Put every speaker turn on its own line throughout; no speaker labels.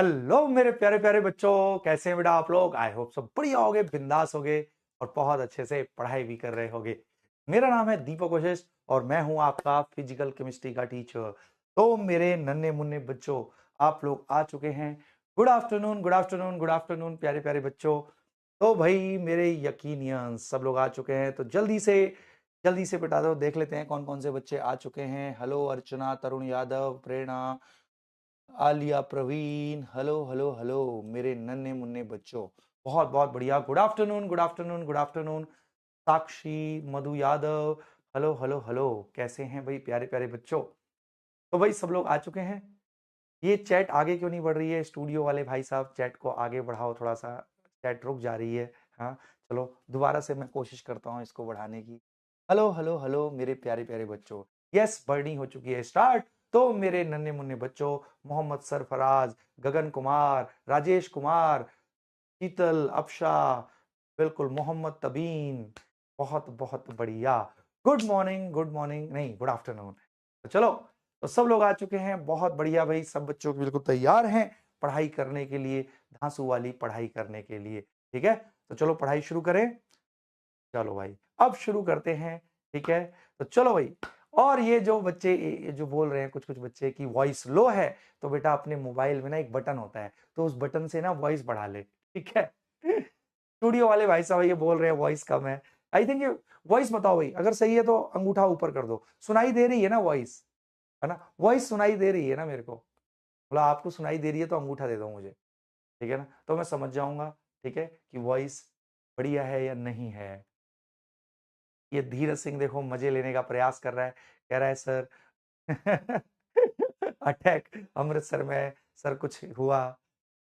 Hello मेरे प्यारे प्यारे बच्चों, कैसे हैं बेटा आप लोग। आई होप सब बढ़िया होगे, बिंदास होगे और बहुत अच्छे से पढ़ाई भी कर रहे होगे। मेरा नाम है दीपक वशिष्ठ और मैं हूं आपका फिजिकल केमिस्ट्री का टीचर। तो मेरे नन्हे मुन्ने बच्चों, आप लोग आ चुके हैं। Good afternoon, good afternoon, good afternoon प्यारे प्यारे बच्चों। तो भाई मेरे यकीनियन सब लोग आ चुके हैं, तो जल्दी से बता दो, देख लेते हैं कौन कौन से बच्चे आ चुके हैं। Hello Archana, Tarun Yadav, Prerna, Alia, Praveen, hello hello hello मेरे नन्हे मुन्ने बच्चों। बहुत बहुत बढ़िया। Good afternoon, good afternoon, good afternoon. Sakshi, Madhu Yadav, hello hello hello. कैसे हैं भाई प्यारे प्यारे बच्चों। तो भाई सब लोग आ चुके हैं। ये चैट आगे क्यों नहीं बढ़ रही है स्टूडियो वाले भाई साहब, चैट को आगे बढ़ाओ थोड़ा सा। चैट रुक जा रही है। हाँ, चलो दोबारा से मैं कोशिश करता हूँ इसको बढ़ाने की। हेलो हेलो हेलो मेरे प्यारे प्यारे बच्चों। यस, बढ़नी हो चुकी है स्टार्ट। तो मेरे नन्हे मुन्ने बच्चों, मोहम्मद सरफराज, गगन कुमार, राजेश कुमार, शीतल, अफशा, बिल्कुल मोहम्मद तबीन, बहुत बहुत बढ़िया। गुड मॉर्निंग नहीं, गुड आफ्टरनून। तो चलो, तो सब लोग आ चुके हैं, बहुत बढ़िया भाई। सब बच्चों बिल्कुल तैयार हैं पढ़ाई करने के लिए, धांसू वाली पढ़ाई करने के लिए। ठीक है, तो चलो पढ़ाई शुरू करें। चलो भाई, अब शुरू करते हैं। ठीक है, तो चलो भाई। और ये जो बच्चे ये जो बोल रहे हैं कुछ कुछ बच्चे की वॉइस लो है, तो बेटा अपने मोबाइल में ना एक बटन होता है, तो उस बटन से ना वॉइस बढ़ा ले। ठीक है। स्टूडियो वाले भाई साहब ये बोल रहे हैं वॉइस कम है। आई थिंक ये वॉइस बताओ भाई, अगर सही है तो अंगूठा ऊपर कर दो। सुनाई दे रही है ना वॉइस, है ना, वॉइस सुनाई दे रही है ना मेरे को। बोला आपको सुनाई दे रही है तो अंगूठा दे दो मुझे। ठीक है ना, तो मैं समझ जाऊंगा ठीक है कि वॉइस बढ़िया है या नहीं है। ये धीरज सिंह देखो मजे लेने का प्रयास कर रहा है, कह रहा है सर अटैक अमृतसर में सर कुछ हुआ।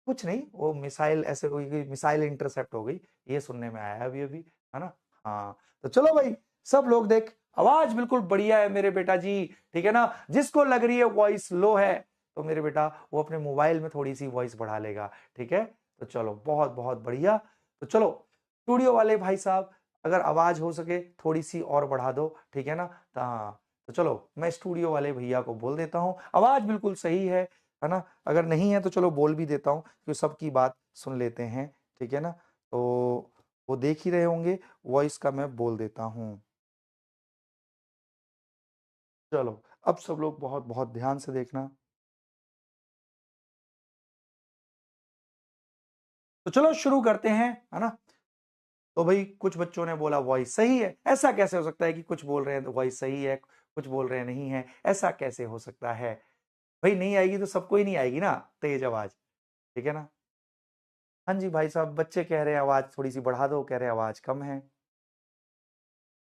कुछ नहीं, वो मिसाइल ऐसे हुई कि मिसाइल इंटरसेप्ट हो गई, ये सुनने में आया है अभी अभी, है ना। हाँ, तो चलो भाई, सब लोग देख, आवाज बिल्कुल बढ़िया है मेरे बेटा जी। ठीक है ना, जिसको लग रही है वॉइस लो है, तो मेरे बेटा वो अपने मोबाइल में थोड़ी सी वॉइस बढ़ा लेगा। ठीक है, तो चलो बहुत बहुत बढ़िया। तो चलो स्टूडियो वाले भाई साहब, अगर आवाज हो सके थोड़ी सी और बढ़ा दो। ठीक है ना, तो हाँ, तो चलो मैं स्टूडियो वाले भैया को बोल देता हूँ, आवाज बिल्कुल सही है ना। अगर नहीं है तो चलो बोल भी देता हूँ, क्योंकि सबकी बात सुन लेते हैं। ठीक है ना, तो वो देख ही रहे होंगे, वॉइस का मैं बोल देता हूँ। चलो अब सब लोग बहुत बहुत ध्यान से देखना। तो चलो शुरू करते हैं, है ना। तो भाई कुछ बच्चों ने बोला वॉइस सही है। ऐसा कैसे हो सकता है कि कुछ बोल रहे हैं तो वॉइस सही है, कुछ बोल रहे हैं नहीं है, ऐसा कैसे हो सकता है। भाई नहीं आएगी तो सबको ही नहीं आएगी ना तेज आवाज। ठीक है ना। हाँ जी भाई साहब, बच्चे कह रहे हैं आवाज थोड़ी सी बढ़ा दो, कह रहे हैं आवाज कम है।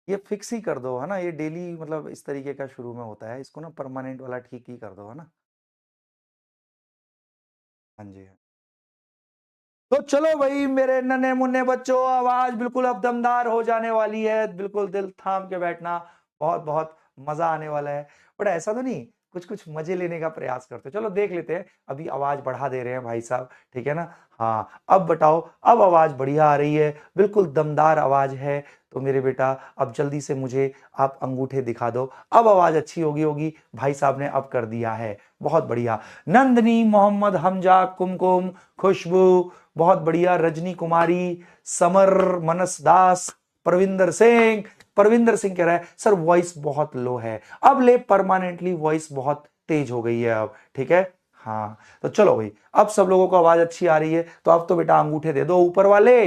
ये फिक्स ही कर दो, है ना, ये डेली मतलब इस तरीके का शुरू में होता है, इसको ना परमानेंट वाला ठीक ही कर दो, है ना। हाँ जी, हाँ। तो चलो भाई मेरे नन्हे मुन्ने बच्चों, आवाज बिल्कुल अब दमदार हो जाने वाली है, बिल्कुल दिल थाम के बैठना, बहुत बहुत मजा आने वाला है। बट ऐसा तो नहीं, कुछ कुछ मजे लेने का प्रयास करते हो। चलो देख लेते हैं, अभी आवाज बढ़ा दे रहे हैं भाई साहब। ठीक है ना। हाँ, अब बताओ, अब आवाज बढ़िया आ रही है, बिल्कुल दमदार आवाज है। तो मेरे बेटा अब जल्दी से मुझे आप अंगूठे दिखा दो। अब आवाज अच्छी होगी होगी, भाई साहब ने अब कर दिया है, बहुत बढ़िया। नंदनी, मोहम्मद हमजा, कुमकुम, खुशबू, बहुत बढ़िया। रजनी कुमारी, समर, मनस दास, परविंदर सिंह कह रहा है सर वॉइस बहुत लो है, अब ले परमानेंटली वॉइस बहुत तेज हो गई है अब। ठीक है। हाँ, तो चलो भाई, अब सब लोगों को आवाज अच्छी आ रही है, तो अब तो बेटा अंगूठे दे दो ऊपर वाले,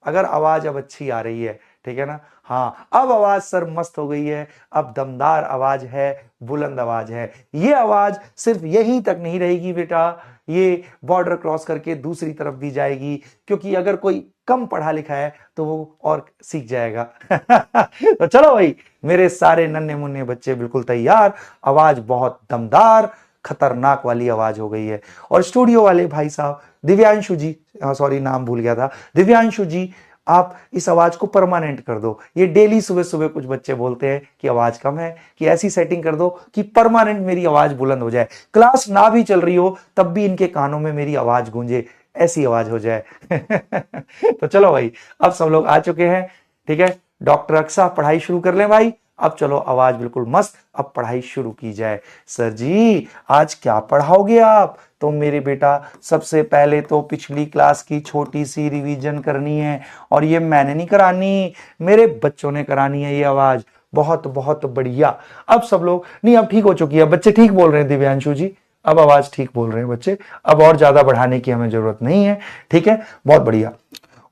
अगर आवाज अब अच्छी आ रही है। ठीक है ना। हाँ, अब आवाज सर मस्त हो गई है, अब दमदार आवाज है, बुलंद आवाज है। ये आवाज सिर्फ यहीं तक नहीं रहेगी बेटा, ये बॉर्डर क्रॉस करके दूसरी तरफ भी जाएगी, क्योंकि अगर कोई कम पढ़ा लिखा है तो वो और सीख जाएगा। तो चलो भाई, मेरे सारे नन्हे मुन्ने बच्चे बिल्कुल तैयार, आवाज बहुत दमदार खतरनाक वाली आवाज हो गई है। और स्टूडियो वाले भाई साहब, दिव्यांशु जी, सॉरी नाम भूल गया था, दिव्यांशु जी, आप इस आवाज को परमानेंट कर दो। ये डेली सुबह सुबह कुछ बच्चे बोलते हैं कि आवाज कम है, कि ऐसी सेटिंग कर दो कि परमानेंट मेरी आवाज बुलंद हो जाए, क्लास ना भी चल रही हो तब भी इनके कानों में मेरी आवाज गूंजे, ऐसी आवाज हो जाए। तो चलो भाई, अब सब लोग आ चुके हैं। ठीक है, डॉक्टर अक्सा पढ़ाई शुरू कर लें भाई। अब चलो आवाज बिल्कुल मस्त, अब पढ़ाई शुरू की जाए। सर जी आज क्या पढ़ाओगे आप? तो मेरे बेटा सबसे पहले तो पिछली क्लास की छोटी सी रिवीजन करनी है, और ये मैंने नहीं करानी, मेरे बच्चों ने करानी है ये आवाज। बहुत बहुत बढ़िया। अब सब लोग, नहीं अब ठीक हो चुकी है, बच्चे ठीक बोल रहे हैं दिव्यांशु जी, अब आवाज ठीक बोल रहे हैं बच्चे, अब और ज्यादा बढ़ाने की हमें जरूरत नहीं है। ठीक है, बहुत बढ़िया।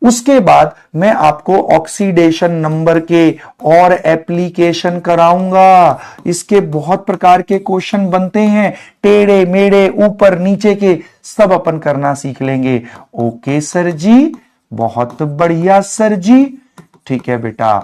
उसके बाद मैं आपको ऑक्सीडेशन नंबर के और एप्लीकेशन कराऊंगा। इसके बहुत प्रकार के क्वेश्चन बनते हैं, टेढ़े मेढ़े ऊपर नीचे के, सब अपन करना सीख लेंगे। ओके सर जी, बहुत बढ़िया सर जी। ठीक है बेटा,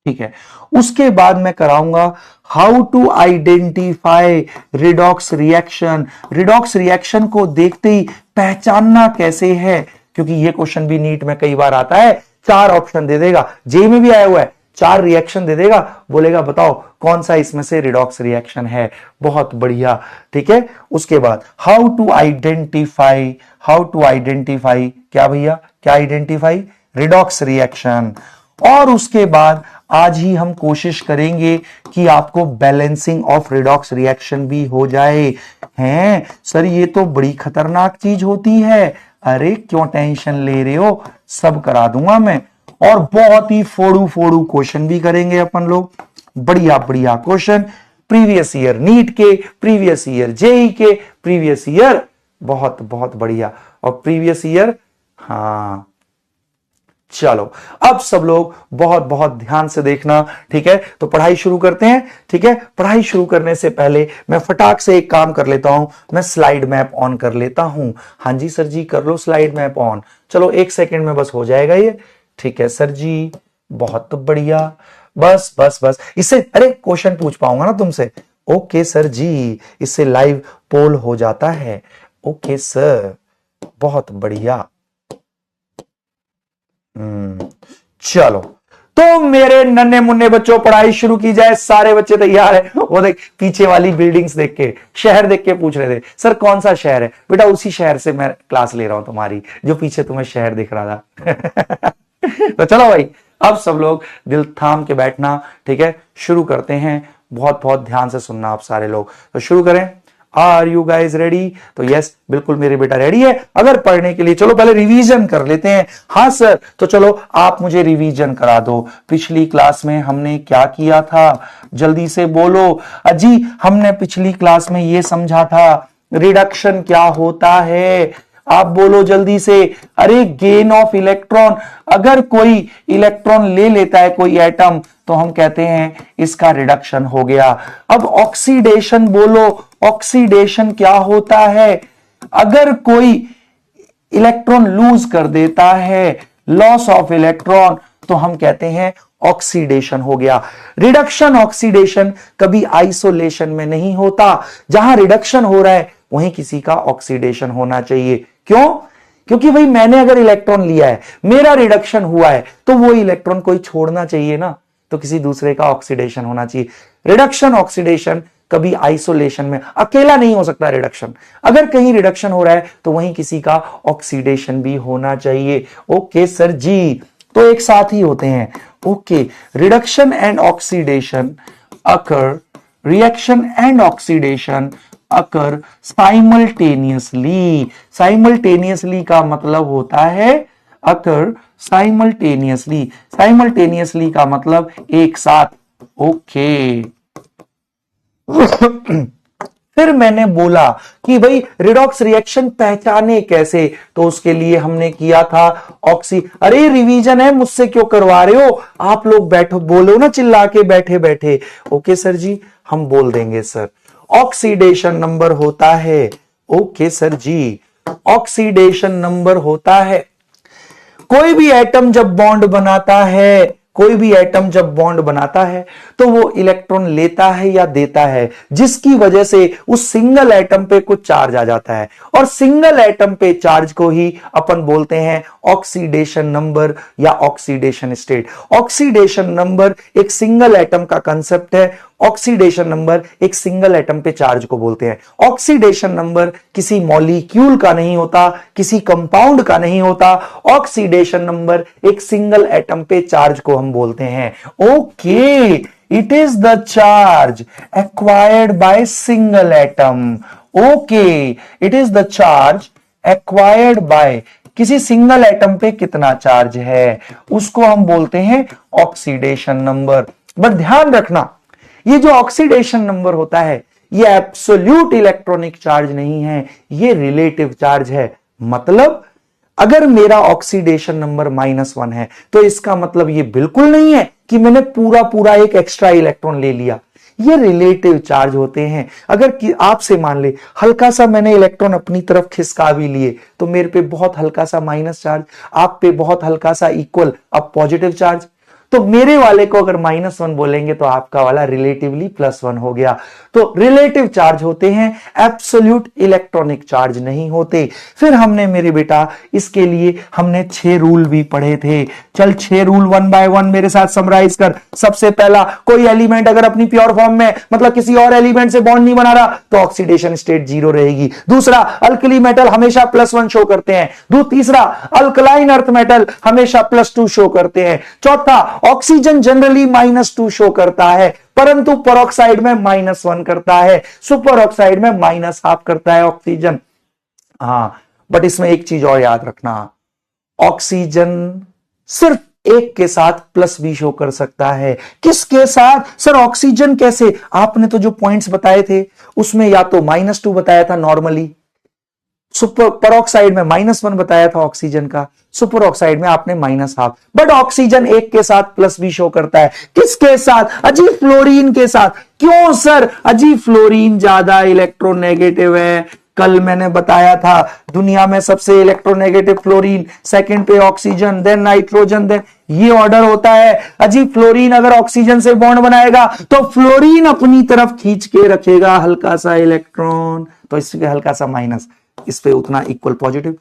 ठीक है। उसके बाद मैं कराऊंगा how to identify redox reaction. Redox reaction को देखते ही पहचानना कैसे है, क्योंकि ये क्वेश्चन भी नीट में कई बार आता है। 4 ऑप्शन दे देगा, जे में भी आया हुआ है, 4 रिएक्शन दे देगा, बोलेगा बताओ कौन सा इसमें से रिडॉक्स रिएक्शन है। बहुत बढ़िया, ठीक है। उसके बाद how to identify, how to identify क्या भैया, क्या आइडेंटिफाई? Redox reaction. और उसके बाद आज ही हम कोशिश करेंगे कि आपको बैलेंसिंग ऑफ रिडॉक्स रिएक्शन भी हो जाए। हैं सर ये तो बड़ी खतरनाक चीज होती है। अरे क्यों टेंशन ले रहे हो, सब करा दूंगा मैं। और बहुत ही फोड़ू फोड़ू क्वेश्चन भी करेंगे अपन लोग, बढ़िया बढ़िया क्वेश्चन, प्रीवियस ईयर नीट के, प्रीवियस ईयर जेई के, प्रीवियस ईयर, बहुत बहुत बढ़िया, और प्रीवियस ईयर, हाँ चलो अब सब लोग बहुत बहुत ध्यान से देखना। ठीक है, तो पढ़ाई शुरू करते हैं। ठीक है, पढ़ाई शुरू करने से पहले मैं फटाक से एक काम कर लेता हूं, मैं स्लाइड मैप ऑन कर लेता हूं। हाँ जी सर जी, कर लो स्लाइड मैप ऑन। चलो 1 सेकंड में बस हो जाएगा ये। ठीक है सर जी, बहुत बढ़िया। बस बस बस, इससे अरे क्वेश्चन पूछ पाऊंगा ना तुमसे। ओके सर जी, इससे लाइव पोल हो जाता है। ओके सर, बहुत बढ़िया। चलो तो मेरे नन्हे मुन्ने बच्चों पढ़ाई शुरू की जाए। सारे बच्चे तैयार है? वो देख पीछे वाली बिल्डिंग्स देख के, शहर देख के पूछ रहे थे सर कौन सा शहर है। बेटा उसी शहर से मैं क्लास ले रहा हूं तुम्हारी, जो पीछे तुम्हें शहर दिख रहा था। तो चलो भाई, अब सब लोग दिल थाम के बैठना। ठीक है, शुरू करते हैं। बहुत बहुत ध्यान से सुनना आप सारे लोग। तो शुरू करें। Are you guys ready? तो यस, बिल्कुल मेरे बेटा रेडी है। अगर पढ़ने के लिए, चलो पहले रिवीजन कर लेते हैं। हाँ सर, तो चलो आप मुझे रिवीजन करा दो। पिछली क्लास में हमने क्या किया था, जल्दी से बोलो। अजी हमने पिछली क्लास में ये समझा था रिडक्शन क्या होता है। आप बोलो जल्दी से। अरे गेन ऑफ इलेक्ट्रॉन, अगर कोई इलेक्ट्रॉन ले लेता है कोई एटम, तो हम कहते हैं इसका रिडक्शन हो गया। अब ऑक्सीडेशन बोलो, ऑक्सीडेशन क्या होता है? अगर कोई इलेक्ट्रॉन लूज कर देता है, लॉस ऑफ इलेक्ट्रॉन, तो हम कहते हैं ऑक्सीडेशन हो गया। रिडक्शन ऑक्सीडेशन कभी आइसोलेशन में नहीं होता। जहां रिडक्शन हो रहा है वहीं किसी का ऑक्सीडेशन होना चाहिए। क्यों? क्योंकि भाई मैंने अगर इलेक्ट्रॉन लिया है, मेरा रिडक्शन हुआ है, तो वो इलेक्ट्रॉन कोई छोड़ना चाहिए ना, तो किसी दूसरे का ऑक्सीडेशन होना चाहिए। रिडक्शन ऑक्सीडेशन कभी आइसोलेशन में, अकेला नहीं हो सकता रिडक्शन। अगर कहीं रिडक्शन हो रहा है तो वहीं किसी का ऑक्सीडेशन भी होना चाहिए। ओके सर जी, तो एक साथ ही होते हैं। Okay, reduction and oxidation occur, reaction and oxidation occur simultaneously. Simultaneously का मतलब होता है अकर साइमल्टेनियसली। साइमल्टेनियसली का मतलब एक साथ। ओके फिर मैंने बोला कि भाई रिडॉक्स रिएक्शन पहचाने कैसे, तो उसके लिए हमने किया था अरे रिवीजन है, मुझसे क्यों करवा रहे हो आप लोग? बैठो, बोलो ना चिल्ला के बैठे बैठे। ओके सर जी, हम बोल देंगे सर। ऑक्सीडेशन नंबर होता है, okay sir ji, oxidation number होता है, कोई भी एटम जब बॉन्ड बनाता है, कोई भी एटम जब बॉन्ड बनाता है तो वो इलेक्ट्रॉन लेता है या देता है, जिसकी वजह से उस सिंगल एटम पे कुछ चार्ज आ जाता है, और सिंगल एटम पे चार्ज को ही अपन बोलते हैं ऑक्सीडेशन नंबर या ऑक्सीडेशन स्टेट। ऑक्सीडेशन नंबर एक सिंगल एटम का कंसेप्ट है। ऑक्सीडेशन नंबर एक सिंगल एटम पे चार्ज को बोलते हैं। ऑक्सीडेशन नंबर किसी मॉलिक्यूल का नहीं होता, किसी कंपाउंड का नहीं होता। ऑक्सीडेशन नंबर एक सिंगल एटम पे चार्ज को हम बोलते हैं। Okay, it is the charge acquired by single atom. Okay, it is the charge acquired by, किसी सिंगल एटम पे कितना चार्ज है उसको हम बोलते हैं ऑक्सीडेशन नंबर। बट ध्यान रखना, ये जो ऑक्सीडेशन नंबर होता है ये एब्सोल्यूट इलेक्ट्रॉनिक चार्ज नहीं है, ये रिलेटिव चार्ज है। मतलब अगर मेरा ऑक्सीडेशन नंबर -1 है तो इसका मतलब ये बिल्कुल नहीं है कि मैंने पूरा एक एक्स्ट्रा इलेक्ट्रॉन ले लिया। ये रिलेटिव चार्ज होते हैं। अगर कि आपसे मान ले हल्का सा मैंने इलेक्ट्रॉन अपनी तरफ खिसका भी लिए तो मेरे पे बहुत हल्का सा माइनस चार्ज, आप पे बहुत हल्का सा इक्वल अब पॉजिटिव चार्ज, तो मेरे वाले को अगर -1 बोलेंगे तो आपका वाला रिलेटिवली +1 हो गया। तो रिलेटिव चार्ज होते हैं, एब्सोल्यूट इलेक्ट्रॉनिक चार्ज नहीं होते। फिर हमने मेरे बेटा इसके लिए हमने 6 रूल भी पढ़े थे। चल 6 रूल 1 बाय 1 मेरे साथ समराइज कर। सबसे पहला, कोई एलिमेंट अगर अपनी प्योर फॉर्म में मतलब किसी और एलिमेंट से बॉन्ड नहीं बना रहा तो ऑक्सीडेशन स्टेट 0 रहेगी। दूसरा, अल्कली मेटल हमेशा +1 शो करते हैं। तीसरा, अल्कलाइन अर्थ मेटल हमेशा +2 शो करते हैं। चौथा, ऑक्सीजन जनरली -2 शो करता है परंतु परऑक्साइड में -1 करता है, सुपर ऑक्साइड में -1/2 करता है ऑक्सीजन। हाँ, बट इसमें एक चीज और याद रखना, ऑक्सीजन सिर्फ एक के साथ +B शो कर सकता है। किसके साथ सर? ऑक्सीजन कैसे? आपने तो जो पॉइंट्स बताए थे उसमें या तो -2 बताया था नॉर्मली, सुपर परऑक्साइड में -1 बताया था ऑक्सीजन का, सुपर ऑक्साइड में आपने -1/2, बट ऑक्सीजन एक के साथ +B शो करता है। किसके साथ? अजी फ्लोरीन के साथ। क्यों सर? अजी फ्लोरीन ज्यादा इलेक्ट्रोनेगेटिव है। कल मैंने बताया था दुनिया में सबसे इलेक्ट्रोनेगेटिव फ्लोरीन, सेकंड पे ऑक्सीजन, देन नाइट्रोजन, देन ये ऑर्डर होता है। अजी फ्लोरीन अगर ऑक्सीजन से बॉन्ड बनाएगा तो फ्लोरीन अपनी तरफ खींच के रखेगा हल्का सा इलेक्ट्रॉन, तो इसके हल्का सा माइनस, इस पे उतना इक्वल पॉजिटिव।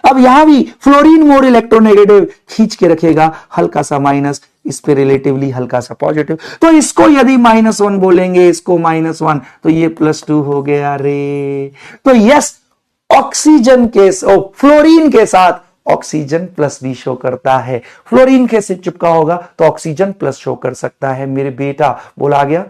अब यहां भी फ्लोरीन मोर इलेक्ट्रोनेगेटिव, खींच के रखेगा हल्का सा माइनस, इस पे रिलेटिवली हल्का सा पॉजिटिव। तो इसको यदि -1 बोलेंगे, इसको -1, तो ये +2 हो गया रे। तो यस, ऑक्सीजन के फ्लोरीन के साथ ऑक्सीजन +B शो करता है। फ्लोरीन के से चिपका होगा तो ऑक्सीजन प्लस शो कर सकता है। मेरे बेटा बोला गया?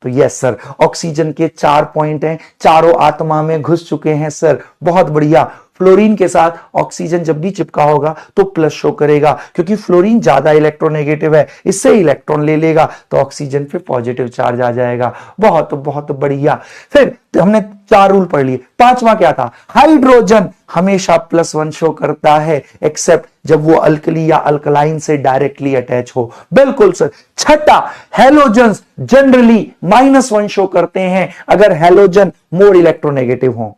तो यस सर, ऑक्सीजन के 4 पॉइंट हैं, चारों आत्मा में घुस चुके हैं सर, बहुत बढ़िया। फ्लोरीन के साथ ऑक्सीजन जब भी चिपका होगा तो प्लस शो करेगा क्योंकि फ्लोरीन ज्यादा इलेक्ट्रोनेगेटिव है, इससे इलेक्ट्रॉन ले लेगा तो ऑक्सीजन पे पॉजिटिव चार्ज आ जाएगा। बहुत बहुत बढ़िया। फिर हमने 4 रूल पढ़ लिए। 5वां क्या था? हाइड्रोजन हमेशा +1 शो करता है एक्सेप्ट जब वो अल्कली या अल्कलाइन से डायरेक्टली अटैच हो। बिल्कुल सर। 6था, हेलोजन जनरली -1 शो करते हैं अगर हेलोजन मोर इलेक्ट्रोनेगेटिव हो।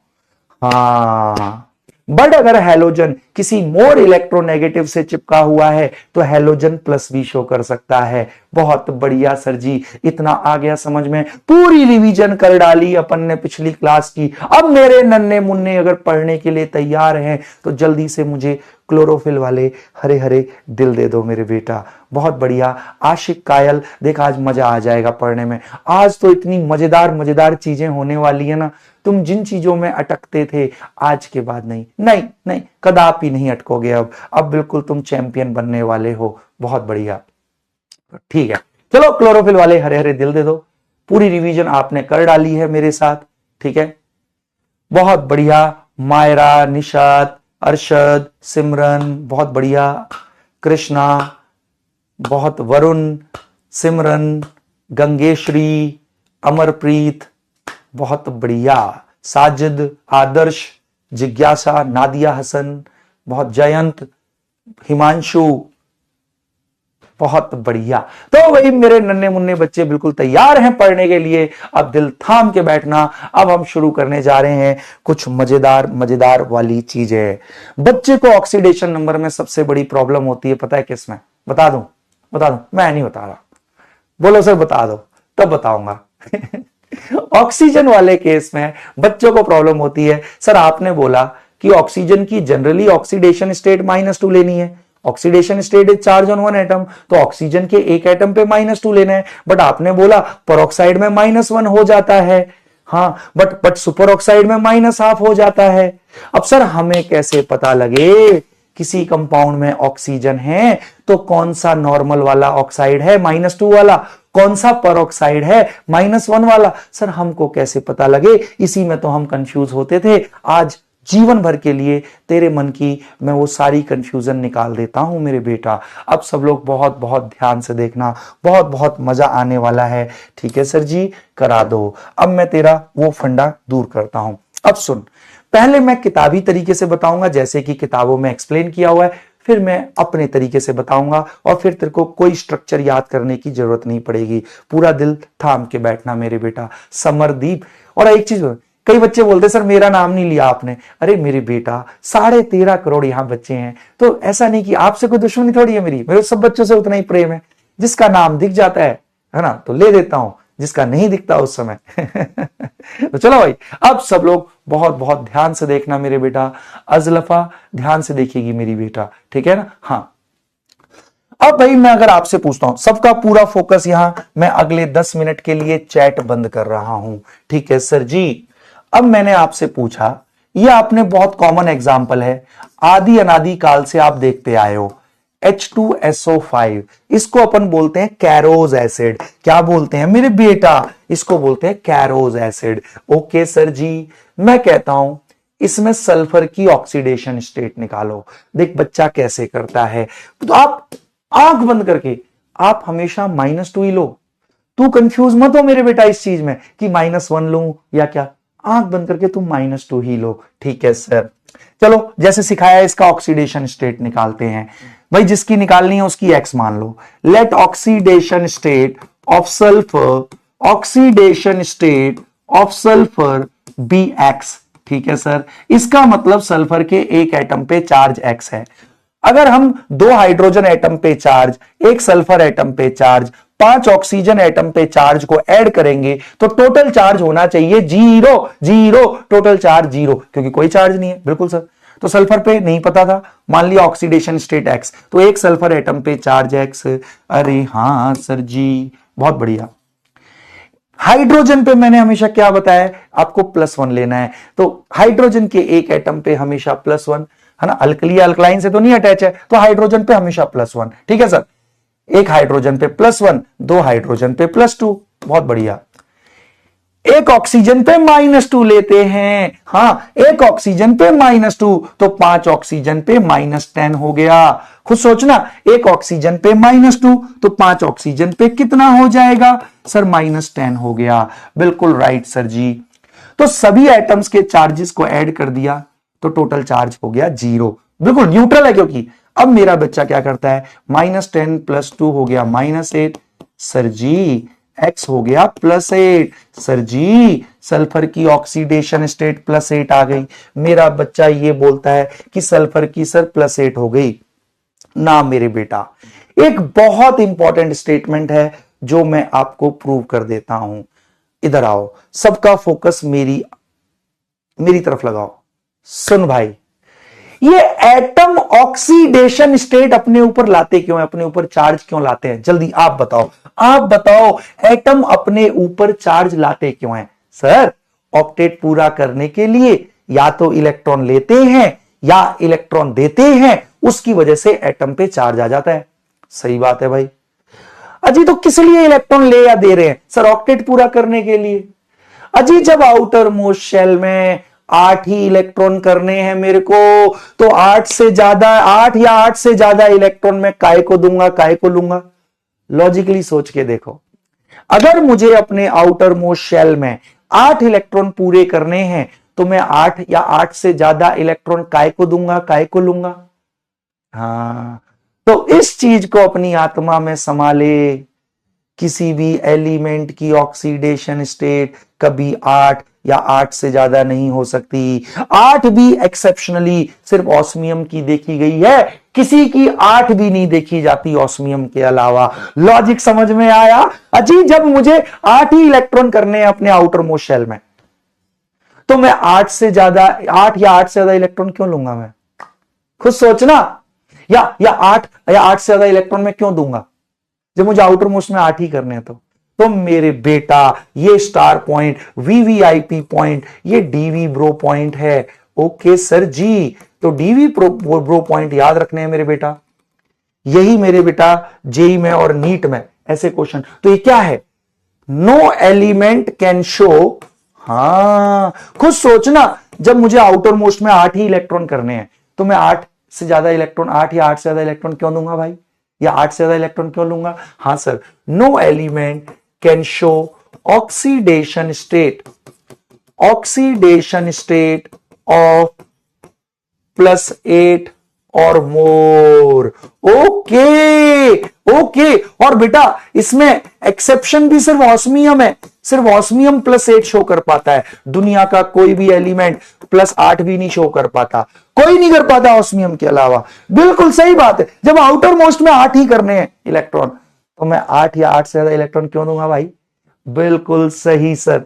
हाँ, बट अगर हेलोजन किसी मोर इलेक्ट्रोनेगेटिव से चिपका हुआ है तो हेलोजन +B शो कर सकता है। बहुत बढ़िया सर जी, इतना आ गया समझ में। पूरी रिवीजन कर डाली अपन ने पिछली क्लास की। अब मेरे नन्हे मुन्ने अगर पढ़ने के लिए तैयार हैं तो जल्दी से मुझे क्लोरोफिल वाले हरे हरे दिल दे दो मेरे बेटा। बहुत बढ़िया। आशिक कायल, देख आज मजा आ जाएगा पढ़ने में। आज तो इतनी मजेदार मजेदार चीजें होने वाली है ना, तुम जिन चीजों में अटकते थे आज के बाद नहीं नहीं नहीं, कदापि नहीं अटकोगे। अब बिल्कुल तुम चैंपियन बनने वाले हो। बहुत बढ़िया, ठीक है। चलो क्लोरोफिल वाले हरे हरे दिल दे दो। पूरी रिवीजन आपने कर डाली है मेरे साथ, ठीक है। बहुत बढ़िया। मायरा, निशात, अरशद, सिमरन, बहुत बढ़िया। कृष्णा, बहुत, वरुण, सिमरन, गंगेश्वरी, अमरप्रीत, बहुत बढ़िया। साजिद, आदर्श, जिज्ञासा, नादिया हसन, बहुत, जयंत, हिमांशु, बहुत बढ़िया। तो वही मेरे नन्हे मुन्ने बच्चे बिल्कुल तैयार हैं पढ़ने के लिए। अब दिल थाम के बैठना। अब हम शुरू करने जा रहे हैं कुछ मजेदार मजेदार वाली चीजें। बच्चे को ऑक्सीडेशन नंबर में सबसे बड़ी प्रॉब्लम होती है, पता है किसमें? बता दूं? बता दूं? मैं नहीं बता रहा। बोलो सर बता दो, तब बताऊंगा। ऑक्सीजन वाले केस में बच्चों को प्रॉब्लम होती है। सर आपने बोला कि ऑक्सीजन की जनरली ऑक्सीडेशन स्टेट -2 लेनी है। Oxidation state is charge on 1 atom, तो ऑक्सीजन के एक एटम पे -2 लेना है। बट आपने बोला परऑक्साइड में -1 हो जाता है। हाँ, बट सुपर ऑक्साइड में -1/2 हो जाता है। अब सर हमें कैसे पता लगे किसी कंपाउंड में ऑक्सीजन है तो कौन सा नॉर्मल वाला ऑक्साइड है, -2 वाला, कौन सा परऑक्साइड है, -1 वाला। सर हमको कैसे पता लगे, इसी में तो हम कंफ्यूज होते थे। आज जीवन भर के लिए तेरे मन की मैं वो सारी कंफ्यूजन निकाल देता हूं मेरे बेटा। अब सब लोग बहुत बहुत ध्यान से देखना, बहुत बहुत मजा आने वाला है। ठीक है सर जी, करा दो। अब मैं तेरा वो फंडा दूर करता हूं। अब सुन, पहले मैं किताबी तरीके से बताऊंगा जैसे कि किताबों में एक्सप्लेन किया हुआ है, फिर मैं अपने तरीके से बताऊंगा और फिर तेरे को कोई स्ट्रक्चर याद करने की जरूरत नहीं पड़ेगी। पूरा दिल थाम के बैठना मेरे बेटा। समरदीप। और एक चीज, कई बच्चे बोलते सर मेरा नाम नहीं लिया आपने। अरे मेरे बेटा 13.5 करोड़ यहां बच्चे हैं, तो ऐसा नहीं कि आपसे कोई दुश्मनी थोड़ी है मेरी, मेरे सब बच्चों से उतना ही प्रेम है। जिसका नाम दिख जाता है ना, तो ले देता हूं, जिसका नहीं दिखता उस समय तो चलो भाई, अब सब लोग बहुत बहुत ध्यान से देखना मेरे बेटा। अजलफा ध्यान से देखेगी मेरी बेटा, ठीक है ना। हाँ, अब भाई मैं अगर आपसे पूछता हूं, सबका पूरा फोकस यहां, मैं अगले 10 मिनट के लिए चैट बंद कर रहा हूं। ठीक है सर जी। अब मैंने आपसे पूछा, यह आपने बहुत कॉमन एग्जाम्पल है, आदि अनादि काल से आप देखते आए हो, H2SO5, इसको अपन बोलते हैं कैरोज एसिड। क्या बोलते हैं मेरे बेटा, इसको बोलते हैं कैरोज एसिड। ओके सर जी। मैं कहता हूं इसमें सल्फर की ऑक्सीडेशन स्टेट निकालो। देख बच्चा कैसे करता है, तो आप आंख बंद करके आप हमेशा -2 ही लो। तू कंफ्यूज मत हो मेरे बेटा इस चीज में कि -1 लूं या क्या, आंख बंद करके तुम -2 ही लो। ठीक है सर। चलो जैसे सिखाया इसका ऑक्सीडेशन स्टेट निकालते हैं भाई, जिसकी निकालनी है उसकी एक्स मान लो। Let oxidation state of sulphur, oxidation state of sulphur be x. ठीक है सर। इसका मतलब सल्फर के एक एटम पे चार्ज एक्स है। अगर हम 2 हाइड्रोजन एटम पे चार्ज, 1 सल्फर एटम पे चार्ज, 5 ऑक्सीजन एटम पे चार्ज को ऐड करेंगे तो टोटल चार्ज होना चाहिए 0 0, टोटल चार्ज 0, क्योंकि कोई चार्ज नहीं है। बिल्कुल सर। तो सल्फर पे नहीं पता था, मान लिया ऑक्सीडेशन स्टेट एक्स, तो 1 सल्फर एटम पे चार्ज एक्स। अरे हां सर जी, बहुत बढ़िया। हाइड्रोजन पे मैंने हमेशा क्या बताया, आपको +1 लेना है, तो हाइड्रोजन के एक एटम पे हमेशा +1 है ना। अल्कली अल्कलाइन से तो नहीं अटैच है, तो हाइड्रोजन पे हमेशा +1। ठीक है सर। एक हाइड्रोजन पे +1, 2 हाइड्रोजन पे +2। बहुत बढ़िया। एक ऑक्सीजन पे -2 लेते हैं। हां, एक ऑक्सीजन पे -2, तो 5 ऑक्सीजन पे -10 हो गया। खुद सोचना, एक ऑक्सीजन पे -2 तो 5 ऑक्सीजन पे कितना हो जाएगा सर, -10 हो गया। बिल्कुल राइट सर जी। तो सभी एटम्स के चार्जेस को ऐड कर दिया तो टोटल चार्ज हो गया 0। बिल्कुल न्यूट्रल है, क्योंकि अब मेरा बच्चा क्या करता है, -10 + 2 हो गया -8 सर जी, x हो गया +8 सर जी। सल्फर की ऑक्सीडेशन स्टेट +8 आ गई। मेरा बच्चा ये बोलता है कि सल्फर की सर +8 हो गई ना मेरे बेटा। एक बहुत इंपॉर्टेंट स्टेटमेंट है जो मैं आपको प्रूव कर देता हूं। इधर आओ, सबका फोकस मेरी तरफ लगाओ। सुन भाई, ये एटम ऑक्सीडेशन स्टेट अपने ऊपर लाते क्यों है, अपने ऊपर चार्ज क्यों लाते हैं, जल्दी आप बताओ। आप बताओ, एटम अपने ऊपर चार्ज लाते क्यों हैं सर? ऑक्टेट पूरा करने के लिए या तो इलेक्ट्रॉन लेते हैं या इलेक्ट्रॉन देते हैं, उसकी वजह से एटम पे चार्ज आ जाता है। सही बात है भाई। अजी तो किस लिए इलेक्ट्रॉन ले या दे रहे हैं सर? ऑक्टेट पूरा करने के लिए। अजी जब आउटर मोस्ट शेल में 8 ही इलेक्ट्रॉन करने हैं मेरे को, तो 8 या 8 से ज्यादा इलेक्ट्रॉन मैं काय को दूंगा, काय को लूंगा? लॉजिकली सोच के देखो, अगर मुझे अपने आउटर मोस्ट शेल में 8 इलेक्ट्रॉन पूरे करने हैं तो मैं 8 या 8 से ज्यादा इलेक्ट्रॉन काय को दूंगा, काय को लूंगा? हाँ, तो इस चीज को अपनी आत्मा में संभाले। किसी भी एलिमेंट की ऑक्सीडेशन स्टेट कभी 8 या 8 से ज्यादा नहीं हो सकती। 8 भी एक्सेप्शनली सिर्फ ऑस्मियम की देखी गई है, किसी की 8 भी नहीं देखी जाती ऑस्मियम के अलावा। लॉजिक समझ में आया? अजी जब मुझे 8 ही इलेक्ट्रॉन करने हैं अपने आउटर मोस्ट शेल में, तो मैं 8 या 8 से ज्यादा इलेक्ट्रॉन क्यों लूंगा? मैं खुद सोचना। या 8 से ज्यादा इलेक्ट्रॉन मैं क्यों दूंगा जब मुझे आउटर मोस्ट में 8 ही करने हैं? तो मेरे बेटा, ये स्टार पॉइंट, वीवीआईपी पॉइंट, ये डीवी ब्रो पॉइंट है। ओके सर जी। तो डीवी ब्रो पॉइंट याद रखने हैं मेरे बेटा। यही मेरे बेटा जेई में और नीट में ऐसे क्वेश्चन। तो ये क्या है, नो एलिमेंट कैन शो। हाँ, खुद सोचना, जब मुझे आउटर मोस्ट में 8 ही इलेक्ट्रॉन करने हैं तो मैं 8 से ज्यादा इलेक्ट्रॉन, 8 या 8 से ज्यादा इलेक्ट्रॉन क्यों दूंगा भाई, या 8 से ज्यादा इलेक्ट्रॉन क्यों लूंगा। हाँ sir, no element can show oxidation state, oxidation state of +8 और मोर। ओके ओके, और बेटा इसमें एक्सेप्शन भी सिर्फ ऑस्मियम है, सिर्फ ऑस्मियम +8 शो कर पाता है, दुनिया का कोई भी एलिमेंट +8 भी नहीं शो कर पाता, कोई नहीं कर पाता ऑस्मियम के अलावा। बिल्कुल सही बात है, जब आउटर मोस्ट में 8 ही करने हैं इलेक्ट्रॉन तो मैं 8 या 8 से ज्यादा इलेक्ट्रॉन क्यों दूंगा भाई। बिल्कुल सही सर।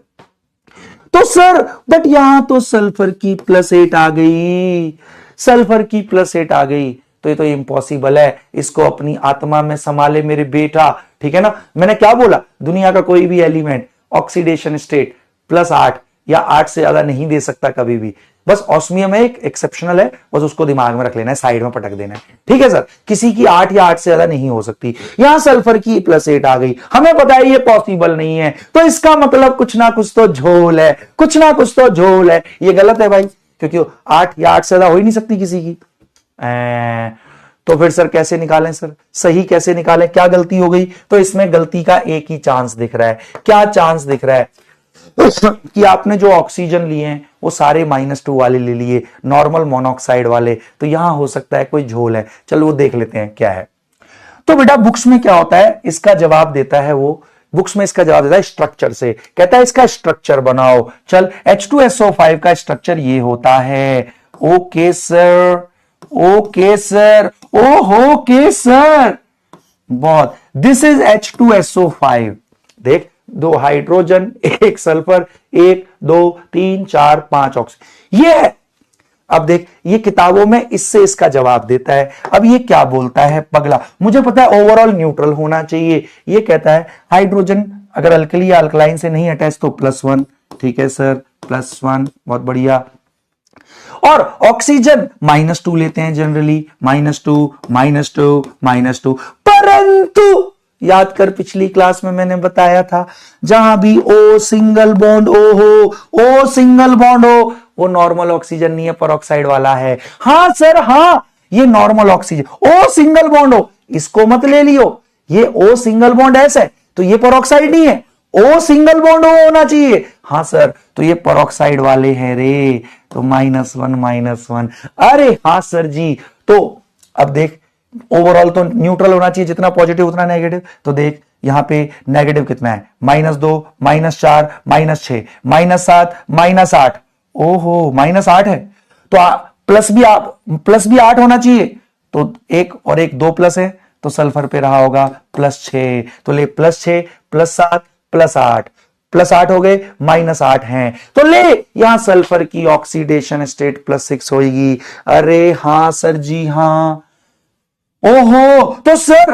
तो सर बट यहां तो सल्फर की +8 आ गई, सल्फर की +8 आ गई, तो ये तो इम्पॉसिबल है, इसको अपनी आत्मा में संभाले मेरे बेटा, ठीक है ना। मैंने क्या बोला, दुनिया का कोई भी एलिमेंट ऑक्सीडेशन स्टेट +8 या 8 से ज्यादा नहीं दे सकता कभी भी, बस ऑस्मियम एक एक्सेप्शनल है, बस उसको दिमाग में रख लेना है, साइड में पटक देना है, ठीक है सर। किसी की 8 या 8 से ज्यादा नहीं हो सकती। यहां सल्फर की +8 आ गई, हमें पता है ये पॉसिबल नहीं है, तो इसका मतलब कुछ ना कुछ तो झोल है, कुछ ना कुछ तो झोल है। ये गलत है भाई, क्योंकि 8 या 8 से ज्यादा हो ही नहीं सकती किसी की। तो फिर सर कैसे निकालें, सर सही कैसे निकालें, क्या गलती हो गई। तो इसमें गलती का एक ही चांस दिख रहा है। क्या चांस दिख रहा है कि आपने जो ऑक्सीजन लिए हैं वो सारे -2 वाले ले लिए, नॉर्मल मोनोऑक्साइड वाले, तो यहां हो सकता है कोई झोल है। चलो वो देख लेते हैं क्या है। तो बेटा बुक्स में क्या होता है, इसका जवाब देता है वो, बुक्स में इसका जवाब देता है स्ट्रक्चर से, कहता है इसका स्ट्रक्चर बनाओ। चल H2SO5 का स्ट्रक्चर ये होता है। ओके सर, ओके सर, ओहो के सर, बहुत। This is H2SO5। देख, 2 हाइड्रोजन, 1 सल्फर, 1 2 3 4 5 ऑक्सीजन, ये है। अब देख, ये किताबों में इससे इसका जवाब देता है। अब ये क्या बोलता है पगला, मुझे पता है ओवरऑल न्यूट्रल होना चाहिए। ये कहता है हाइड्रोजन अगर अल्कली या अल्कलाइन से नहीं अटैच तो +1, ठीक है सर, +1, बहुत बढ़िया। और ऑक्सीजन -2 लेते हैं जनरली, -2 -2 -2, परंतु याद कर पिछली क्लास में मैंने बताया था, जहां भी O सिंगल बॉन्ड O हो, O सिंगल बॉन्ड हो, वो नॉर्मल ऑक्सीजन नहीं है, पेरोक्साइड वाला है। हां सर हाँ, ये normal oxygen, O single bond हो, इसको मत ले लियो, ये O सिंगल बॉन्ड ऐसे तो ये पेरोक्साइड नहीं है, O सिंगल बॉन्ड होना चाहिए। हाँ सर, तो ये पेरोक्साइड वाले हैं रे, तो -1 -1। अरे हाँ सर जी, तो अब देख ओवरऑल तो न्यूट्रल होना चाहिए, जितना पॉजिटिव उतना नेगेटिव। तो देख यहां पे नेगेटिव कितना है, -2 -4 -6 -7 -8। ओहो -8 है, तो प्लस भी 8 होना चाहिए, तो 1 और 1 2 प्लस है, तो सल्फर पे रहा होगा +6। तो ले +6 +7 +8, +8 हो गए, -8 हैं, तो ले यहां सल्फर की ऑक्सीडेशन स्टेट +6 होगी। अरे हां सर जी हाँ। ओहो, तो सर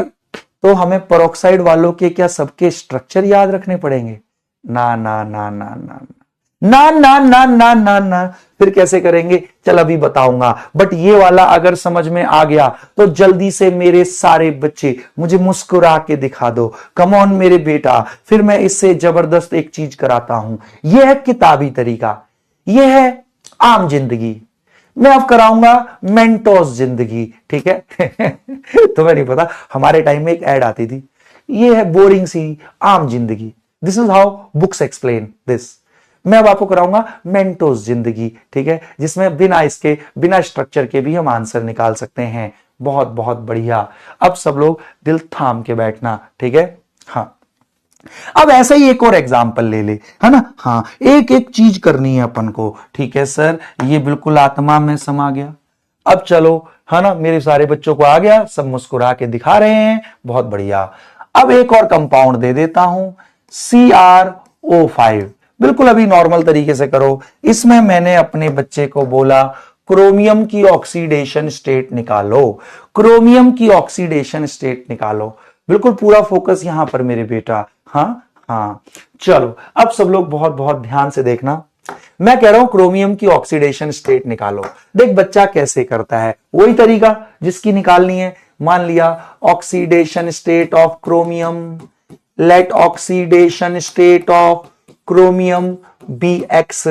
तो हमें पेरोक्साइड वालों के क्या सबके स्ट्रक्चर याद रखने पड़ेंगे? ना ना ना ना ना ना ना ना ना ना ना, फिर कैसे करेंगे, चल अभी बताऊंगा। बट ये वाला अगर समझ में आ गया तो जल्दी से मेरे सारे बच्चे मुझे मुस्कुरा के दिखा दो, कम ऑन मेरे बेटा, फिर मैं इससे जबरदस्त एक चीज कराता हूं। यह है किताबी तरीका, यह है आम जिंदगी, मैं अब कराऊंगा मेंटोस जिंदगी, ठीक है। तुम्हें नहीं पता, हमारे टाइम में एक ऐड आती थी, ये है बोरिंग सी आम जिंदगी, this is how books explain this. मैं अब आपको कराऊंगा मेंटोस जिंदगी, ठीक है, जिसमें बिना इसके, बिना स्ट्रक्चर के भी हम आंसर निकाल सकते हैं। बहुत बहुत बढ़िया। अब सब लोग दिल थाम के बैठना, ठीक है। हाँ, अब ऐसा ही एक और एग्जाम्पल ले ले, है ना। हाँ, एक एक चीज करनी है अपन को, ठीक है सर, ये बिल्कुल आत्मा में समा गया। अब चलो, है ना, मेरे सारे बच्चों को आ गया, सब मुस्कुरा के दिखा रहे हैं, बहुत बढ़िया। अब एक और कंपाउंड दे देता हूं, CrO5, बिल्कुल अभी नॉर्मल तरीके से करो। इसमें मैंने अपने बच्चे को बोला क्रोमियम की ऑक्सीडेशन स्टेट निकालो, क्रोमियम की ऑक्सीडेशन स्टेट निकालो, बिल्कुल पूरा फोकस यहां पर मेरे बेटा। हाँ हाँ, चलो अब सब लोग बहुत बहुत ध्यान से देखना, मैं कह रहा हूं क्रोमियम की ऑक्सीडेशन स्टेट निकालो। देख बच्चा कैसे करता है, वही तरीका जिसकी निकालनी है। मान लिया oxidation state of chromium, let oxidation state of chromium be x.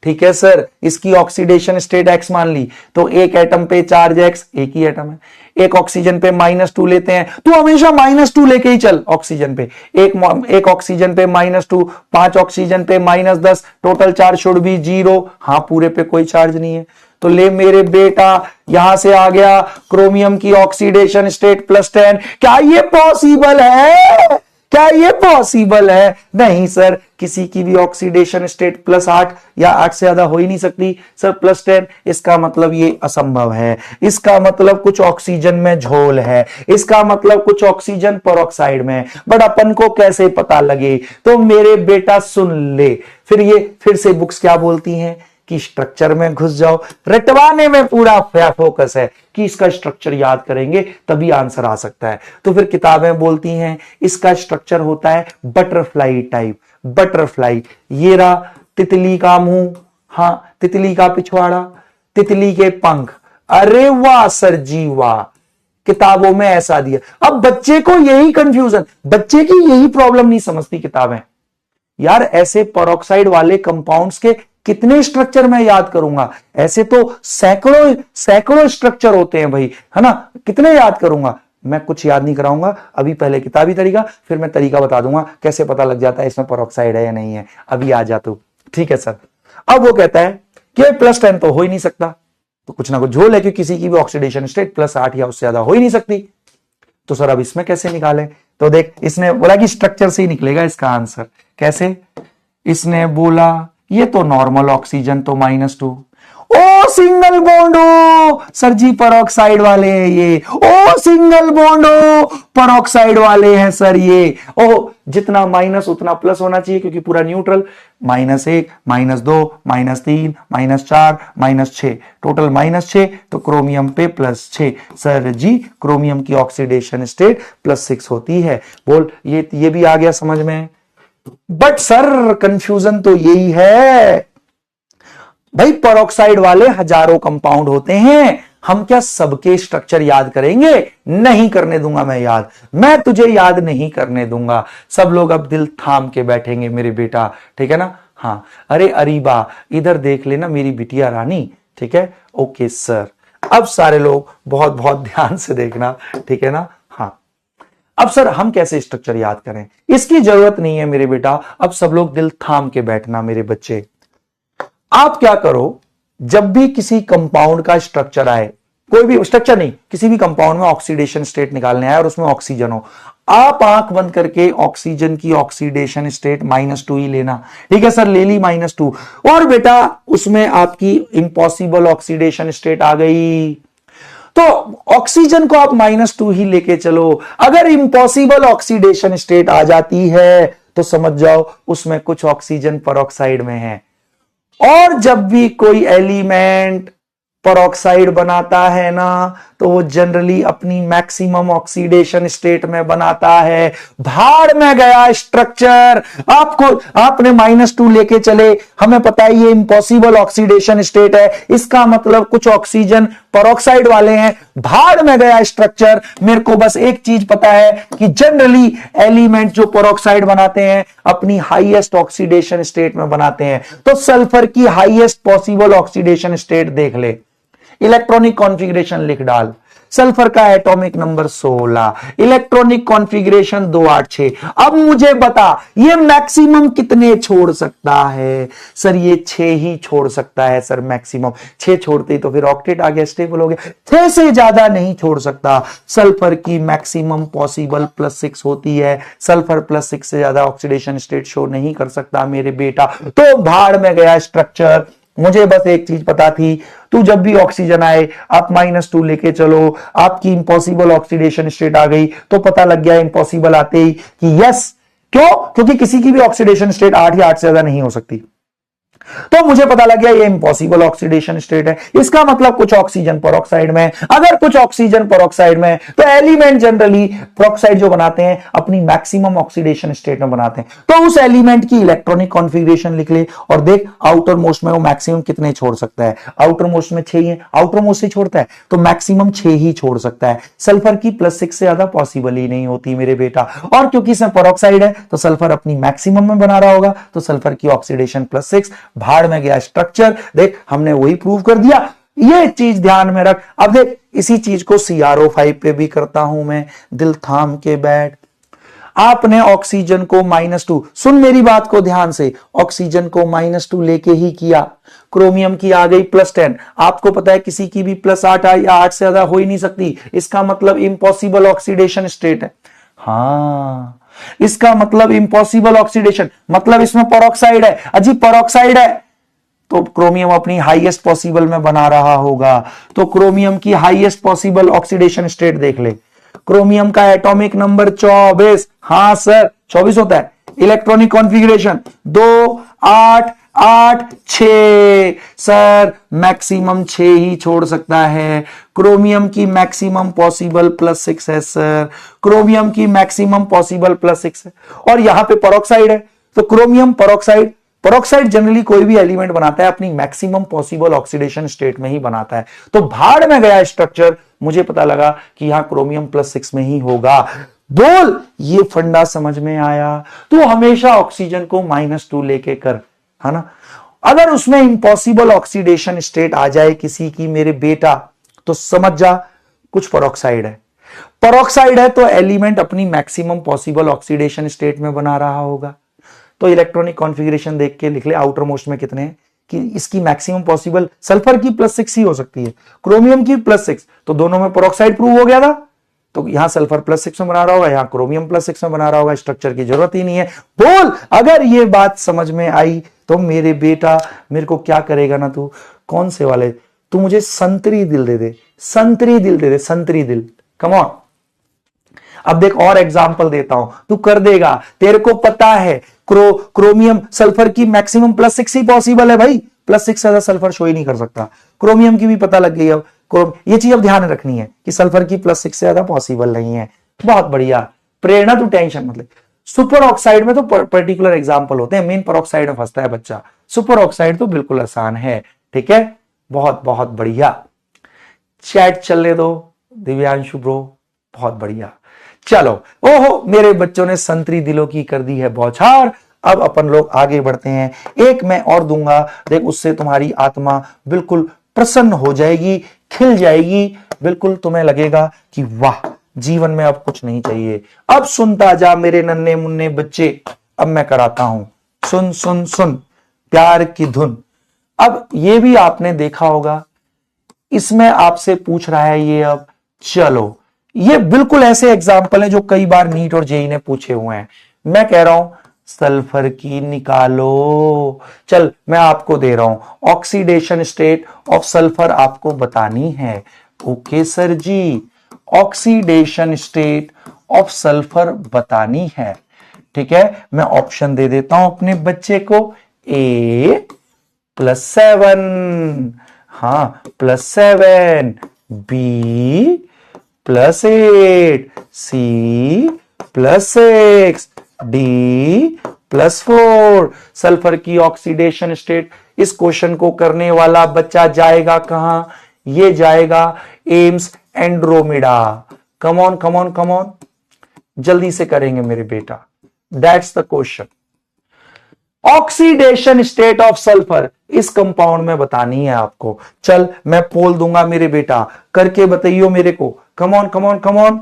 ठीक है सर, इसकी ऑक्सीडेशन स्टेट एक्स मान ली, तो एक एटम पे चार्ज एक्स, एक ही एटम है, एक ऑक्सीजन पे -2 लेते हैं, तो हमेशा -2 लेके ही चल ऑक्सीजन पे, एक ऑक्सीजन पे -2, 5 ऑक्सीजन पे -10, टोटल चार्ज शुड बी 0। हाँ, पूरे पे कोई चार्ज नहीं है, तो ले मेरे बेटा, यहां से आ गया क्रोमियम की ऑक्सीडेशन स्टेट +10। क्या ये पॉसिबल है? क्या ये पॉसिबल है? नहीं सर, किसी की भी ऑक्सीडेशन स्टेट +8 या 8 से ज्यादा हो ही नहीं सकती सर। +10, इसका मतलब ये असंभव है, इसका मतलब कुछ ऑक्सीजन में झोल है, इसका मतलब कुछ ऑक्सीजन पेरोक्साइड में। बट अपन को कैसे पता लगे? तो मेरे बेटा सुन ले, फिर ये फिर से बुक्स क्या बोलती हैं कि स्ट्रक्चर में घुस जाओ, रटवाने में पूरा फोकस है कि इसका स्ट्रक्चर याद करेंगे तभी आंसर आ सकता है। तो फिर किताबें बोलती हैं इसका स्ट्रक्चर होता है बटरफ्लाई टाइप। बटरफ्लाई, ये रहा तितली का मुंह, हाँ, तितली का पिछवाड़ा, तितली के पंख। अरे वाह सर जी वाह, किताबों में ऐसा दिया। अब बच्चे को यही कंफ्यूजन, बच्चे की यही प्रॉब्लम नहीं समझती किताबें। यार ऐसे पेरोक्साइड वाले कंपाउंड्स के कितने स्ट्रक्चर मैं याद करूंगा? ऐसे तो सैकड़ों स्ट्रक्चर होते हैं भाई, है ना, कितने याद करूंगा? मैं कुछ याद नहीं कराऊंगा अभी, पहले किताबी तरीका, फिर मैं तरीका बता दूंगा कैसे पता लग जाता है इसमें पेरोक्साइड है या नहीं है। अभी आ जा तू, ठीक है सर। अब वो कहता है कि +10 तो हो ही नहीं सकता, तो कुछ ना कुछ झोल है, क्योंकि किसी की भी ऑक्सीडेशन स्टेट +8 या उससे ज्यादा हो ही नहीं सकती। तो सर अब इसमें कैसे निकालें? तो देख, इसने बोला कि स्ट्रक्चर से ही निकलेगा इसका आंसर। कैसे? इसने बोला ये तो नॉर्मल ऑक्सीजन, तो -2। ओ सिंगल बॉन्ड हो सर जी, पेरोक्साइड वाले हैं ये। ओ सिंगल बॉन्ड हो, पेरोक्साइड वाले हैं सर ये। ओ जितना माइनस उतना प्लस होना चाहिए, क्योंकि पूरा न्यूट्रल। -1, -2, -3, -4, -6, टोटल -6, तो क्रोमियम पे +6। सर जी क्रोमियम की ऑक्सीडेशन स्टेट +6 होती है। बोल, ये भी आ गया समझ में? बट सर कंफ्यूजन तो यही है भाई, पेरोक्साइड वाले हजारों कंपाउंड होते हैं, हम क्या सबके स्ट्रक्चर याद करेंगे? नहीं करने दूंगा मैं याद, मैं तुझे याद नहीं करने दूंगा। सब लोग अब दिल थाम के बैठेंगे मेरे बेटा, ठीक है ना? हाँ, अरे अरीबा इधर देख लेना मेरी बिटिया रानी, ठीक है? Okay sir. अब सारे लोग बहुत बहुत ध्यान से देखना, ठीक है ना? हाँ, अब सर हम कैसे स्ट्रक्चर याद करें? इसकी जरूरत नहीं है मेरे बेटा, अब सब लोग दिल थाम के बैठना मेरे बच्चे। आप क्या करो, जब भी किसी कंपाउंड का स्ट्रक्चर आए, कोई भी स्ट्रक्चर नहीं, किसी भी कंपाउंड में ऑक्सीडेशन स्टेट निकालने आए और उसमें ऑक्सीजन हो, आप आंख बंद करके ऑक्सीजन की ऑक्सीडेशन स्टेट -2 ही लेना। ठीक है सर, ले ली -2, और बेटा उसमें आपकी इंपॉसिबल ऑक्सीडेशन स्टेट आ गई, तो ऑक्सीजन को आप -2 ही लेके चलो। अगर इंपॉसिबल ऑक्सीडेशन स्टेट आ जाती है तो समझ जाओ उसमें कुछ ऑक्सीजन पेरोक्साइड में है। और जब भी कोई एलिमेंट पेरोक्साइड बनाता है ना, तो वो जनरली अपनी मैक्सिमम ऑक्सीडेशन स्टेट में बनाता है। भाड़ में गया स्ट्रक्चर, आपने -2 लेके चले, हमें पता है ये इंपॉसिबल ऑक्सीडेशन स्टेट है, इसका मतलब कुछ ऑक्सीजन पेरोक्साइड वाले हैं। भाड़ में गया स्ट्रक्चर। मेरे को बस एक चीज पता है कि जनरली एलिमेंट जो पेरोक्साइड बनाते हैं अपनी हाईएस्ट ऑक्सीडेशन स्टेट में बनाते हैं। तो सल्फर की हाईएस्ट पॉसिबल ऑक्सीडेशन स्टेट देख ले, इलेक्ट्रॉनिक कॉन्फ़िगरेशन लिख डाल। सल्फर का एटॉमिक नंबर 16, इलेक्ट्रॉनिक कॉन्फ़िगरेशन 286। अब मुझे बता ये मैक्सिमम कितने छोड़ सकता है? सर ये 6 ही छोड़ सकता है सर, मैक्सिमम 6 छोड़ते ही तो फिर ऑक्टेट आ गया, स्टेबल हो गया। 6 से ज्यादा नहीं छोड़ सकता। सल्फर की मैक्सिमम पॉसिबल +6 होती है, सल्फर +6 से ज्यादा ऑक्सीडेशन स्टेट शो नहीं कर सकता मेरे बेटा। तो भाड़ में गया स्ट्रक्चर। मुझे बस एक चीज पता थी, तू जब भी ऑक्सीजन आए आप -2 लेके चलो, आपकी इंपॉसिबल ऑक्सीडेशन स्टेट आ गई, तो पता लग गया इंपॉसिबल आते ही कि यस। क्यों? क्योंकि किसी की भी ऑक्सीडेशन स्टेट 8 या 8 से ज्यादा नहीं हो सकती। तो मुझे पता लग गया ये इम्पॉसिबल ऑक्सीडेशन स्टेट है। इसका मतलब कुछ ऑक्सीजन पेरोक्साइड में, अगर कुछ ऑक्सीजन पेरोक्साइड में, तो एलिमेंट जनरली पेरोक्साइड जो बनाते हैं अपनी मैक्सिमम ऑक्सीडेशन स्टेट में बनाते हैं। तो उस एलिमेंट की इलेक्ट्रॉनिक कॉन्फ़िगरेशन लिख ले और देख आउटर मोस्ट में वो मैक्सिमम कितने छोड़ सकता है। आउटर मोस्ट में 6 ही है, आउटर मोस्ट से छोड़ता है तो मैक्सिमम 6 ही छोड़ सकता है। सल्फर की +6 से ज्यादा पॉसिबल ही नहीं होती मेरे बेटा। और क्योंकि इसमें पेरोक्साइड है तो सल्फर अपनी मैक्सिमम में बना रहा होगा, तो सल्फर की ऑक्सीडेशन +6, भाड़ में गया स्ट्रक्चर। देख हमने वही प्रूव कर दिया, ये चीज ध्यान में रख। अब देख इसी चीज को CrO5 पे भी करता हूं मैं, दिल थाम के बैठ। आपने ऑक्सीजन को -2, सुन मेरी बात को ध्यान से, ऑक्सीजन को -2 लेके ही किया, क्रोमियम की आ गई +10। आपको पता है किसी की भी +8 या 8 से ज्यादा हो ही नहीं सकती, इसका मतलब इम्पॉसिबल ऑक्सीडेशन स्टेट है। हाँ, इसका मतलब इम्पॉसिबल ऑक्सीडेशन, मतलब इसमें पेरोक्साइड है। अजी पेरोक्साइड है तो क्रोमियम अपनी हाईएस्ट पॉसिबल में बना रहा होगा। तो क्रोमियम की हाईएस्ट पॉसिबल ऑक्सीडेशन स्टेट देख ले। क्रोमियम का एटॉमिक नंबर 24, हां सर 24 होता है। इलेक्ट्रॉनिक कॉन्फ़िगरेशन 2 8 8 6, सर मैक्सिमम 6 ही छोड़ सकता है। क्रोमियम की मैक्सिमम पॉसिबल +6 है सर, क्रोमियम की मैक्सिमम पॉसिबल +6 है। और यहां पे पेरोक्साइड है तो क्रोमियम पेरोक्साइड, पेरोक्साइड जनरली कोई भी एलिमेंट बनाता है अपनी मैक्सिमम पॉसिबल ऑक्सीडेशन स्टेट में ही बनाता है। तो भाड़ में गया स्ट्रक्चर, मुझे पता लगा कि यहां क्रोमियम +6 में ही होगा। बोल ये फंडा समझ में आया? तो हमेशा ऑक्सीजन को -2 लेके कर, है ना। अगर उसमें इम्पॉसिबल ऑक्सीडेशन स्टेट आ जाए किसी की मेरे बेटा, तो समझ जा कुछ पेरोक्साइड है। पेरोक्साइड है तो एलिमेंट अपनी मैक्सिमम पॉसिबल ऑक्सीडेशन स्टेट में बना रहा होगा। तो इलेक्ट्रॉनिक कॉन्फ़िगरेशन देख के लिख ले आउटर मोस्ट में कितने हैं, कि इसकी मैक्सिमम पॉसिबल सल्फर की +6 ही हो सकती है, क्रोमियम की +6, तो दोनों में पेरोक्साइड प्रूव हो गया था। तो यहां सल्फर +6 में बना रहा होगा, यहां क्रोमियम +6 में बना रहा होगा, स्ट्रक्चर की जरूरत ही नहीं है। बोल अगर ये बात समझ में आई तो मेरे बेटा मेरे को क्या करेगा ना, तू कौन से वाले, तू मुझे संतरी दिल दे दे, संतरी दिल दे दे, संतरी दिल, कम ऑन। अब देख और एग्जांपल देता हूं, तू कर देगा। तेरे को पता है क्रोमियम सल्फर की मैक्सिमम +6 ही पॉसिबल है भाई, +6 से ज्यादा सल्फर शो ही नहीं कर सकता। क्रोमियम की भी पता लग गई। अब ये चीज अब ध्यान रखनी है कि सल्फर की +6 से ज्यादा पॉसिबल नहीं है। बहुत बढ़िया प्रेरणा, तू टेंशन मत ले। सुपर ऑक्साइड में तो पर्टिकुलर एग्जांपल होते हैं, मेन पेरोक्साइड में फंसता है बच्चा। सुपर ऑक्साइड तो बिल्कुल आसान है, ठीक है। बहुत बहुत बढ़िया, चैट चलने दो दिव्यांशु ब्रो, बहुत बढ़िया। चलो, ओहो मेरे बच्चों ने संतरी दिलों की कर दी है बौछार। अब अपन लोग आगे बढ़ते हैं, एक मैं और दूंगा, देख उससे तुम्हारी आत्मा बिल्कुल प्रसन्न हो जाएगी, खिल जाएगी, बिल्कुल तुम्हें लगेगा कि वाह जीवन में अब कुछ नहीं चाहिए। अब सुनता जा मेरे नन्हे मुन्ने बच्चे, अब मैं कराता हूं, सुन सुन सुन प्यार की धुन। अब ये भी आपने देखा होगा, इसमें आपसे पूछ रहा है ये। अब चलो, ये बिल्कुल ऐसे एग्जाम्पल हैं जो कई बार नीट और जेई ने पूछे हुए हैं। मैं कह रहा हूं सल्फर की निकालो, चल मैं आपको दे रहा हूं ऑक्सीडेशन स्टेट ऑफ सल्फर आपको बतानी है। Okay sir ji, oxidation state of sulphur बतानी है, ठीक है। मैं ऑप्शन दे देता हूं अपने बच्चे को, A +7, हाँ +7, B +8, C +6, D +4। सल्फर की ऑक्सीडेशन स्टेट, इस क्वेश्चन को करने वाला बच्चा जाएगा कहां? ये जाएगा AIIMS Andromeda. Come on come on come on, जल्दी से करेंगे मेरे बेटा, that's the question. Oxidation state of sulphur इस कंपाउंड में बतानी है आपको। चल मैं पोल दूंगा मेरे बेटा, करके बताइयो मेरे को, कम on come on come on.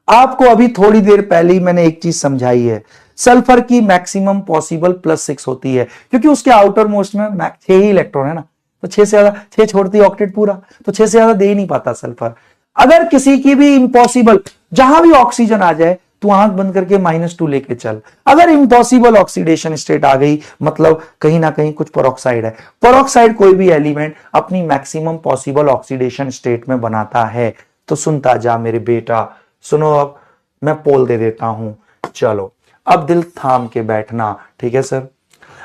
आपको अभी थोड़ी देर पहले ही मैंने एक चीज समझाई है, सल्फर की मैक्सिमम पॉसिबल +6 होती है, क्योंकि उसके आउटर मोस्ट में 6 ही इलेक्ट्रॉन है ना, तो 6 से ज्यादा, 6 छोड़ती है ऑक्टेट पूरा, तो 6 से ज्यादा दे ही नहीं पाता सल्फर। अगर किसी की भी इम्पॉसिबल, जहां भी ऑक्सीजन आ जाए तू आंख बंद करके -2 लेके चल। अगर इम्पॉसिबल ऑक्सीडेशन स्टेट आ गई मतलब कहीं ना कहीं कुछ पेरोक्साइड है। पेरोक्साइड कोई भी एलिमेंट अपनी मैक्सिमम पॉसिबल ऑक्सीडेशन स्टेट में बनाता है। तो सुनता जा मेरे बेटा, सुनो अब मैं पोल दे देता हूं। चलो अब दिल थाम के बैठना, ठीक है सर।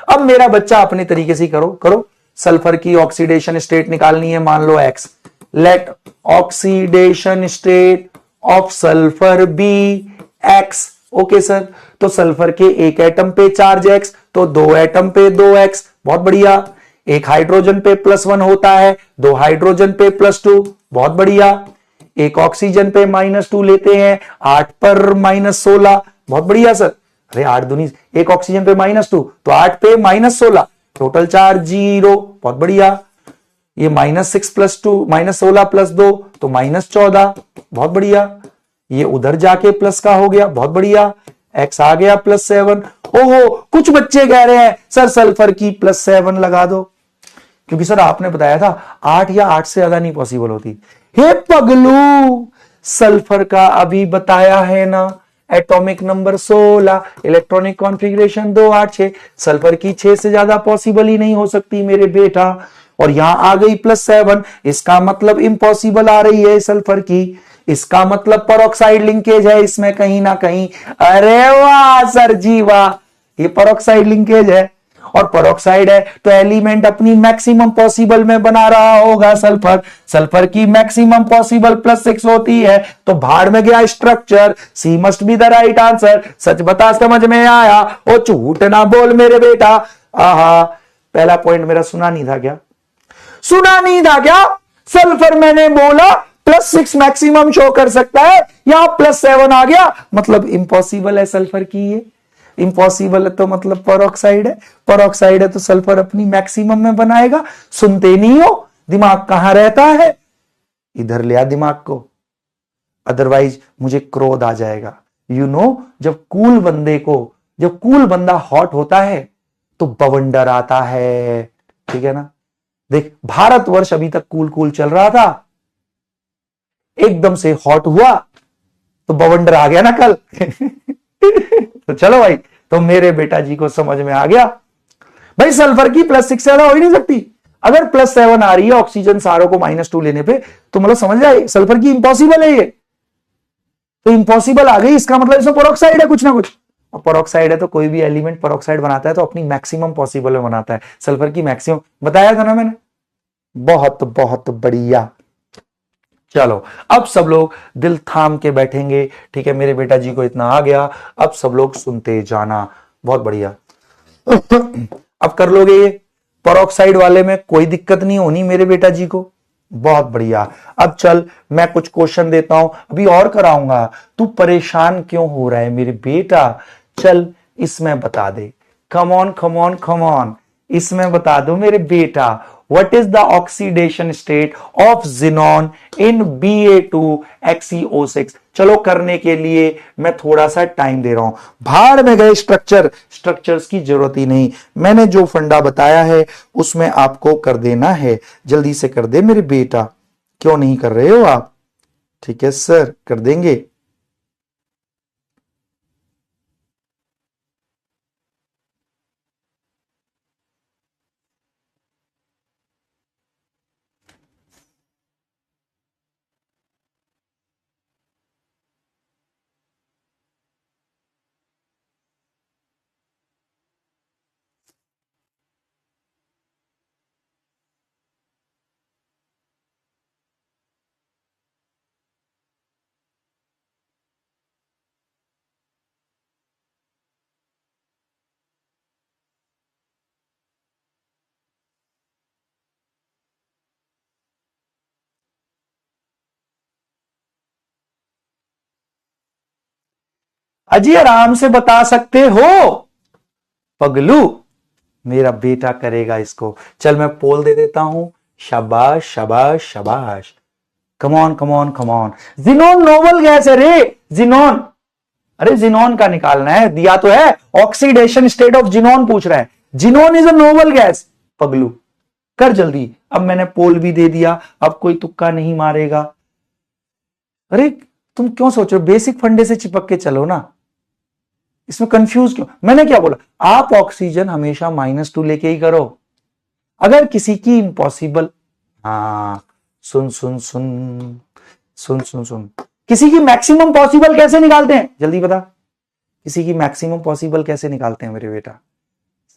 अब मेरा बच्चा अपने तरीके से करो करो। सल्फर की ऑक्सीडेशन स्टेट निकालनी है, मान लो x. Let oxidation state of sulphur be x. Okay sir, तो सल्फर के एक एटम पे चार्ज एक्स, तो दो एटम पे दो एक्स। बहुत बढ़िया। एक हाइड्रोजन पे +1 होता है, दो हाइड्रोजन पे +2। बहुत बढ़िया। एक ऑक्सीजन पे -2 लेते हैं, 8 पर -16। बहुत बढ़िया सर। अरे 8 दूनी, एक ऑक्सीजन पे -2 तो 8 पे -16, टोटल चार्ज 0। बहुत बढ़िया। ये -6 + 2 -16 + 2 तो -14। बहुत बढ़िया। ये उधर जाके प्लस का हो गया। बहुत बढ़िया। एक्स आ गया +7। ओहो, कुछ बच्चे कह रहे हैं सर सल्फर की +7 लगा दो, क्योंकि सर आपने बताया था 8 या 8 से ज्यादा नहीं पॉसिबल होती। हे पगलू, सल्फर का अभी बताया है ना, atomic number 16, electronic configuration 286। Sulphur की 6 से ज्यादा पॉसिबल ही नहीं हो सकती मेरे बेटा। और यहां आ गई +7, इसका मतलब इम्पॉसिबल आ रही है सल्फर की। इसका मतलब परऑक्साइड लिंकेज है इसमें कहीं ना कहीं। अरे वाह सर जी वाह, ये परऑक्साइड लिंकेज है। और परऑक्साइड है तो एलिमेंट अपनी मैक्सिमम पॉसिबल में बना रहा होगा सल्फर। सल्फर की मैक्सिमम पॉसिबल +6 होती है, तो भाड़ में गया structure. C must be the right answer. सच बता, समझ में आया? ओ झूठ ना बोल मेरे बेटा। आहा, पहला पॉइंट मेरा सुना नहीं था क्या? सुना नहीं था क्या? सल्फर मैंने बोला +6 मैक्सिमम शो कर सकता है, यहां +7 आ गया, मतलब इंपॉसिबल है सल्फर की। ये इंपॉसिबल है तो मतलब परऑक्साइड है। परऑक्साइड है तो सल्फर अपनी मैक्सिमम में बनाएगा। सुनते नहीं हो? दिमाग कहां रहता है? इधर ले आ दिमाग को, अदरवाइज मुझे क्रोध आ जाएगा। जब कूल बंदा हॉट होता है तो बवंडर आता है। ठीक है ना? देख, भारतवर्ष अभी तक कूल कूल चल रहा था, एकदम से हॉट हुआ तो बवंडर आ गया ना कल। तो चलो भाई, तो मेरे बेटा जी को समझ में आ गया भाई, सल्फर की +6 से ज्यादा हो ही नहीं सकती। अगर +7 आ रही है ऑक्सीजन सारों को -2 लेने पे, तो मतलब समझ जाए सल्फर की इंपॉसिबल है ये। तो इंपॉसिबल आ गई, इसका मतलब इसमें परऑक्साइड है कुछ ना कुछ। और परऑक्साइड है तो कोई भी एलिमेंट परऑक्साइड बनाता है तो अपनी मैक्सिमम पॉसिबल में बनाता है। सल्फर की मैक्सिमम बताया था ना मैंने। बहुत बहुत बढ़िया। चलो, अब सब लोग दिल थाम के बैठेंगे। ठीक है, मेरे बेटा जी को इतना आ गया, अब सब लोग सुनते जाना। बहुत बढ़िया। अब कर लोगे ये? परऑक्साइड वाले में कोई दिक्कत नहीं होनी मेरे बेटा जी को। बहुत बढ़िया। अब चल, मैं कुछ क्वेश्चन देता हूं, अभी और कराऊंगा। तू परेशान क्यों हो रहा है मेरे बेटा? चल इसमें बता दे। Come on come on come on, इसमें बता दो मेरे बेटा। What is the oxidation state of xenon in Ba2HCO6? चलो, करने के लिए मैं थोड़ा सा टाइम दे रहा हूं। भाड़ में गए स्ट्रक्चर्स की जरूरत ही नहीं, मैंने जो फंडा बताया है उसमें आपको कर देना है। जल्दी से कर दे मेरे बेटा। क्यों नहीं कर रहे हो आप? ठीक है सर, कर देंगे। अजी आराम से बता सकते हो पगलू, मेरा बेटा करेगा इसको। चल मैं पोल दे देता हूं। शाबाश शाबाश शाबाश। कम on come on come on. Xenon noble gas है रे, जिनोन। अरे जिनोन का निकालना है, दिया तो है ऑक्सीडेशन स्टेट ऑफ जिनोन पूछ रहा है। Xenon is a noble gas. पगलू कर जल्दी। अब मैंने पोल भी दे दिया, अब कोई तुक्का नहीं मारेगा। अरे तुम क्यों सोच रहे हो? बेसिक फंडे से चिपक के चलो ना, इसमें कंफ्यूज क्यों? मैंने क्या बोला? आप ऑक्सीजन हमेशा -2 लेके ही करो। अगर किसी की इम्पॉसिबल, हाँ सुन सुन सुन सुन सुन सुन, किसी की मैक्सिमम पॉसिबल कैसे निकालते हैं? जल्दी बता, किसी की मैक्सिमम पॉसिबल कैसे निकालते हैं मेरे बेटा?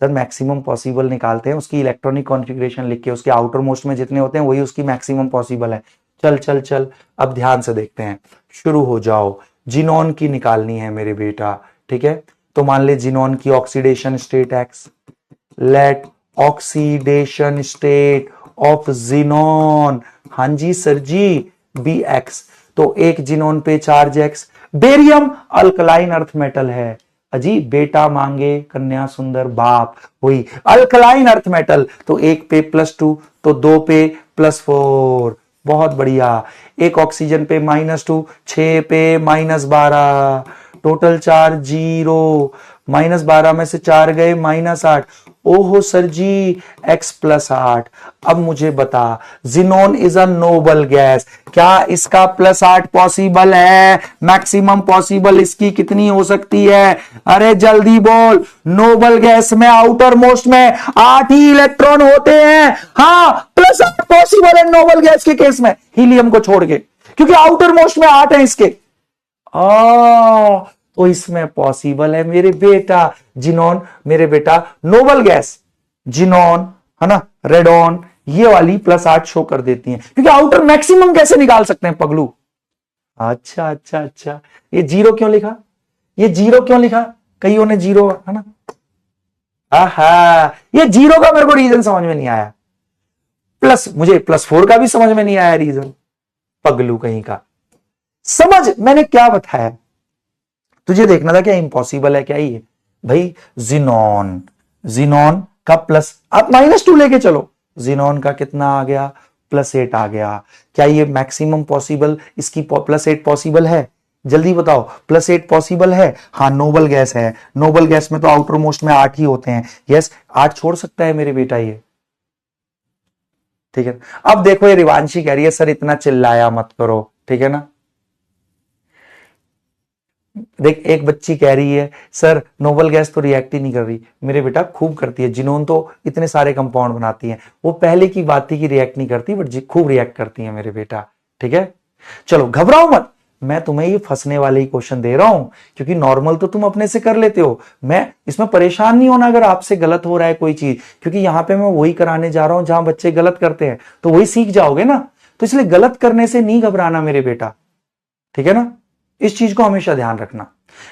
सर मैक्सिमम पॉसिबल निकालते हैं, उसकी इलेक्ट्रॉनिक कॉन्फ़िगरेशन लिख के, उसके आउटर मोस्ट में जितने होते हैं वही उसकी मैक्सिमम पॉसिबल है। चल चल चल, अब ध्यान से देखते हैं, शुरू हो जाओ। जिनॉन की निकालनी है मेरे बेटा, ठीक है। तो मान ले जिनॉन की oxidation state X, let oxidation state of xenon, हाँ जी सर जी, बी एक्स। तो एक जिनॉन पे charge X. Barium alkaline earth metal है। अजी बेटा मांगे कन्या सुंदर बाप, हुई अल्कलाइन अर्थ मेटल, तो एक पे +2, तो दो पे +4। बहुत बढ़िया। एक ऑक्सीजन पे -2, 6 पे -12, टोटल चार्ज 0। -12 में से 4 गए -8। ओहो सर जी, x +8। अब मुझे बता, xenon is a noble gas, क्या इसका +8 पॉसिबल है? मैक्सिमम पॉसिबल इसकी कितनी हो सकती है? अरे जल्दी बोल। नोबल गैस में आउटर मोस्ट में 8 ही इलेक्ट्रॉन होते हैं। हाँ, +8 पॉसिबल है नोबल गैस के केस में, हीलियम को छोड़ के, क्योंकि आउटर मोस्ट में 8 है इसके। तो इसमें पॉसिबल है मेरे बेटा जिनॉन, मेरे बेटा नोबल गैस जिनॉन, है ना, रेडॉन, ये वाली +8 शो कर देती हैं, क्योंकि आउटर मैक्सिमम कैसे निकाल सकते हैं पगलू? अच्छा अच्छा अच्छा, ये 0 क्यों लिखा? ये 0 क्यों लिखा? कईयों ने 0, है ना। आहा, ये 0 का मेरे को रीजन समझ में नहीं आया। मुझे +4 का भी समझ में नहीं आया रीजन, पगलू कहीं का। समझ मैंने क्या बताया? तुझे देखना था क्या इम्पॉसिबल है क्या ये भाई। जिनॉन, जिनॉन का प्लस, आप -2 लेके चलो, जिनॉन का कितना आ गया? +8 आ गया। क्या ये मैक्सिमम पॉसिबल, इसकी +8 पॉसिबल है? जल्दी बताओ, +8 पॉसिबल है? हाँ, नोबल गैस है। नोबल गैस में तो आउटर मोस्ट में 8 ही होते हैं। यस, 8 छोड़ सकता है मेरे बेटा ये, ठीक है। अब देखो, ये रिवांशी कह रही है सर इतना चिल्लाया मत करो, ठीक है ना। देख, एक बच्ची कह रही है सर नोबल गैस तो रिएक्ट ही नहीं कर रही। मेरे बेटा खूब करती है, जिनोन तो इतने सारे कंपाउंड बनाती हैं। वो पहले की बात थी कि रिएक्ट नहीं करती, बट खूब रिएक्ट करती है मेरे बेटा, ठीक है। चलो घबराओ मत, मैं तुम्हें ये फंसने वाले ही क्वेश्चन दे रहा हूं, क्योंकि नॉर्मल तो तुम अपने से कर लेते हो। मैं इसमें परेशान नहीं होना अगर आपसे गलत हो रहा है कोई चीज, क्योंकि यहां पे मैं वही कराने जा रहा हूं जहां बच्चे गलत करते हैं, तो वही सीख जाओगे ना। तो इसलिए गलत करने से नहीं घबराना मेरे बेटा, ठीक है ना। इस चीज को हमेशा ध्यान रखना।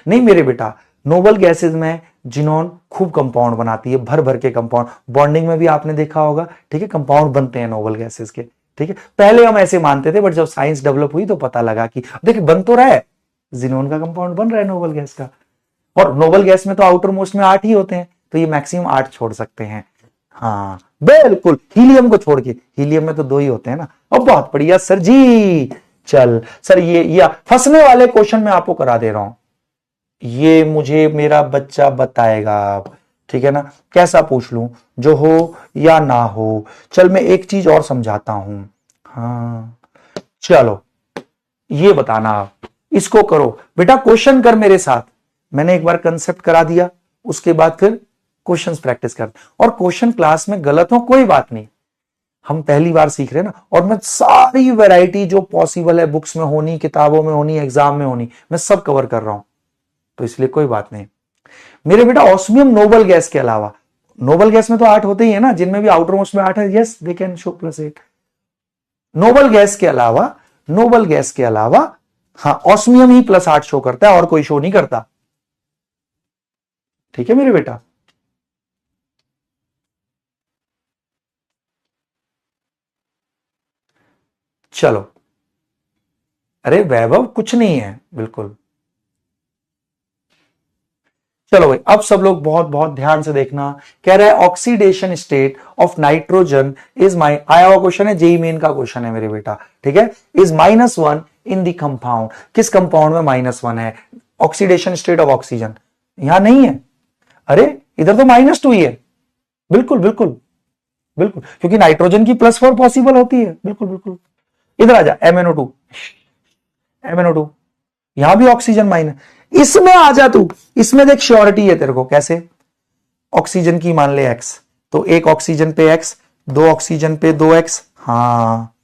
नहीं मेरे बेटा, नोबल गैसेस में जिनॉन खूब कंपाउंड बनाती है, भर भर के कंपाउंड। बॉन्डिंग में भी आपने देखा होगा, ठीक है, कंपाउंड बनते हैं नोबल गैसेस के, ठीक है। पहले हम ऐसे मानते थे, बट जब साइंस डेवलप हुई तो पता लगा कि देखिए बन तो रहा है, जिनॉन का कंपाउंड बन रहा है नोबल गैस का। और नोबल गैस में तो आउटर मोस्ट में 8 ही होते हैं, तो ये मैक्सिमम 8 छोड़ सकते हैं। हाँ बिल्कुल, हीलियम को छोड़ के, हीलियम में तो 2 ही होते हैं ना। अब बहुत बढ़िया सर जी। चल सर, ये फंसने वाले क्वेश्चन मैं आपको करा दे रहा हूं, ये मुझे मेरा बच्चा बताएगा, ठीक है ना। कैसा पूछ लूं, जो हो या ना हो। चल मैं एक चीज और समझाता हूं। हाँ चलो, ये बताना आप, इसको करो बेटा, क्वेश्चन कर मेरे साथ। मैंने एक बार कंसेप्ट करा दिया, उसके बाद फिर क्वेश्चंस प्रैक्टिस कर। और क्वेश्चन क्लास में गलत हो कोई बात नहीं, हम पहली बार सीख रहे हैं ना। और मैं सारी वैरायटी जो पॉसिबल है बुक्स में होनी, किताबों में होनी, एग्जाम में होनी, मैं सब कवर कर रहा हूं, तो इसलिए कोई बात नहीं मेरे बेटा। ऑस्मियम नोबल गैस के अलावा, नोबल गैस में तो 8 होते ही है ना, जिनमें भी आउटर मोस्ट में 8 है। Yes, they can show +8। Noble gas के अलावा, नोबल गैस के अलावा, हाँ, ऑस्मियम ही +8 शो करता है और कोई शो नहीं करता, ठीक है मेरे बेटा। चलो, अरे वैभव कुछ नहीं है बिल्कुल। चलो भाई, अब सब लोग बहुत बहुत ध्यान से देखना। कह रहा है oxidation state of nitrogen is आया हुआ क्वेश्चन है, जेई मेन का क्वेश्चन है मेरे बेटा, ठीक है। इज -1 इन द कंपाउंड, किस कंपाउंड में -1 है? ऑक्सीडेशन स्टेट ऑफ ऑक्सीजन यहां नहीं है। अरे इधर तो -2 ही है। बिल्कुल बिल्कुल बिल्कुल, क्योंकि नाइट्रोजन की +4 पॉसिबल होती है। बिल्कुल बिल्कुल, इधर आ जा, MnO2, MnO2, यहां भी ऑक्सीजन माइनस। इसमें आ जा तू, इसमें देख श्योरिटी है तेरे को। कैसे? ऑक्सीजन की मान ले x, तो एक ऑक्सीजन पे x, 2 ऑक्सीजन पे 2x। हाँ,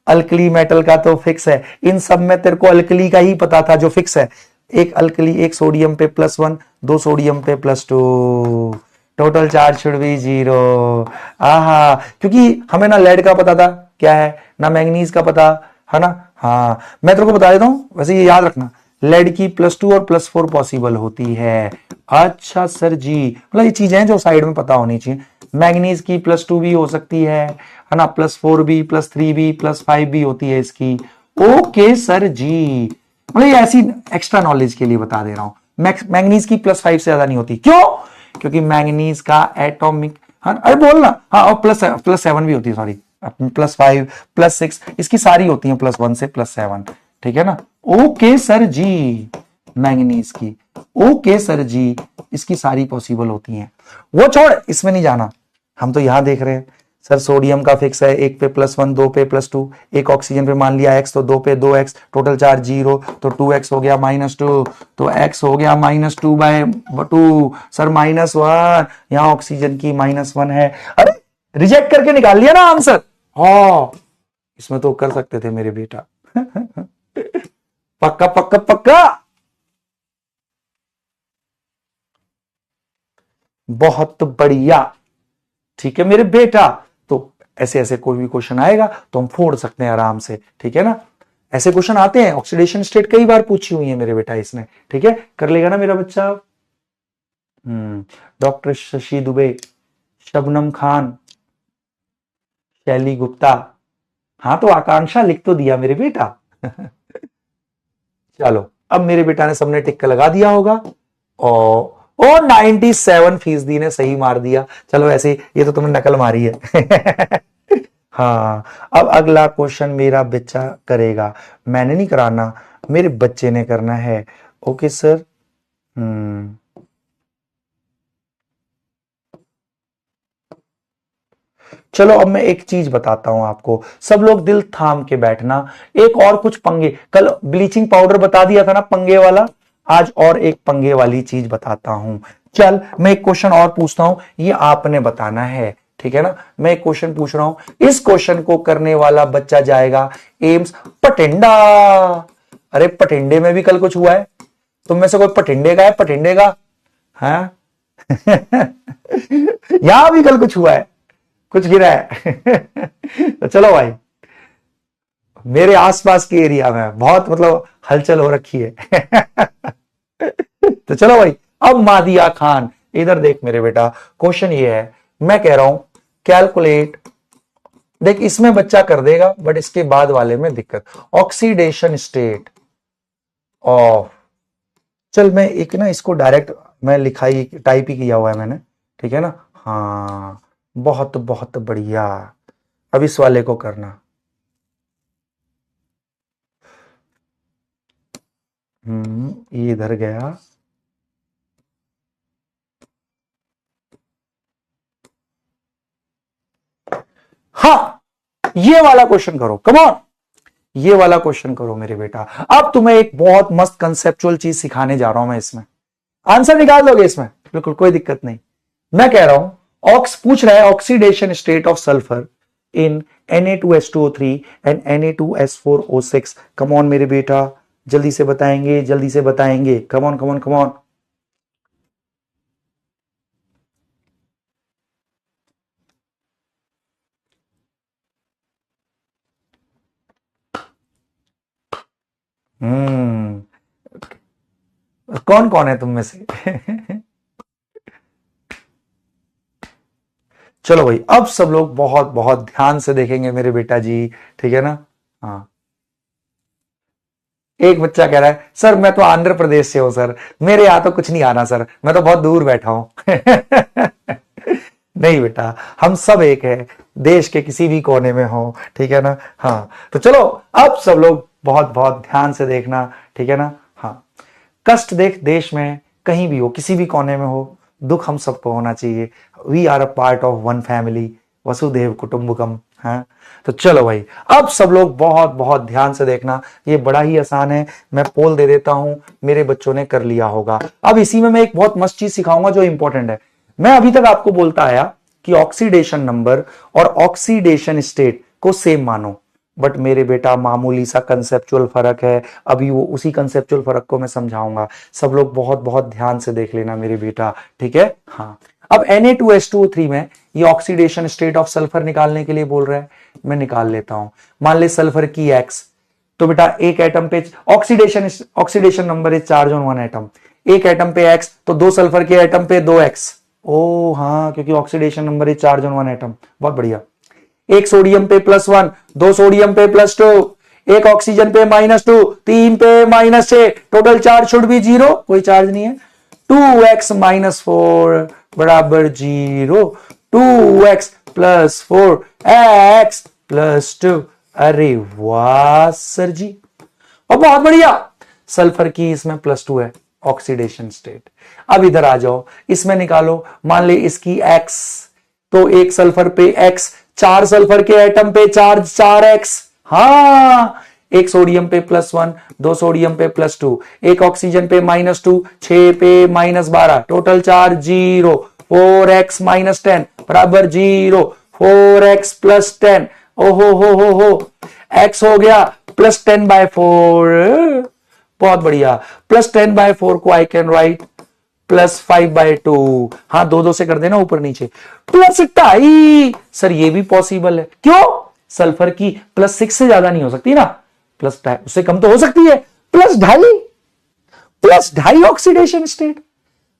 अल्कली मेटल का तो फिक्स है, इन सब में तेरे को अल्कली का ही पता था जो फिक्स है। एक अल्कली, एक सोडियम पे +1, 2 सोडियम पे +2, टोटल चार्ज शुड बी 0। आहा, क्योंकि हमें ना लेड का पता था क्या है, ना मैंगनीज का पता है ना। हाँ, मैं तेरे को बता देता हूं, वैसे ये याद रखना, लेड की +2 और +4 पॉसिबल होती है। अच्छा सर जी, मतलब ये चीजें जो साइड में पता होनी चाहिए। मैंगनीज की +2 भी हो सकती है ना, +4 भी, +3 भी, +5 भी होती है इसकी। ओके सर जी, मतलब ये ऐसी एक्स्ट्रा नॉलेज के लिए बता दे रहा हूं। मैंगनीज की +5 से ज्यादा नहीं होती, क्यों? क्योंकि मैंगनीज का एटॉमिक, हाँ अरे बोल ना, हाँ, और +7 भी होती है, सॉरी, +5 +6 इसकी सारी होती हैं, +1 से +7, ठीक है ना। ओके सर जी, मैंगनीज की, ओके सर जी, इसकी सारी पॉसिबल होती हैं। वो छोड़, इसमें नहीं जाना, हम तो यहां देख रहे हैं। सर सोडियम का फिक्स है, एक पे +1, दो पे +2, एक ऑक्सीजन पे मान लिया x, तो दो पे 2x, टोटल चार्ज 0, तो 2x हो गया -2, तो x हो गया -2/2। सर -1, यहां ऑक्सीजन की -1 है। अरे रिजेक्ट करके निकाल लिया ना आंसर। हाँ, इसमें तो कर सकते थे मेरे बेटा। पक्का पक्का पक्का, बहुत बढ़िया। ठीक है मेरे बेटा, तो ऐसे ऐसे कोई भी क्वेश्चन आएगा तो हम फोड़ सकते हैं आराम से, ठीक है ना। ऐसे क्वेश्चन आते हैं, ऑक्सीडेशन स्टेट कई बार पूछी हुई है मेरे बेटा इसने, ठीक है, कर लेगा ना मेरा बच्चा। डॉक्टर शशि दुबे, शबनम खान, शैली गुप्ता, हाँ तो आकांक्षा लिख तो दिया मेरे बेटा। चलो, अब मेरे बेटा ने सबने टिक लगा दिया होगा, और 97% ने सही मार दिया। चलो ऐसे, ये तो तुमने नकल मारी है। हाँ, अब अगला क्वेश्चन मेरा बच्चा करेगा, मैंने नहीं कराना, मेरे बच्चे ने करना है। Okay sir. चलो अब मैं एक चीज बताता हूं आपको, सब लोग दिल थाम के बैठना। एक और कुछ पंगे, कल ब्लीचिंग पाउडर बता दिया था ना पंगे वाला, आज और एक पंगे वाली चीज बताता हूं। चल मैं एक क्वेश्चन और पूछता हूं, ये आपने बताना है, ठीक है ना। मैं एक क्वेश्चन पूछ रहा हूं, इस क्वेश्चन को करने वाला बच्चा जाएगा एम्स पटिंडा। अरे पटिंडे में भी कल कुछ हुआ है, तुम में से कोई पटिंडे का है, पटिंडे का? हाँ। यहां भी कल कुछ हुआ है, कुछ गिरा है। तो चलो भाई, मेरे आसपास के एरिया में बहुत मतलब हलचल हो रखी है। तो चलो भाई, अब मादिया खान, इधर देख मेरे बेटा, क्वेश्चन ये है, मैं कह रहा हूं कैलकुलेट, देख इसमें बच्चा कर देगा, बट इसके बाद वाले में दिक्कत, ऑक्सीडेशन स्टेट ऑफ, चल मैं एक ना इसको डायरेक्ट, मैं लिखाई टाइप ही किया हुआ है मैंने, ठीक है ना। हाँ, बहुत बहुत बढ़िया, अब इस वाले को करना। ये इधर गया, हाँ, ये वाला क्वेश्चन करो, कम ऑन, ये वाला क्वेश्चन करो मेरे बेटा। अब तुम्हें एक बहुत मस्त कंसेप्चुअल चीज सिखाने जा रहा हूं मैं, इसमें आंसर निकाल दोगे इसमें, बिल्कुल कोई दिक्कत नहीं। मैं कह रहा हूं, ऑक्स पूछ रहा है oxidation state of sulphur in Na2H2O3 and Na2S4O6। Come on मेरे बेटा, जल्दी से बताएंगे, जल्दी से बताएंगे, कम on come on come on. कौन कौन है तुम में से? चलो भाई, अब सब लोग बहुत बहुत ध्यान से देखेंगे मेरे बेटा जी, ठीक है ना। हाँ, एक बच्चा कह रहा है सर मैं तो आंध्र प्रदेश से हूं सर, मेरे यहां तो कुछ नहीं आना सर, मैं तो बहुत दूर बैठा हूं। नहीं बेटा, हम सब एक है, देश के किसी भी कोने में हो, ठीक है ना। हाँ, तो चलो अब सब लोग बहुत बहुत ध्यान से देखना, ठीक है ना। हाँ, कष्ट देख देश में कहीं भी हो, किसी भी कोने में हो, दुख हम सबको होना चाहिए। We are a part of one family, वसुदेव कुटुंबकम। हाँ, तो चलो भाई, अब सब लोग बहुत बहुत ध्यान से देखना, ये बड़ा ही आसान है, मैं पोल दे देता हूं, मेरे बच्चों ने कर लिया होगा। अब इसी में मैं एक बहुत मस्त चीज सिखाऊंगा जो इंपॉर्टेंट है। मैं अभी तक आपको बोलता आया कि ऑक्सीडेशन नंबर और ऑक्सीडेशन स्टेट को सेम मानो, बट मेरे बेटा मामूली सा कंसेप्चुअल फर्क है, अभी वो उसी कंसेप्चुअल फर्क को मैं समझाऊंगा। सब लोग बहुत बहुत ध्यान से देख लेना मेरे बेटा, ठीक है। हाँ, अब Na2S2O3 में ये ऑक्सीडेशन स्टेट ऑफ सल्फर निकालने के लिए बोल रहा है, मैं निकाल लेता हूं। मान ले सल्फर की X, तो बेटा एक एटम पे oxidation number is charge on one atom, एक एटम पे X, तो दो सल्फर के एटम पे 2X। ओ हाँ, क्योंकि oxidation number is charge on one atom. बहुत बढ़िया। एक सोडियम पे +1, दो सोडियम पे +2, एक ऑक्सीजन पे -2, तीन पे -6, टोटल चार्ज शुड बी 0, कोई चार्ज नहीं है। 2x - 4 बराबर 0, 2x + 4 x + 2। अरे वाह सर जी, और बहुत बढ़िया। सल्फर की इसमें +2 है, ऑक्सीडेशन स्टेट। अब इधर आ जाओ, इसमें निकालो। मान ले इसकी x, तो एक सल्फर पे x, चार सल्फर के एटम पे चार्ज 4x। हाँ, एक सोडियम पे +1, दो सोडियम पे +2, एक ऑक्सीजन पे -2, 6 पे -12, टोटल चार्ज 0, 4x - 10 बराबर 0, 4x + 10, ओहो हो, x हो गया +10/4। बहुत बढ़िया। +10/4 को आई कैन राइट +5/2। हाँ, दो से कर देना ऊपर नीचे। +2.5 सर, ये भी पॉसिबल है। क्यों? सल्फर की +6 से ज्यादा नहीं हो सकती ना, +2.5 उससे कम तो हो सकती है। +2.5 oxidation state.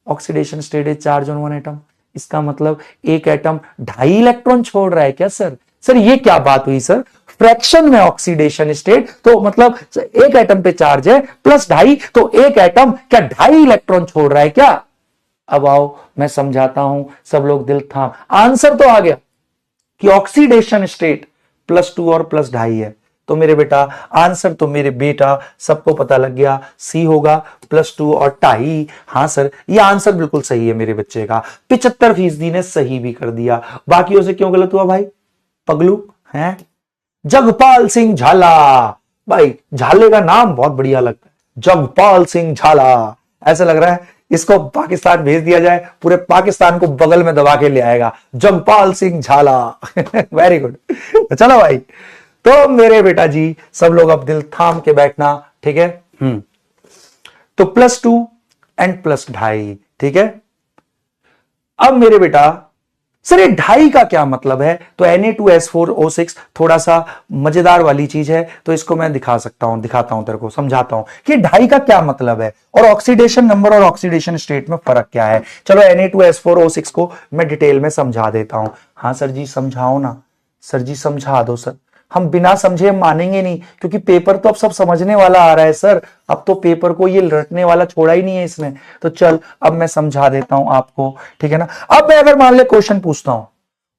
Oxidation state is charge on one atom. इसका मतलब एक एटम 2.5 इलेक्ट्रॉन छोड़ रहा है क्या सर? सर ये क्या बात हुई सर? फ्रैक्शन में ऑक्सीडेशन स्टेट, तो मतलब एक एटम पे चार्ज है +2.5, तो एक एटम क्या 2.5 इलेक्ट्रॉन छोड़ रहा है क्या? अब आओ मैं समझाता हूं, सब लोग दिल थाम। आंसर तो आ गया कि ऑक्सीडेशन स्टेट +2 और +2.5 है। तो मेरे बेटा आंसर तो मेरे बेटा सबको पता लग गया, सी होगा +2 और 2.5। हाँ सर, ये आंसर बिल्कुल सही है मेरे बच्चे का। 75% ने सही भी कर दिया। बाकियों से क्यों गलत हुआ भाई? पगलू हैं? जगपाल सिंह झाला। भाई झाले का नाम बहुत बढ़िया लगता है, जगपाल सिंह झाला। ऐसा लग रहा है इसको पाकिस्तान भेज दिया जाए, पूरे पाकिस्तान को बगल में दबा के ले आएगा, जगपाल सिंह झाला। Very good. तो चलो भाई, तो मेरे बेटा जी सब लोग अब दिल थाम के बैठना, ठीक है? तो +2 एंड +2.5, ठीक है? अब मेरे बेटा सर ये 2.5 का क्या मतलब है? तो Na2S4O6 थोड़ा सा मजेदार वाली चीज है, तो इसको मैं दिखाता हूं तेरे को, समझाता हूं कि 2.5 का क्या मतलब है और ऑक्सीडेशन नंबर और ऑक्सीडेशन स्टेट में फर्क क्या है। चलो Na2S4O6 को मैं डिटेल में समझा देता हूं। हाँ सर जी समझाओ ना, सर जी समझा दो सर। हम बिना समझे मानेंगे नहीं, क्योंकि पेपर तो अब सब समझने वाला आ रहा है सर। अब तो पेपर को ये रटने वाला छोड़ा ही नहीं है इसने। तो चल अब मैं समझा देता हूं आपको, ठीक है ना? अब मैं अगर मान ले क्वेश्चन पूछता हूं,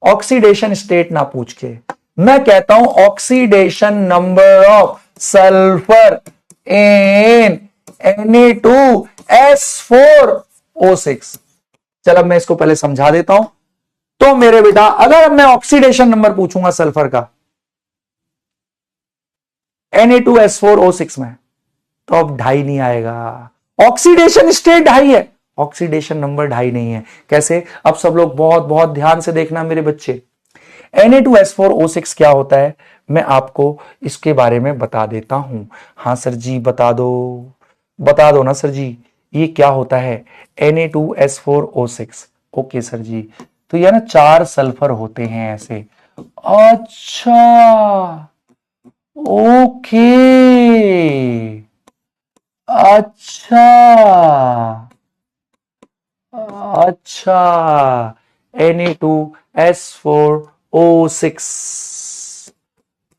ऑक्सीडेशन स्टेट ना पूछ के मैं कहता हूं oxidation number of sulphur in Na2S4O6। चल अब मैं इसको पहले समझा देता हूं। तो मेरे बेटा अगर मैं ऑक्सीडेशन नंबर पूछूंगा सल्फर का Na2S4O6 में, तो अब 2.5 नहीं आएगा। ऑक्सीडेशन स्टेट 2.5 है, ऑक्सीडेशन नंबर 2.5 नहीं है। कैसे? अब सब लोग बहुत बहुत ध्यान से देखना मेरे बच्चे। Na2S4O6 क्या होता है मैं आपको इसके बारे में बता देता हूं। हाँ सर जी बता दो ना सर जी, ये क्या होता है Na2S4O6? ओके सर जी, तो ये ना 4 सल्फर होते हैं ऐसे। अच्छा, ओके, अच्छा अच्छा, Na2S4O6।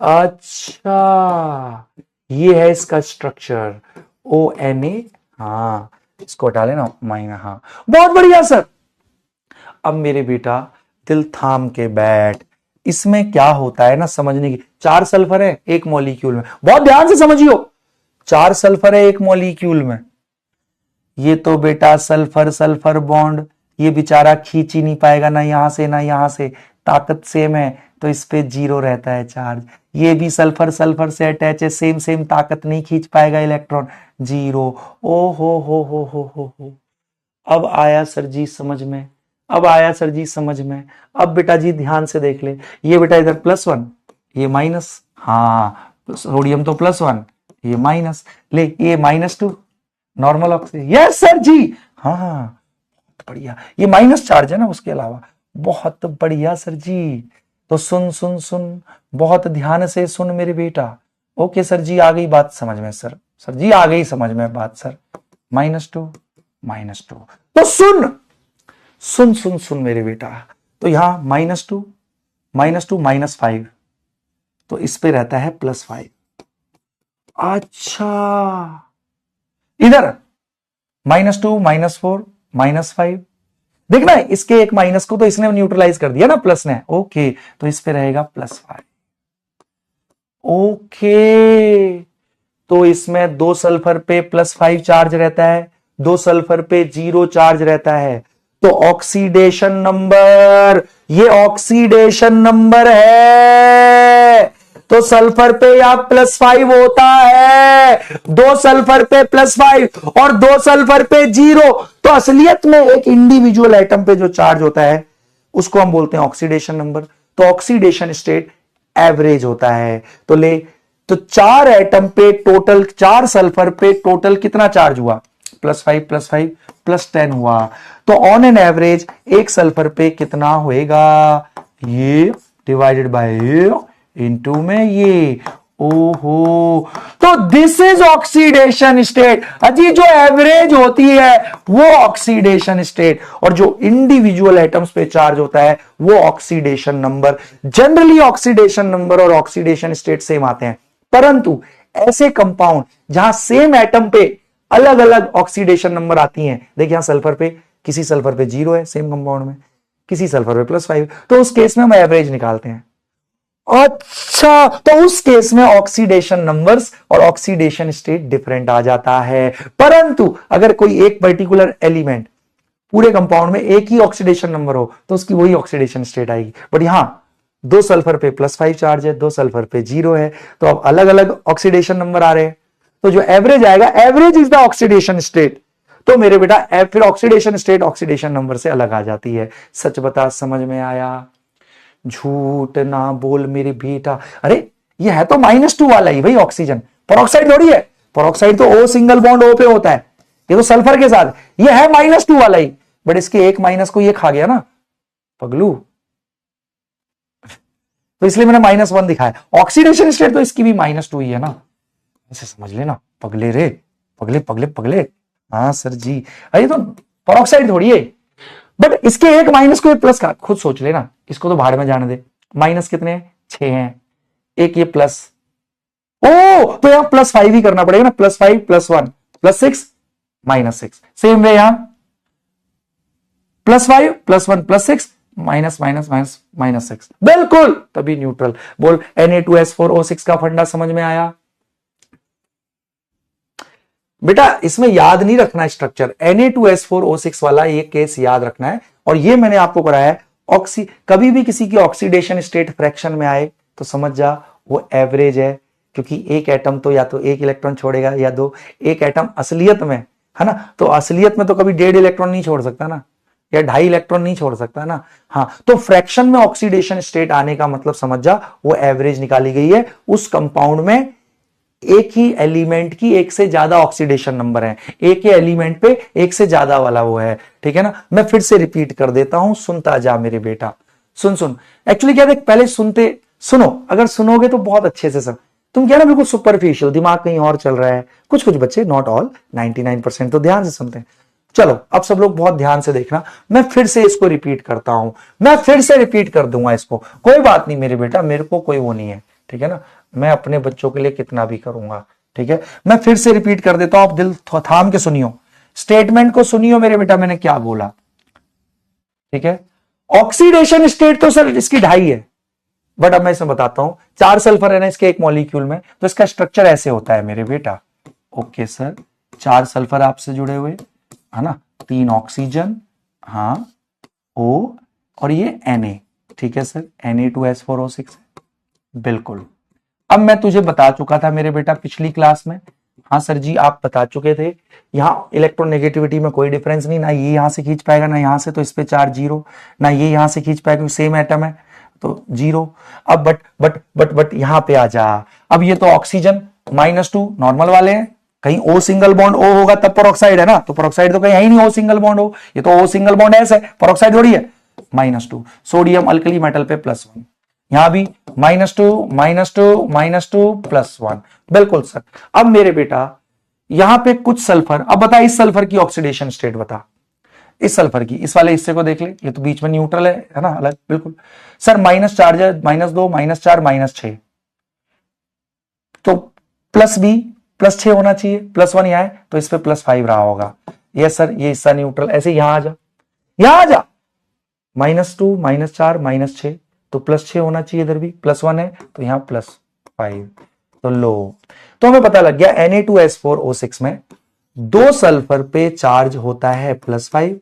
अच्छा, ये है इसका स्ट्रक्चर ONA। हाँ, इसको हटा लेना माइनस। हाँ बहुत बढ़िया सर। अब मेरे बेटा दिल थाम के बैठ, इसमें क्या होता है ना समझने की। 4 सल्फर है एक मॉलिक्यूल में, बहुत ध्यान से समझियो। 4 सल्फर है एक मॉलिक्यूल में। ये तो बेटा सल्फर सल्फर बॉन्ड, ये बेचारा खींच ही नहीं पाएगा ना यहां से ना यहां से, ताकत सेम है तो इस पे 0 रहता है चार्ज। ये भी सल्फर सल्फर से अटैच है, सेम सेम ताकत, नहीं खींच पाएगा इलेक्ट्रॉन, 0। ओ हो। अब आया सर जी समझ में, अब आया सर जी समझ में। अब बेटा जी ध्यान से देख ले, ये बेटा इधर +1, ये माइनस। हाँ, सोडियम तो +1, ये माइनस, ले ये -2 नॉर्मल ऑक्सीजन। यस सर जी। हाँ, बढ़िया, ये माइनस चार्ज है ना उसके अलावा, बहुत बढ़िया सर जी। तो सुन सुन सुन, बहुत ध्यान से सुन मेरे बेटा। ओके सर जी, आ गई बात समझ में सर, सर जी आ गई समझ में बात सर। -2 -2, तो सुन सुन सुन सुन मेरे बेटा, तो यहां -2 -5, तो इस पे रहता है +5। अच्छा, इधर -2 -4 -5, देखना इसके एक माइनस को तो इसने न्यूट्रलाइज कर दिया ना प्लस ने, ओके, तो इस पे रहेगा +5। ओके, तो इसमें 2 सल्फर पे +5 चार्ज रहता है, 2 सल्फर पे 0 चार्ज रहता है, तो ऑक्सीडेशन नंबर, ये ऑक्सीडेशन नंबर है, तो सल्फर पे या +5 होता है, 2 सल्फर पे +5 और 2 सल्फर पे 0, तो असलियत में एक इंडिविजुअल एटम पे जो चार्ज होता है उसको हम बोलते हैं ऑक्सीडेशन नंबर। तो ऑक्सीडेशन स्टेट एवरेज होता है। तो ले, तो 4 एटम पे टोटल, 4 सल्फर पे टोटल कितना चार्ज हुआ, +5 +5 +10 हुआ, तो ऑन एन एवरेज एक सल्फर पे कितना होएगा, ये डिवाइडेड बाय इनटू में ये, ओहो, तो दिस इज ऑक्सीडेशन स्टेट। अजी जो एवरेज होती है वो ऑक्सीडेशन स्टेट, और जो इंडिविजुअल एटम्स पे चार्ज होता है वो oxidation number. Generally oxidation number और ऑक्सीडेशन स्टेट सेम आते हैं, परंतु ऐसे कंपाउंड जहां सेम एटम पे अलग अलग ऑक्सीडेशन नंबर आती हैं, देखिए यहां सल्फर पे, किसी सल्फर पे 0 है सेम कंपाउंड में, किसी सल्फर पे +5, तो उस केस में हम एवरेज निकालते हैं। अच्छा, तो उस केस में ऑक्सीडेशन नंबर्स और ऑक्सीडेशन स्टेट डिफरेंट आ जाता है। परंतु अगर कोई एक पर्टिकुलर एलिमेंट पूरे कंपाउंड में एक ही ऑक्सीडेशन नंबर हो तो उसकी वही ऑक्सीडेशन स्टेट आएगी। बट यहां 2 सल्फर पे +5 चार्ज है, 2 सल्फर पे 0 है, तो अब अलग अलग ऑक्सीडेशन नंबर आ रहे हैं, तो जो एवरेज आएगा, average is the oxidation state. तो मेरे बेटा फिर ऑक्सीडेशन स्टेट ऑक्सीडेशन नंबर से अलग आ जाती है। सच बता, समझ में आया? झूठ ना बोल मेरे बेटा। अरे ये है तो -2 वाला ही भाई ऑक्सीजन, पेरोक्साइड थोड़ी है, पेरोक्साइड तो O सिंगल बॉन्ड O पे होता है, ये तो सल्फर के साथ, ये है -2 वाला ही, बट इसके एक माइनस को ये खा गया ना पगलू, तो इसलिए मैंने -1 दिखाया। ऑक्सीडेशन स्टेट तो इसकी भी -2 ही है ना, ऐसे समझ लेना पगले रे, पगले पगले पगले। हाँ सर जी, अरे तो पेरोक्साइड थोड़ी है, बट इसके एक माइनस को एक प्लस का, खुद सोच लेना, इसको तो भाड़ में जाने दे। माइनस कितने हैं, 6 हैं, एक ये प्लस, ओ तो यहां +5 ही करना पड़ेगा ना, +5 +1 +6 -6। सेम वे यहां +5 +1 +6 -6, बिल्कुल, तभी न्यूट्रल। बोल Na2S4O6 का फंडा समझ में आया बेटा? इसमें याद नहीं रखना स्ट्रक्चर, Na2S4O6 वाला ये केस याद रखना है, और ये मैंने आपको कराया है। कभी भी किसी की ऑक्सीडेशन स्टेट फ्रैक्शन में आए तो समझ जा वो एवरेज है, क्योंकि एक एटम तो या तो 1 इलेक्ट्रॉन छोड़ेगा या 2, एक एटम असलियत में है ना, तो असलियत में तो कभी 1.5 इलेक्ट्रॉन नहीं छोड़ सकता ना, या 2.5 इलेक्ट्रॉन नहीं छोड़ सकता ना। हाँ, तो फ्रैक्शन में ऑक्सीडेशन स्टेट आने का मतलब समझ जा वो एवरेज निकाली गई है, उस कंपाउंड में एक ही एलिमेंट की एक से ज्यादा ऑक्सीडेशन नंबर है, एक ही एलिमेंट पे एक से ज्यादा वाला वो है, ठीक है ना। मैं फिर से रिपीट कर देता हूं, सुनता जा मेरे बेटा, सुन सुन। एक्चुअली क्या देख, पहले सुनो, अगर सुनोगे तो बहुत अच्छे से सब, तुम क्या ना बिल्कुल सुपरफिशियल, दिमाग कहीं और चल रहा है। कुछ कुछ बच्चे, नॉट ऑल, 99% तो ध्यान से सुनते हैं। चलो अब सब लोग बहुत ध्यान से देखना, मैं फिर से इसको रिपीट करता हूं, मैं फिर से रिपीट कर दूंगा इसको, कोई बात नहीं मेरे बेटा, मेरे को कोई वो नहीं है, ठीक है ना, मैं अपने बच्चों के लिए कितना भी करूंगा, ठीक है। मैं फिर से रिपीट कर देता हूं, आप दिल थाम के सुनियो, स्टेटमेंट को सुनियो मेरे बेटा, मैंने क्या बोला, ठीक है। ऑक्सीडेशन स्टेट तो सर इसकी 2.5 है, बट अब मैं इसमें बताता हूं, 4 सल्फर है ना इसके एक मॉलिक्यूल में, तो इसका स्ट्रक्चर ऐसे होता है मेरे बेटा। ओके सर, 4 सल्फर आपसे जुड़े हुए है ना, 3 ऑक्सीजन, हाँ O और ये Na, ठीक है सर, Na2S4O6, बिल्कुल। अब मैं तुझे बता चुका था मेरे बेटा पिछली क्लास में, हाँ सर जी आप बता चुके थे, यहाँ इलेक्ट्रोनेगेटिविटी में कोई डिफरेंस नहीं, ना ये यहां से खींच पाएगा ना यहां से, तो इस पे चार्ज 0, ना ये यहां से खींच पाएगा, सेम एटम है तो 0। अब बट यहां पे आ जा, अब ये तो ऑक्सीजन -2 नॉर्मल वाले हैं, कहीं ओ सिंगल बॉन्ड ओ होगा तब पेरोक्साइड है ना, तो पेरोक्साइड तो कहीं है ही नहीं ओ सिंगल बॉन्ड हो, ये तो ओ सिंगल बॉन्ड एस है, पेरोक्साइड थोड़ी है। -2 सोडियम अल्कली मेटल पे +1, यहां भी -2 -2 -2 +1, बिल्कुल सर। अब मेरे बेटा यहां पे कुछ सल्फर, अब बता इस सल्फर की ऑक्सीडेशन स्टेट बता, इस सल्फर की, इस वाले हिस्से को देख ले, ये तो बीच में न्यूट्रल है ना, अलग बिल्कुल। सर माइनस चार्ज है, -2 -4 -6, तो +B +6 होना चाहिए, +1 यहां है तो इस पे +5 रहा होगा। यस सर, ये हिस्सा न्यूट्रल, ऐसे यहां आ जा, यहां आ जा, -2 -4 -6, तो +6 होना चाहिए, इधर भी +1 है तो यहां +5, तो लो, तो हमें पता लग गया Na2S4O6 में दो सल्फर पे चार्ज होता है +5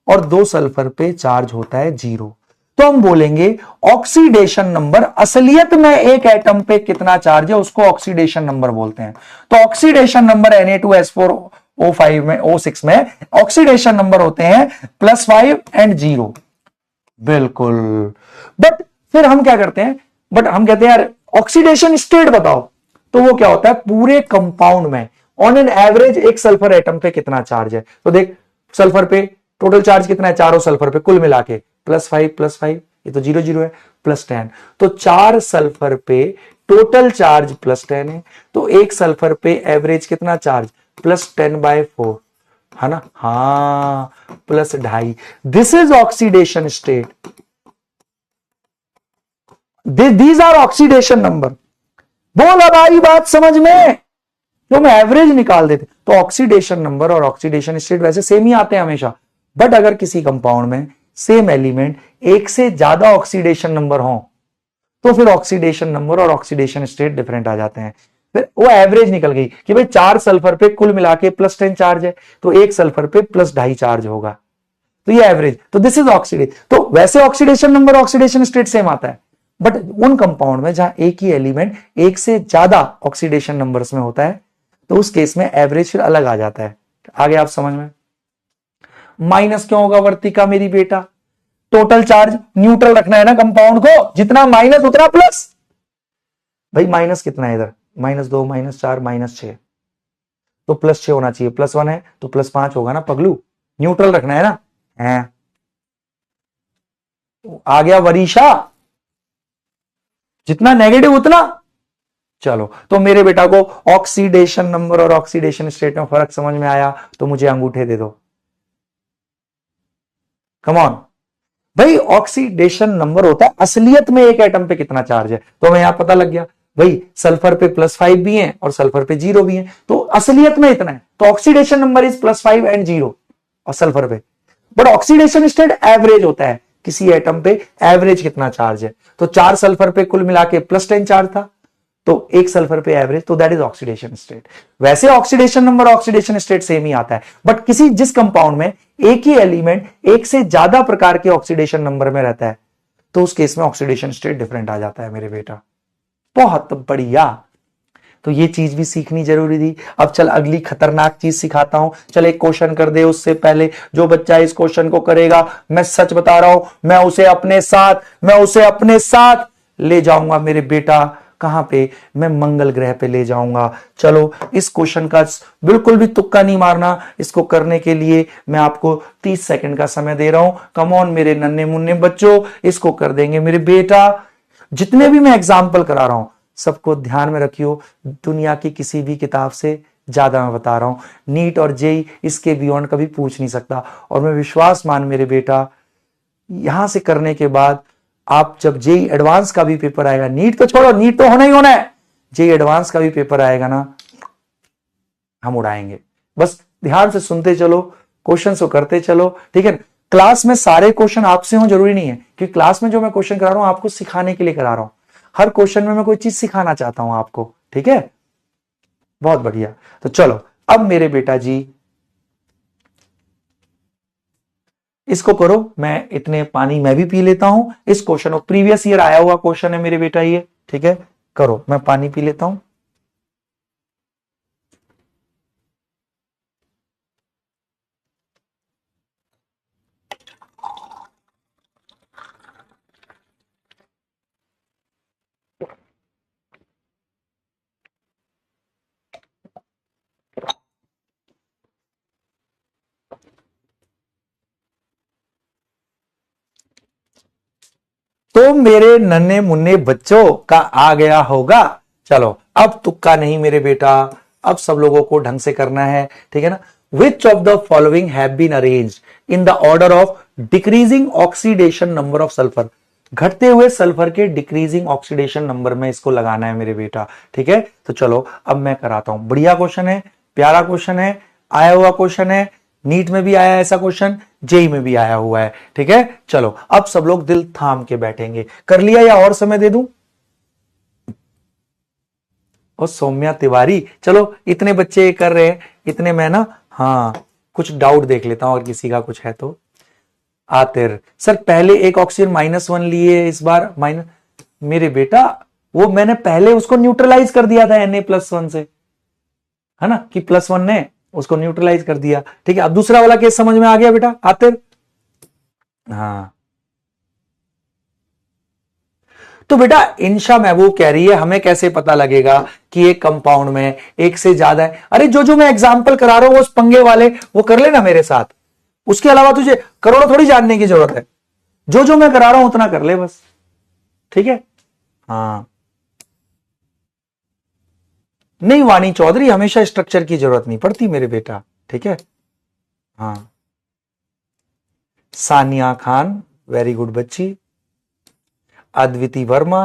और दो सल्फर पे चार्ज होता है 0, तो हम बोलेंगे ऑक्सीडेशन नंबर, असलियत में एक एटम पे कितना चार्ज है उसको ऑक्सीडेशन नंबर बोलते हैं। तो ऑक्सीडेशन नंबर Na2S4O5 में O6 में ऑक्सीडेशन नंबर होते हैं +5 एंड 0, बिल्कुल। बट फिर हम क्या करते हैं, बट हम कहते हैं यार ऑक्सीडेशन स्टेट बताओ, तो वो क्या होता है पूरे कंपाउंड में ऑन एन एवरेज एक सल्फर एटम पे कितना चार्ज है, तो देख सल्फर पे टोटल चार्ज कितना है चारों सल्फर पे कुल मिला के +5 ये तो 0 0 है, +10, तो 4 सल्फर पे टोटल चार्ज +10 है, तो एक सल्फर पे एवरेज कितना चार्ज +10/4 है ना, हाँ +2.5, this is oxidation state, these are oxidation number. बोल अब आई बात समझ में, तो हम एवरेज निकाल देते, तो ऑक्सीडेशन नंबर और ऑक्सीडेशन स्टेट वैसे सेम ही आते हैं हमेशा, बट अगर किसी कंपाउंड में सेम एलिमेंट एक से ज्यादा ऑक्सीडेशन नंबर हो तो फिर ऑक्सीडेशन नंबर और ऑक्सीडेशन स्टेट डिफरेंट आ जाते हैं। फिर वो एवरेज निकल गई कि भाई 4 सल्फर पे कुल मिला के +10 चार्ज है, तो एक सल्फर पे +2.5 चार्ज होगा, तो ये एवरेज, तो दिस इज ऑक्सीडेशन। तो वैसे oxidation number oxidation state same आता है, बट उन कंपाउंड में जहां एक ही एलिमेंट एक से ज्यादा ऑक्सीडेशन नंबर्स में होता है तो उस केस में एवरेज फिर अलग आ जाता है। आगे आप समझ में, माइनस क्यों होगा वर्तिका मेरी बेटा, टोटल चार्ज न्यूट्रल रखना है ना कंपाउंड को, जितना माइनस उतना प्लस। भाई माइनस कितना है इधर, -2 -4 -6, तो +6 होना चाहिए, +1 है तो +5 होगा ना पगलू, न्यूट्रल रखना है ना, है आ गया वरीशा, जितना नेगेटिव उतना। चलो तो मेरे बेटा को ऑक्सीडेशन नंबर और ऑक्सीडेशन स्टेट में फर्क समझ में आया, तो मुझे अंगूठे दे दो, कम ऑन। भाई ऑक्सीडेशन नंबर होता है असलियत में एक एटम पे कितना चार्ज है, तो हमें यहां पता लग गया भाई सल्फर पे +5 भी है और सल्फर पे 0 भी है, तो असलियत में इतना है, तो ऑक्सीडेशन नंबर इज +5 एंड 0 और सल्फर पे, बट ऑक्सीडेशन स्टेट एवरेज होता है किसी एटम पे एवरेज कितना चार्ज है, तो 4 सल्फर पे कुल मिला के +10 चार्ज था, तो एक सल्फर पे एवरेज, तो दैट इज ऑक्सीडेशन स्टेट। वैसे oxidation number oxidation state same ही आता है, बट किसी जिस कंपाउंड में एक ही एलिमेंट एक से ज्यादा प्रकार के ऑक्सीडेशन नंबर में रहता है तो उस केस में ऑक्सीडेशन स्टेट डिफरेंट आ जाता है मेरे बेटा। बहुत बढ़िया, तो ये चीज भी सीखनी जरूरी थी। अब चल अगली खतरनाक चीज सिखाता हूं, चल एक क्वेश्चन कर दे, उससे पहले जो बच्चा इस क्वेश्चन को करेगा मैं सच बता रहा हूं मैं उसे अपने साथ ले जाऊंगा मेरे बेटा, कहां पे, मैं मंगल ग्रह पे ले जाऊंगा। चलो इस क्वेश्चन का बिल्कुल भी तुक्का नहीं मारना, इसको करने के लिए मैं आपको 30 सेकंड का समय दे रहा हूं, कम ऑन मेरे नन्हे मुन्ने बच्चों, इसको कर देंगे मेरे बेटा। जितने भी मैं एग्जाम्पल करा रहा हूं सबको ध्यान में रखियो, दुनिया की किसी भी किताब से ज्यादा मैं बता रहा हूं, नीट और जेई इसके बियॉन्ड कभी पूछ नहीं सकता, और मैं विश्वास मान मेरे बेटा, यहां से करने के बाद आप जब जेई एडवांस का भी पेपर आएगा, नीट तो छोड़ो, नीट तो होना ही होना है, जेई एडवांस का भी पेपर आएगा ना, हम उड़ाएंगे। बस ध्यान से सुनते चलो, क्वेश्चन को करते चलो, ठीक है। क्लास में सारे क्वेश्चन आपसे हो जरूरी नहीं है, क्योंकि क्लास में जो मैं क्वेश्चन करा रहा हूं आपको सिखाने के लिए करा रहा हूं, हर क्वेश्चन में मैं कोई चीज सिखाना चाहता हूं आपको, ठीक है। बहुत बढ़िया, तो चलो अब मेरे बेटा जी इसको करो, मैं इतने पानी मैं भी पी लेता हूं, इस क्वेश्चन को प्रीवियस ईयर आया हुआ क्वेश्चन है मेरे बेटा ये, ठीक है। करो, मैं पानी पी लेता हूं। तो मेरे नन्हे मुन्ने बच्चों का आ गया होगा। चलो अब तुक्का नहीं मेरे बेटा, अब सब लोगों को ढंग से करना है, ठीक है ना। Which of the following have been arranged in the order of decreasing oxidation number of sulphur. घटते हुए सल्फर के डिक्रीजिंग ऑक्सीडेशन नंबर में इसको लगाना है मेरे बेटा, ठीक है। तो चलो अब मैं कराता हूं। बढ़िया क्वेश्चन है, प्यारा क्वेश्चन है, आया हुआ क्वेश्चन है, नीट में भी आया ऐसा क्वेश्चन, जेई में भी आया हुआ है, ठीक है। चलो अब सब लोग दिल थाम के बैठेंगे। कर लिया या और समय दे दूं? और सौम्या तिवारी, चलो इतने बच्चे कर रहे हैं, इतने में ना, हाँ कुछ डाउट देख लेता हूं, और किसी का कुछ है तो। आतिर सर पहले एक ऑक्सीजन -1 लिए, इस बार माइनस। मेरे बेटा वो मैंने पहले उसको न्यूट्रलाइज कर दिया था Na+1 से, है ना, कि +1 ने उसको न्यूट्रलाइज कर दिया, ठीक है। अब दूसरा वाला केस समझ में आ गया बेटा आतिर? हाँ तो बेटा इंशा महबूब कह रही है हमें कैसे पता लगेगा कि एक कंपाउंड में एक से ज्यादा है। अरे जो मैं एग्जांपल करा रहा हूं उस पंगे वाले वो कर लेना मेरे साथ, उसके अलावा तुझे करोड़ों थोड़ी जानने की जरूरत है। जो मैं करा रहा हूं उतना कर ले बस, ठीक है। हाँ नहीं वाणी चौधरी, हमेशा स्ट्रक्चर की जरूरत नहीं पड़ती मेरे बेटा, ठीक है। हाँ सानिया खान वेरी गुड बच्ची। अद्विति वर्मा,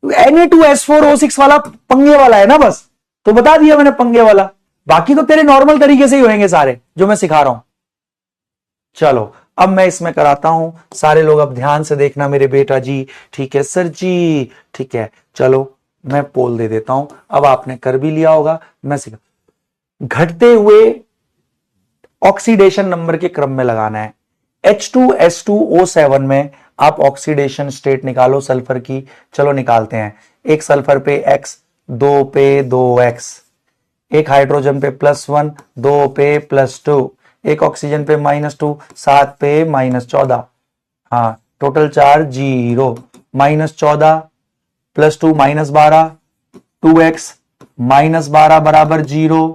Na2S4O6 वाला पंगे वाला है ना, बस तो बता दिया मैंने पंगे वाला, बाकी तो तेरे नॉर्मल तरीके से ही होंगे सारे जो मैं सिखा रहा हूं। चलो अब मैं इसमें कराता हूं, सारे लोग अब ध्यान से देखना मेरे बेटा जी, ठीक है सर जी, ठीक है। चलो मैं पोल दे देता हूं, अब आपने कर भी लिया होगा, मैं सिखा। घटते हुए ऑक्सीडेशन नंबर के क्रम में लगाना है। H2S2O7 में आप ऑक्सीडेशन स्टेट निकालो सल्फर की। चलो निकालते हैं। एक सल्फर पे X, 2 पे 2X, एक हाइड्रोजन पे +1, 2 पे +2, एक ऑक्सीजन पे -2, 7 पे -14। हाँ टोटल चार्ज 0, -14 +2 -12, 2X -12 बराबर 0,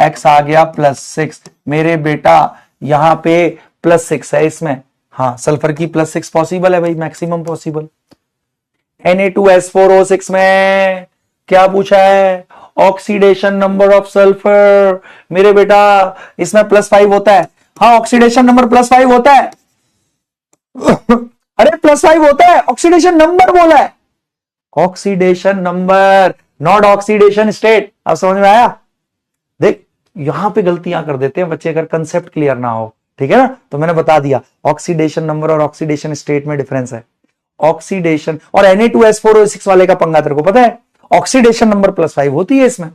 X आ गया +6। मेरे बेटा यहां पे +6 है इसमें, हाँ सल्फर की +6 पॉसिबल है भाई, मैक्सिमम पॉसिबल। Na2S4O6 में क्या पूछा है? Oxidation number of sulphur. मेरे बेटा इसमें +5 होता है, हाँ ऑक्सीडेशन नंबर +5 होता है। अरे +5 होता है, ऑक्सीडेशन नंबर बोला है, oxidation number not oxidation state. अब समझ में आया? देख यहां पे गलतियां कर देते हैं बच्चे अगर कंसेप्ट क्लियर ना हो, ठीक है ना। तो मैंने बता दिया ऑक्सीडेशन नंबर और ऑक्सीडेशन स्टेट में डिफरेंस है। ऑक्सीडेशन और Na2S4O6 वाले का पंगा तेरे को पता है, ऑक्सीडेशन नंबर +5 होती है इसमें।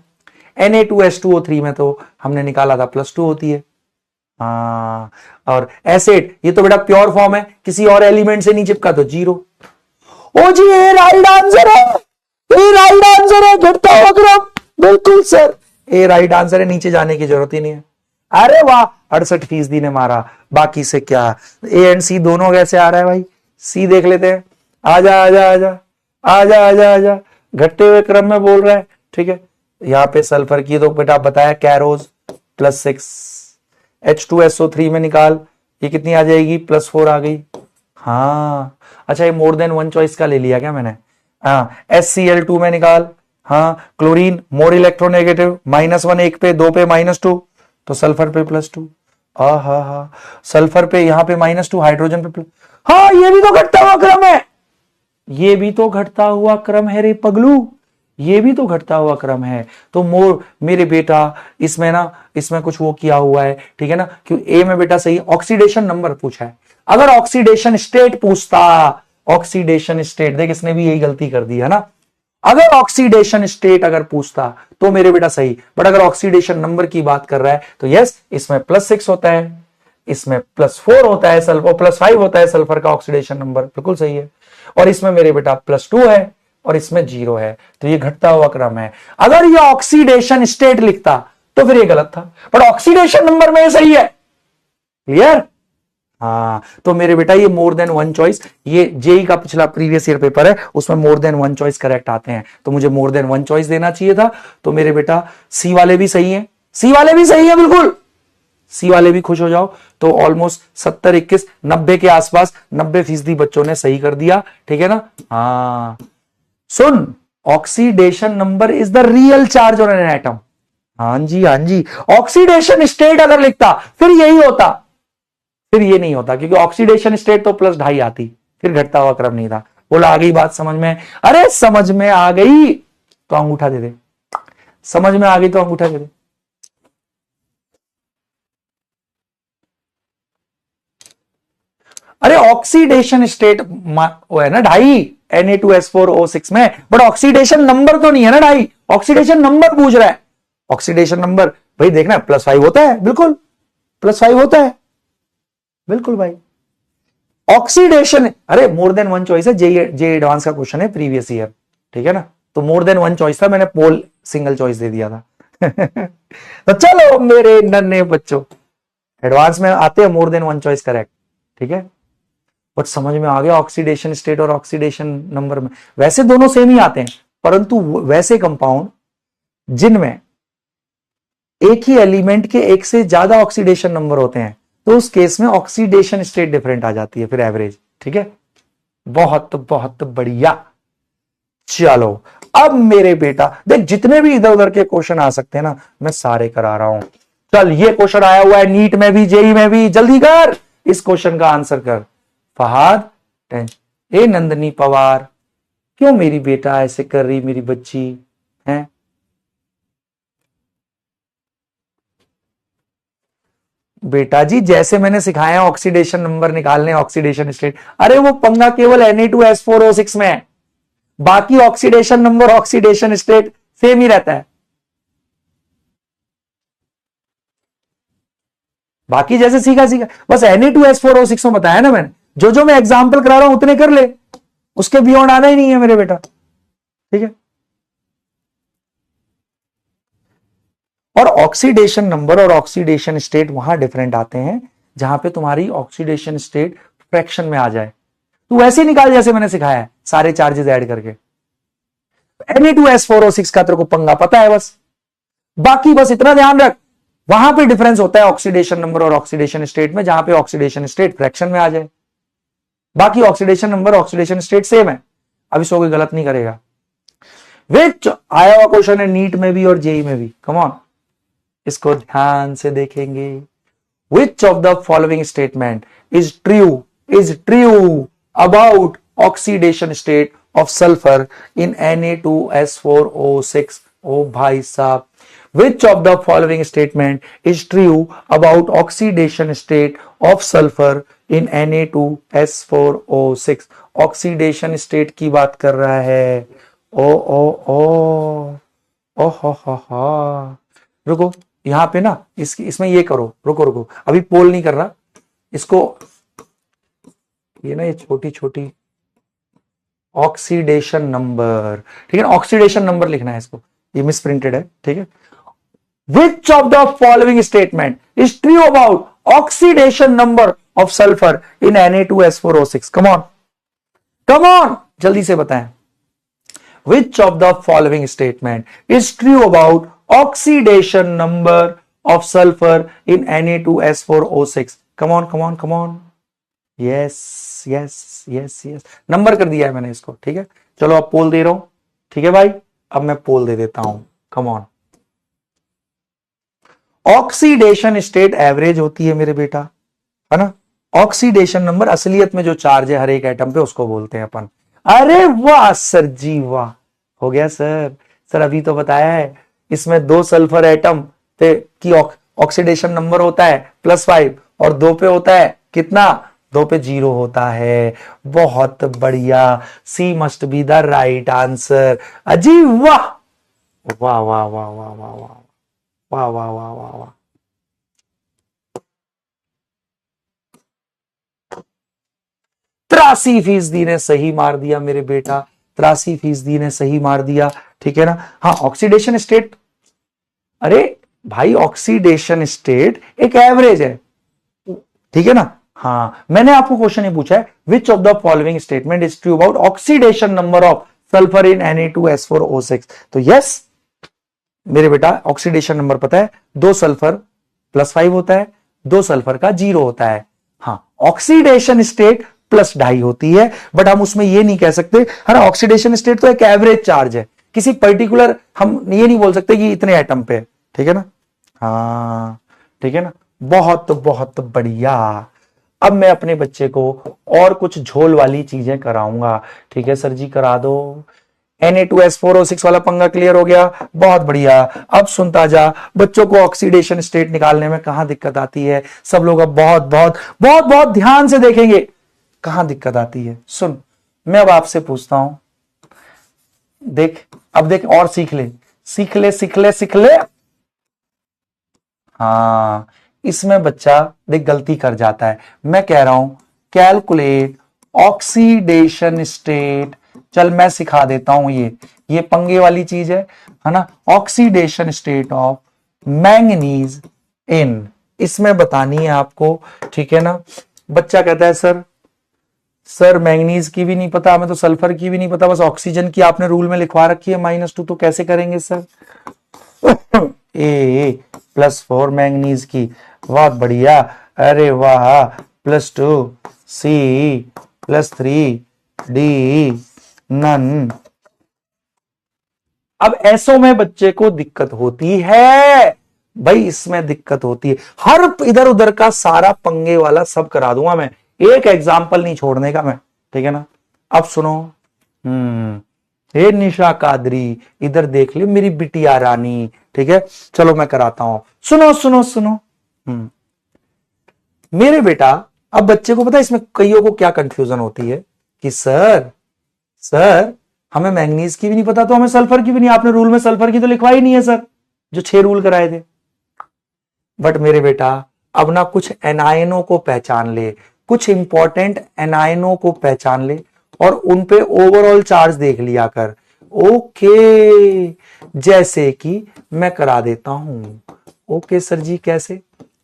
Na2S2O3 में तो हमने निकाला था +2 होती है। हाँ और एसिड ये तो बेटा प्योर फॉर्म है, किसी और एलिमेंट से नहीं चिपका तो 0। ओ जी ये राइट आंसर है, ये राइट आंसर है, घटता हुआ क्रम। बिल्कुल सर ये राइट आंसर है, नीचे जाने की जरूरत ही नहीं है। अरे वाह 68% ने मारा, बाकी से क्या। ए एंड सी दोनों कैसे आ रहा है भाई, सी देख लेते हैं। आजा आजा आजा आजा आजा आजा, घटते हुए क्रम में बोल रहा है, ठीक है। यहाँ पे सल्फर की तो बेटा बताया कैरोज +6, H2SO3 में निकाल, ये कितनी आ जाएगी? +4 आ गई। हाँ अच्छा ये मोर देन 1 चॉइस का ले लिया क्या मैंने? हाँ HCl2 में निकाल, हाँ क्लोरीन मोर इलेक्ट्रोनेगेटिव, -1 एक पे, 2 पे -2, तो सल्फर पे +2। हा सल्फर पे यहाँ पे -2, हाइड्रोजन पे हाँ ये भी तो घटता हुआ क्रम है, ये भी तो घटता हुआ क्रम है रे पगलू, ये भी तो घटता हुआ क्रम है। तो मोर मेरे बेटा इसमें ना, इसमें कुछ वो किया हुआ है, ठीक है ना, क्यों ए में बेटा सही ऑक्सीडेशन नंबर पूछा है। अगर ऑक्सीडेशन स्टेट पूछता, ऑक्सीडेशन स्टेट, देख इसने भी यही गलती कर दी है ना, अगर ऑक्सीडेशन स्टेट अगर पूछता तो मेरे बेटा सही, बट अगर ऑक्सीडेशन नंबर की बात कर रहा है तो यस इसमें +6 होता है, इसमें +4 होता है सल्फर, +5 होता है सल्फर का ऑक्सीडेशन नंबर, बिल्कुल सही है। और इसमें मेरे बेटा +2 है और इसमें 0 है, तो ये घटता हुआ क्रम है। अगर ये ऑक्सीडेशन स्टेट लिखता तो फिर ये गलत था, बट ऑक्सीडेशन नंबर में सही है। क्लियर? हाँ तो मेरे बेटा ये मोर देन 1 चॉइस, ये जेई का पिछला प्रीवियस ईयर पेपर है उसमें मोर देन 1 चॉइस करेक्ट आते हैं, तो मुझे मोर देन 1 चॉइस देना चाहिए था। तो मेरे बेटा सी वाले भी सही है, सी वाले भी सही है, बिल्कुल सी वाले भी खुश हो जाओ। तो ऑलमोस्ट 70, 21, 90 के आसपास 90% बच्चों ने सही कर दिया, ठीक है ना। हाँ सुन, oxidation number is the real charge on an atom. हाँ जी हाँ जी, ऑक्सीडेशन स्टेट अगर लिखता फिर यही होता, फिर ये नहीं होता, क्योंकि ऑक्सीडेशन स्टेट तो +2.5 आती, फिर घटता हुआ क्रम नहीं था। बोला आ गई बात समझ में? अरे समझ में आ गई तो अंगूठा दे दे, समझ में आ गई तो अंगूठा दे दे। अरे ऑक्सीडेशन स्टेट वो है ना 2.5 Na2S4O6 में, बट ऑक्सीडेशन नंबर तो नहीं है ना 2.5, ऑक्सीडेशन नंबर पूछ रहा है। ऑक्सीडेशन नंबर भाई देखना +5 होता है, बिल्कुल +5 होता है, बिल्कुल भाई। ऑक्सीडेशन, अरे मोर देन वन चॉइस है, जे एडवांस का क्वेश्चन है प्रीवियस ईयर, ठीक है ना, तो मोर देन वन चॉइस था, मैंने पोल सिंगल चॉइस दे दिया था। तो चलो मेरे नन्हे बच्चों, एडवांस में आते हैं more than one choice correct, ठीक है। बट समझ में आ गया ऑक्सीडेशन स्टेट और ऑक्सीडेशन नंबर में, वैसे दोनों सेम ही आते हैं, परंतु वैसे कंपाउंड जिनमें एक ही एलिमेंट के एक से ज्यादा ऑक्सीडेशन नंबर होते हैं, तो उस केस में ऑक्सीडेशन स्टेट डिफरेंट आ जाती है, फिर एवरेज, ठीक है। बहुत बहुत बढ़िया। चलो अब मेरे बेटा देख, जितने भी इधर उधर के क्वेश्चन आ सकते हैं ना, मैं सारे करा रहा हूं। चल ये क्वेश्चन आया हुआ है नीट में भी, जेई में भी, जल्दी कर इस क्वेश्चन का आंसर कर। फहाद ए नंदनी पवार, क्यों मेरी बेटा ऐसे कर रही मेरी बच्ची है? बेटा जी जैसे मैंने सिखाया ऑक्सीडेशन नंबर निकालने, ऑक्सीडेशन स्टेट, अरे वो पंगा केवल Na2S4O6 में है, बाकी oxidation number oxidation state same ही रहता है। बाकी जैसे सीखा सीखा, बस Na2S4O6 में बताया ना मैंने, जो मैं एग्जाम्पल करा रहा हूं उतने कर ले, उसके बियॉन्ड आना ही नहीं है मेरे बेटा, ठीक है। और ऑक्सीडेशन नंबर और ऑक्सीडेशन स्टेट वहां डिफरेंट आते हैं जहां पे तुम्हारी ऑक्सीडेशन स्टेट फ्रैक्शन में आ जाए, तो वैसे निकाल जैसे मैंने सिखाया है, सारे चार्जेस ऐड करके। Na2S4O6 का तेरे को पंगा पता है बस, बाकी बस इतना ध्यान रख, वहां पे डिफरेंस होता है ऑक्सीडेशन नंबर और ऑक्सीडेशन स्टेट में, जहां पे ऑक्सीडेशन स्टेट फ्रैक्शन में आ जाए, बाकी oxidation number oxidation state same है। अब इसको कोई गलत नहीं करेगा। विच आया हुआ क्वेश्चन है नीट में भी और जेई में भी, कम ऑन, इसको ध्यान से देखेंगे। विच of the following statement is true about oxidation state of sulphur in Na2S4O6? ओ भाई साहब, which of the following statement is true about oxidation state of sulfur in Na2S4O6? Oxidation state की बात कर रहा है। ओ ओ ओ हो, रुको यहां पे ना, इसमें ये करो, रुको अभी पोल नहीं कर रहा इसको, ये ना ये छोटी छोटी ऑक्सीडेशन नंबर, ठीक है ना, ऑक्सीडेशन नंबर लिखना है इसको, ये मिस प्रिंटेड है, ठीक है। Which of the following statement is true about oxidation number of sulfur in Na2S4O6? Come on, जल्दी से बताएं। Which of the following statement is true about oxidation number of sulfur in Na2S4O6? Come on. Yes. Number कर दिया है मैंने इसको, ठीक है। चलो अब पोल दे रहा हूं, ठीक है भाई, अब मैं पोल दे देता हूं। Come on, oxidation state average होती है मेरे बेटा, है ना। ऑक्सीडेशन नंबर असलियत में जो चार्ज है हर एक एटम पे उसको बोलते हैं अपन। अरे वाह सर जी वाह, हो गया सर अभी तो बताया है, इसमें 2 सल्फर एटम की ऑक्सीडेशन नंबर होता है +5 और 2 पे होता है कितना, 2 पे 0 होता है। बहुत बढ़िया, C must be the right answer. अजी वाह वाह वाह वाह वाह वाह वाह वाह वाह वाह वाह वाह, 83% ने सही मार दिया मेरे बेटा, 83% ने सही मार दिया, ठीक है ना। हाँ ऑक्सीडेशन स्टेट, अरे भाई ऑक्सीडेशन स्टेट एक एवरेज है, ठीक है ना। हाँ मैंने आपको क्वेश्चन ये पूछा है, विच of the following statement is true about oxidation number of sulphur in Na2S4O6? तो यस मेरे बेटा ऑक्सीडेशन नंबर पता है, 2 सल्फर +5 होता है 2 सल्फर का 0 होता है। हाँ, ऑक्सीडेशन स्टेट +2.5 होती है, बट हम उसमें ये नहीं कह सकते, है ना, ऑक्सीडेशन स्टेट तो एक एवरेज चार्ज है, किसी पर्टिकुलर हम ये नहीं बोल सकते कि इतने एटम पे, ठीक है ना। हाँ ठीक है ना, बहुत बहुत बढ़िया। अब मैं अपने बच्चे को और कुछ झोल वाली चीजें कराऊंगा, ठीक है सर जी, करा दो। Na2S4O6 वाला पंगा क्लियर हो गया, बहुत बढ़िया। अब सुनता जा, बच्चों को ऑक्सीडेशन स्टेट निकालने में कहां दिक्कत आती है, सब लोग अब बहुत बहुत बहुत बहुत ध्यान से देखेंगे कहां दिक्कत आती है। सुन, मैं अब आपसे पूछता हूं, देख, अब देख और सीख ले, सीख ले सीख ले सीख ले। हाँ, इसमें बच्चा देख गलती कर जाता है। मैं कह रहा हूं कैलकुलेट ऑक्सीडेशन स्टेट, चल मैं सिखा देता हूं, ये पंगे वाली चीज है ना। ऑक्सीडेशन स्टेट ऑफ मैंगनीज इन, इसमें बतानी है आपको, ठीक है ना। बच्चा कहता है सर मैंगनीज की भी नहीं पता हमें, तो सल्फर की भी नहीं पता, बस ऑक्सीजन की आपने रूल में लिखवा रखी है -2, तो कैसे करेंगे सर। A+4 मैंगनीज की, बहुत बढ़िया, अरे वाह, +2 C+3 D नन। अब ऐसो में बच्चे को दिक्कत होती है भाई, इसमें दिक्कत होती है, हर इधर उधर का सारा पंगे वाला सब करा दूंगा मैं, एक एग्जाम्पल नहीं छोड़ने का मैं, ठीक है ना। अब सुनो, हे निशा कादरी, इधर देख ले मेरी बिटिया रानी, ठीक है, चलो मैं कराता हूं, सुनो सुनो सुनो। मेरे बेटा, अब बच्चे को पता है इसमें कईयों को क्या कंफ्यूजन होती है कि सर हमें मैंगनीज की भी नहीं पता, तो हमें सल्फर की भी नहीं, आपने रूल में सल्फर की तो लिखवाई नहीं है सर, जो 6 रूल कराए थे। बट मेरे बेटा, अब ना कुछ एनायनों को पहचान ले, कुछ इंपॉर्टेंट एनायनों को पहचान ले और उन पे ओवरऑल चार्ज देख लिया कर। ओके, जैसे कि मैं करा देता हूं। ओके सर जी, कैसे,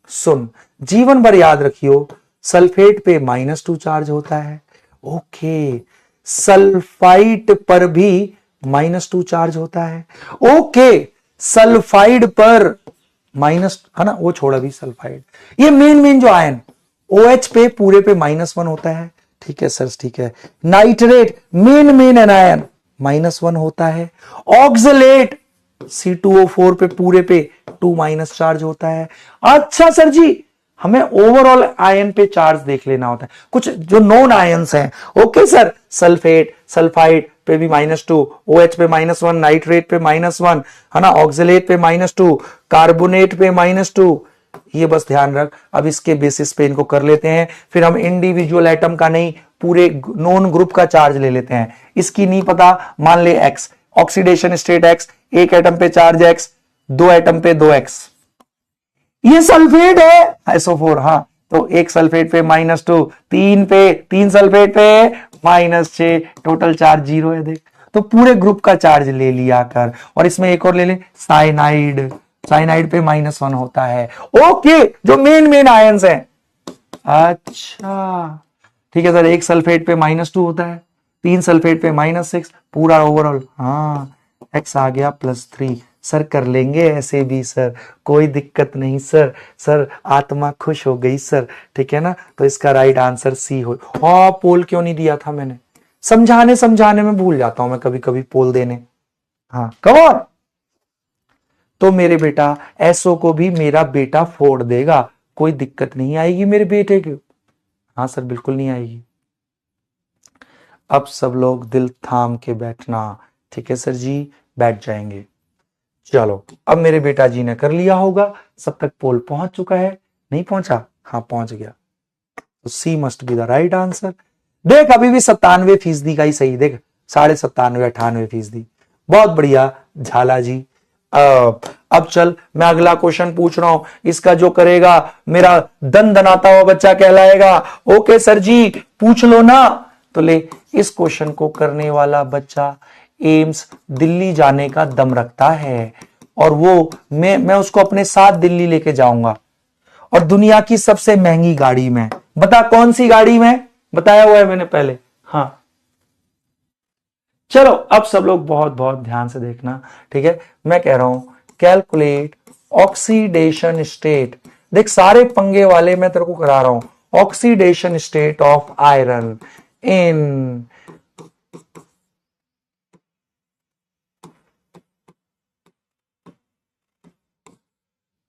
सुन, जीवन भर याद रखियो, सल्फेट पे -2 चार्ज होता है। ओके, सल्फाइड पर भी -2 चार्ज होता है। ओके, सल्फाइड पर माइनस, है ना, वो छोड़ा भी सल्फाइड, ये मेन जो आयन OH पे पूरे पे -1 होता है, ठीक है सर, ठीक है। नाइट्रेट मेन एनायन -1 होता है। ऑक्सलेट C2O4 पे पूरे पे 2- चार्ज होता है। अच्छा सर जी, हमें ओवरऑल आयन पे चार्ज देख लेना होता है, कुछ जो नॉन आयन्स हैं। ओके सर, सल्फेट सल्फाइड पे भी -2, OH पे -1, नाइट्रेट पे -1, है ना, ऑक्सलेट पे -2, कार्बोनेट पे -2, ये बस ध्यान रख। अब इसके बेसिस पे इनको कर लेते हैं, फिर हम इंडिविजुअल एटम का नहीं, पूरे नॉन ग्रुप का चार्ज ले लेते हैं। इसकी नहीं पता, मान ले X, ऑक्सीडेशन स्टेट X, एक एटम पे चार्ज X, 2 एटम पे 2X, ये सल्फेट है SO4। हाँ, तो एक सल्फेट पे -2, 3 सल्फेट पे -6, टोटल चार्ज 0 है, देख, तो पूरे ग्रुप का चार्ज ले लिया कर। और इसमें एक और ले ले, साइनाइड, साइनाइड पे -1 होता है। ओके, जो मेन आयंस हैं। अच्छा ठीक है सर, एक सल्फेट पे -2 होता है, 3 सल्फेट पे -6, पूरा ओवरऑल, हाँ, X आ गया +3। सर कर लेंगे ऐसे भी सर, कोई दिक्कत नहीं सर, सर आत्मा खुश हो गई सर, ठीक है ना। तो इसका राइट आंसर C हो। हाँ, पोल क्यों नहीं दिया था मैंने, समझाने में भूल जाता हूं मैं कभी कभी पोल देने। हाँ, कम ऑन। तो मेरे बेटा, एसओ को भी मेरा बेटा फोड़ देगा, कोई दिक्कत नहीं आएगी मेरे बेटे को। हाँ सर, बिल्कुल नहीं आएगी। अब सब लोग दिल थाम के बैठना, ठीक है सर जी, बैठ जाएंगे। चलो, अब मेरे बेटा जी ने कर लिया होगा, सब तक पोल पहुंच चुका है, नहीं पहुंचा, हाँ पहुंच गया, तो C must be the right answer. देख, अभी भी 97% का ही सही, देख 97.5 98%, बहुत बढ़िया झाला जी। अब चल, मैं अगला क्वेश्चन पूछ रहा हूं, इसका जो करेगा मेरा दन दनाता हुआ बच्चा कहलाएगा। ओके सर जी, पूछ लो ना। तो ले, इस क्वेश्चन को करने वाला बच्चा एम्स दिल्ली जाने का दम रखता है, और वो मैं उसको अपने साथ दिल्ली लेके जाऊंगा, और दुनिया की सबसे महंगी गाड़ी में, बता कौन सी गाड़ी में, बताया हुआ है मैंने पहले। हाँ, चलो अब सब लोग बहुत बहुत ध्यान से देखना, ठीक है। मैं कह रहा हूं कैलकुलेट ऑक्सीडेशन स्टेट देख सारे पंगे वाले मैं तेरे को करा रहा हूं। Oxidation state of iron in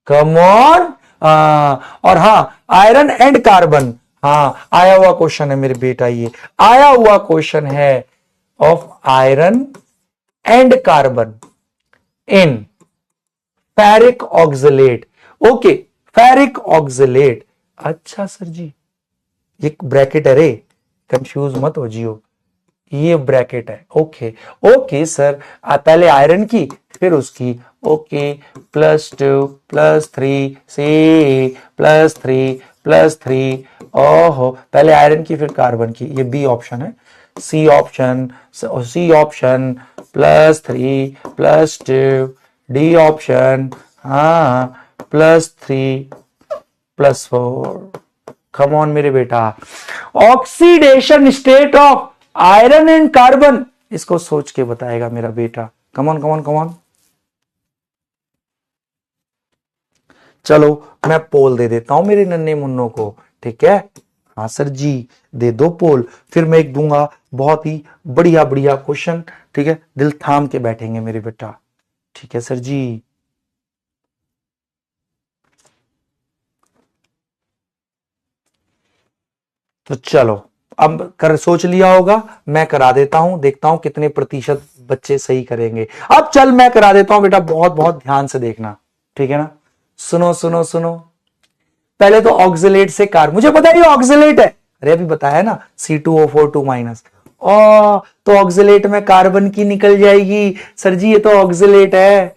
come on. और हाँ आयरन एंड कार्बन, हाँ आया हुआ क्वेश्चन है मेरे बेटा, ये आया हुआ क्वेश्चन है of iron and carbon in ferric oxalate. Okay ferric oxalate, अच्छा सर जी ये ब्रैकेट है रे, कंफ्यूज मत हो जियो, ये ब्रैकेट है। ओके ओके सर, पहले आयरन की फिर उसकी, ओके +2 +3 सी +3 ओहो, पहले आयरन की फिर कार्बन की, ये बी ऑप्शन है। सी ऑप्शन +3 +2, डी ऑप्शन हाँ +3 +4। कम ऑन मेरे बेटा, oxidation state of iron and carbon, इसको सोच के बताएगा मेरा बेटा। कम on come on come on. चलो मैं पोल दे देता हूं मेरे नन्हे मुन्नों को, ठीक है। हाँ सर जी दे दो पोल, फिर मैं एक दूंगा बहुत ही बढ़िया बढ़िया क्वेश्चन, ठीक है। दिल थाम के बैठेंगे मेरे बेटा, ठीक है सर जी। तो चलो अब कर सोच लिया होगा, मैं करा देता हूं, देखता हूं कितने प्रतिशत बच्चे सही करेंगे। अब चल मैं करा देता हूं बेटा, बहुत बहुत ध्यान से देखना, ठीक है ना। सुनो सुनो सुनो, पहले तो ऑक्सिलेट से कार्बन, मुझे पता है ये ऑक्सिलेट है, अरे अभी बताया ना C2O4 2- तो ऑक्सिलेट में कार्बन की निकल जाएगी सर जी, ये तो ऑक्सिलेट है,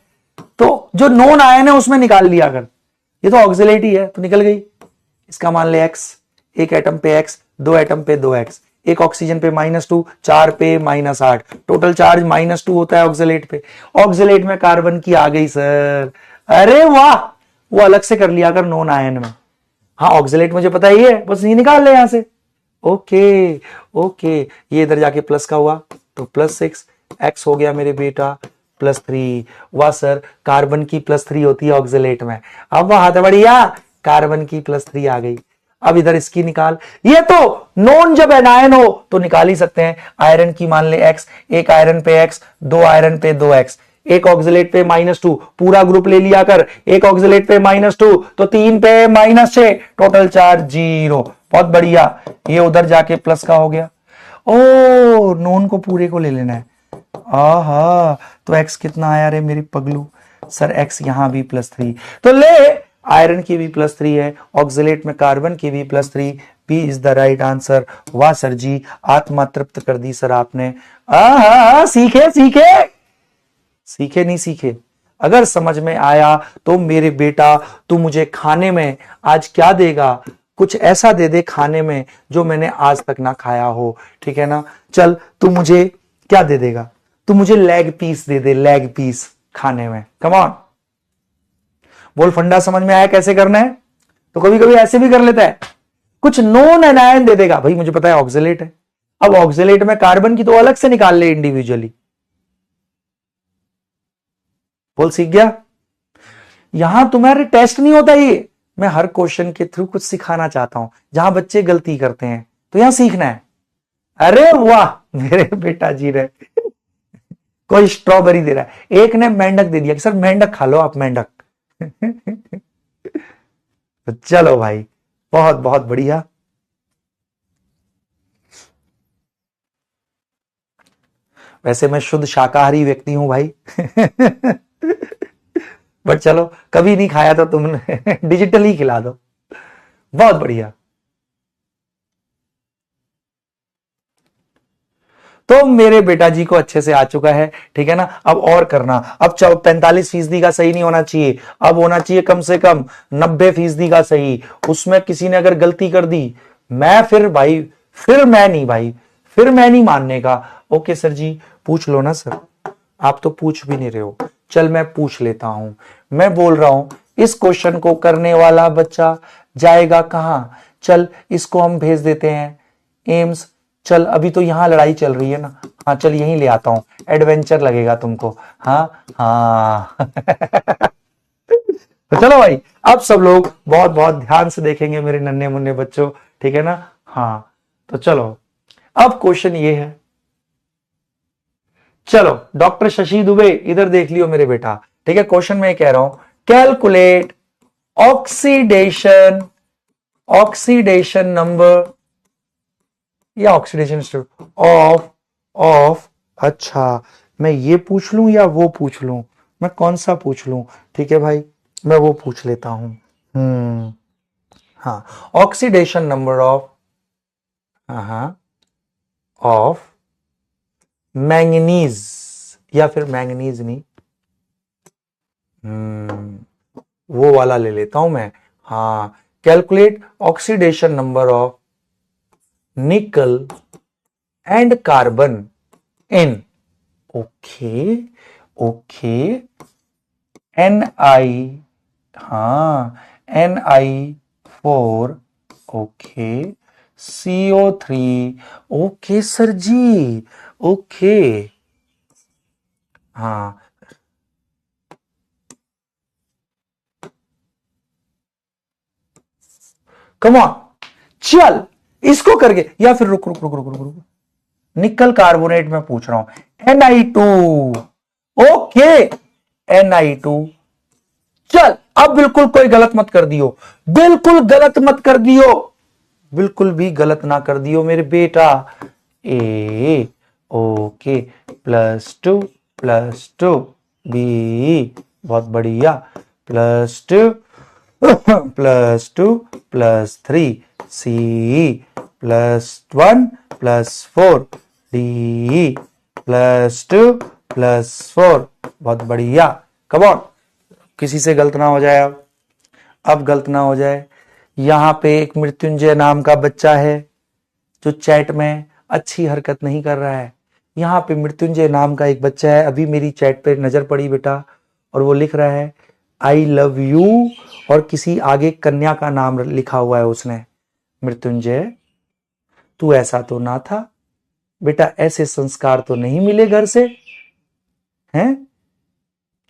तो जो नॉन आयन है उसमें निकाल लिया कर, ये तो ऑक्सिलेट ही है तो निकल गई। इसका मान ले x, एक एटम पे x, दो एटम पे 2x, एक ऑक्सीजन पे -2, 4 पे -8, टोटल चार्ज -2 होता है ऑक्सिलेट पे। ऑक्सिलेट में कार्बन की आ गई सर, अरे वाह, वो अलग से कर लिया कर नॉन आयन में। हाँ ऑक्सिलेट मुझे पता ही है, बस ये निकाल ले यहां से। ओके ओके, ये इधर जाके प्लस का हुआ तो +6, x हो गया मेरे बेटा +3। वाह सर, कार्बन की +3 होती है ऑक्सिलेट में। अब हाथ बढ़िया, कार्बन की +3 आ गई। अब इधर इसकी निकाल, ये तो नॉन जब एनायन हो तो निकाल ही सकते हैं। आयरन की मान ले x, एक आयरन पे x, दो आयरन पे 2x, एक ऑक्सिलेट पे -2, पूरा ग्रुप ले लिया कर, एक ऑक्सिलेट पे -2 तो 3 पे -6, टोटल चार्ज 0। बहुत बढ़िया, ये उधर जाके प्लस का हो गया। ओ नॉन को पूरे को ले लेना है, आहा तो x कितना आया रे मेरी पगलू, सर x यहां भी +3, तो ले आयरन की भी +3 है, ऑक्सिलेट में कार्बन की भी +3, B is the right answer. वाह सर जी, आत्मा तृप्त कर दी सर आपने। सीखे सीखे सीखे नहीं सीखे, अगर समझ में आया तो मेरे बेटा तू मुझे खाने में आज क्या देगा, कुछ ऐसा दे दे खाने में जो मैंने आज तक ना खाया हो, ठीक है ना। चल तू मुझे क्या दे देगा, तू मुझे लेग पीस दे दे, लेग पीस खाने में, कम ऑन बोल। फंडा समझ में आया कैसे करना है, तो कभी कभी ऐसे भी कर लेता है, कुछ नॉन एनायन दे देगा, भाई मुझे पता है ऑक्सिलेट है, अब ऑक्सिलेट में कार्बन की तो अलग से निकाल ले इंडिविजुअली। बोल सीख गया। यहां तुम्हारे टेस्ट नहीं होता, ये मैं हर क्वेश्चन के थ्रू कुछ सिखाना चाहता हूं, जहां बच्चे गलती करते हैं तो यहां सीखना है। अरे वाह मेरे बेटा जी रहे, कोई स्ट्रॉबेरी दे रहा है, एक ने मेंढक दे दिया कि सर मेंढक खा लो आप, मेंढक तो चलो भाई बहुत बहुत बढ़िया। वैसे मैं शुद्ध शाकाहारी व्यक्ति हूं भाई बट चलो कभी नहीं खाया तो तुमने डिजिटली खिला दो, बहुत बढ़िया। तो मेरे बेटा जी को अच्छे से आ चुका है, ठीक है ना। अब और करना, अब 45% का सही नहीं होना चाहिए, अब होना चाहिए कम से कम 90% का सही। उसमें किसी ने अगर गलती कर दी, मैं फिर भाई फिर मैं नहीं भाई, फिर मैं नहीं मानने का। ओके सर जी पूछ लो ना सर, आप तो पूछ भी नहीं रहे हो, चल मैं पूछ लेता हूं। मैं बोल रहा हूं इस क्वेश्चन को करने वाला बच्चा जाएगा कहां, चल इसको हम भेज देते हैं एम्स। चल अभी तो यहां लड़ाई चल रही है ना, हाँ चल यहीं ले आता हूं, एडवेंचर लगेगा तुमको। हाँ हाँ तो चलो भाई, अब सब लोग बहुत बहुत ध्यान से देखेंगे मेरे नन्हे मुन्ने बच्चों, ठीक है ना। हाँ, तो चलो अब क्वेश्चन ये है, चलो डॉक्टर शशि दुबे इधर देख लियो मेरे बेटा, ठीक है। क्वेश्चन में कह रहा हूं, कैलकुलेट ऑक्सीडेशन ऑक्सीडेशन नंबर या ऑक्सीडेशन ऑफ ऑफ अच्छा, मैं ये पूछ लूं या वो पूछ लूं, मैं कौन सा पूछ लूं? ठीक है भाई, मैं वो पूछ लेता हूं। हाँ, ऑक्सीडेशन नंबर ऑफ, हाँ, ऑफ मैंगनीज, या फिर मैंगनीज नहीं, वो वाला ले लेता हूं मैं। हाँ, calculate oxidation number of nickel and carbon in, okay okay, Ni, हाँ, Ni4, okay, CO3, okay sir जी, ओके, हाँ, कम ऑन, चल इसको करके, या फिर रुक रुक रुक रुक रुक रुक, निकल कार्बोनेट में पूछ रहा हूं, Ni2, ओके, Ni2, चल अब बिल्कुल कोई गलत मत कर दियो, बिल्कुल गलत मत कर दियो, बिल्कुल भी गलत ना कर दियो मेरे बेटा। ए, ओके, +2 बी, बहुत बढ़िया, +2 +2 +3 सी, +1 +4 डी, +2 +4, बहुत बढ़िया। कम ऑन, किसी से गलत ना हो जाए, अब गलत ना हो जाए। यहां पे एक मृत्युंजय नाम का बच्चा है जो चैट में अच्छी हरकत नहीं कर रहा है। यहां पे मृत्युंजय नाम का एक बच्चा है, अभी मेरी चैट पे नजर पड़ी बेटा, और वो लिख रहा है आई लव यू, और किसी आगे कन्या का नाम लिखा हुआ है उसने। मृत्युंजय, तू ऐसा तो ना था बेटा, ऐसे संस्कार तो नहीं मिले घर से, हैं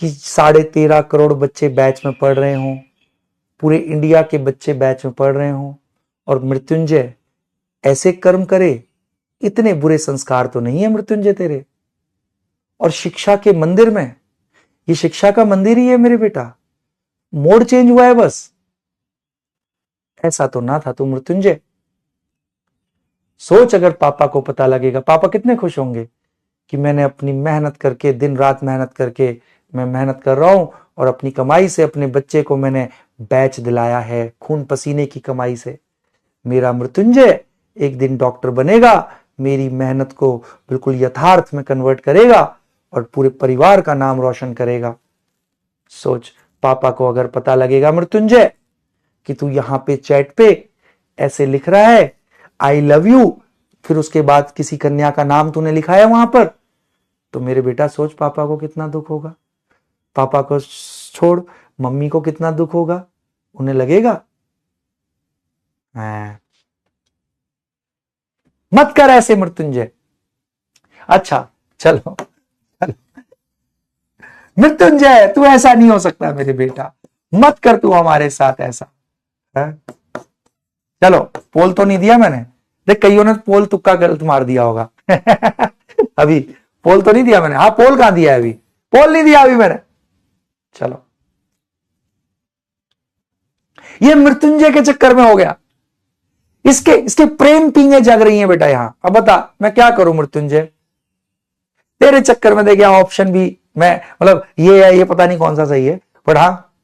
कि 13.5 करोड़ बच्चे बैच में पढ़ रहे हों, पूरे इंडिया के बच्चे बैच में पढ़ रहे हों, और मृत्युंजय ऐसे कर्म करे। इतने बुरे संस्कार तो नहीं है मृत्युंजय तेरे। और शिक्षा के मंदिर में, ये शिक्षा का मंदिर ही है मेरे बेटा, मोड चेंज हुआ है बस, ऐसा तो ना था तू मृत्युंजय। सोच, अगर पापा को पता लगेगा, पापा कितने खुश होंगे कि मैंने अपनी मेहनत करके, दिन रात मेहनत करके, मैं मेहनत कर रहा हूं और अपनी कमाई से अपने बच्चे को मैंने बैच दिलाया है, खून पसीने की कमाई से। मेरा मृत्युंजय एक दिन डॉक्टर बनेगा, मेरी मेहनत को बिल्कुल यथार्थ में कन्वर्ट करेगा और पूरे परिवार का नाम रोशन करेगा। सोच, पापा को अगर पता लगेगा मृत्युंजय कि तू यहां पे चैट पे ऐसे लिख रहा है आई लव यू, फिर उसके बाद किसी कन्या का नाम तूने लिखा है वहां पर, तो मेरे बेटा सोच पापा को कितना दुख होगा। पापा को छोड़, मम्मी को कितना दुख होगा, उन्हें लगेगा मत कर ऐसे मृत्युंजय। अच्छा चलो, मृत्युंजय तू ऐसा नहीं हो सकता मेरे बेटा, मत कर तू हमारे साथ ऐसा है? चलो, पोल तो नहीं दिया मैंने, देख कईयों ने पोल तुक्का गलत मार दिया होगा अभी पोल तो नहीं दिया मैंने, हाँ पोल कहां दिया है अभी, पोल नहीं दिया अभी मैंने। चलो, ये मृत्युंजय के चक्कर में हो गया, इसके इसके प्रेम पींगे जग रही हैं बेटा यहां। अब बता मैं क्या करूं मृत्युंजय, तेरे चक्कर में देख ऑप्शन भी मैं, मतलब ये है, ये पता नहीं कौन सा सही है, बट हाँ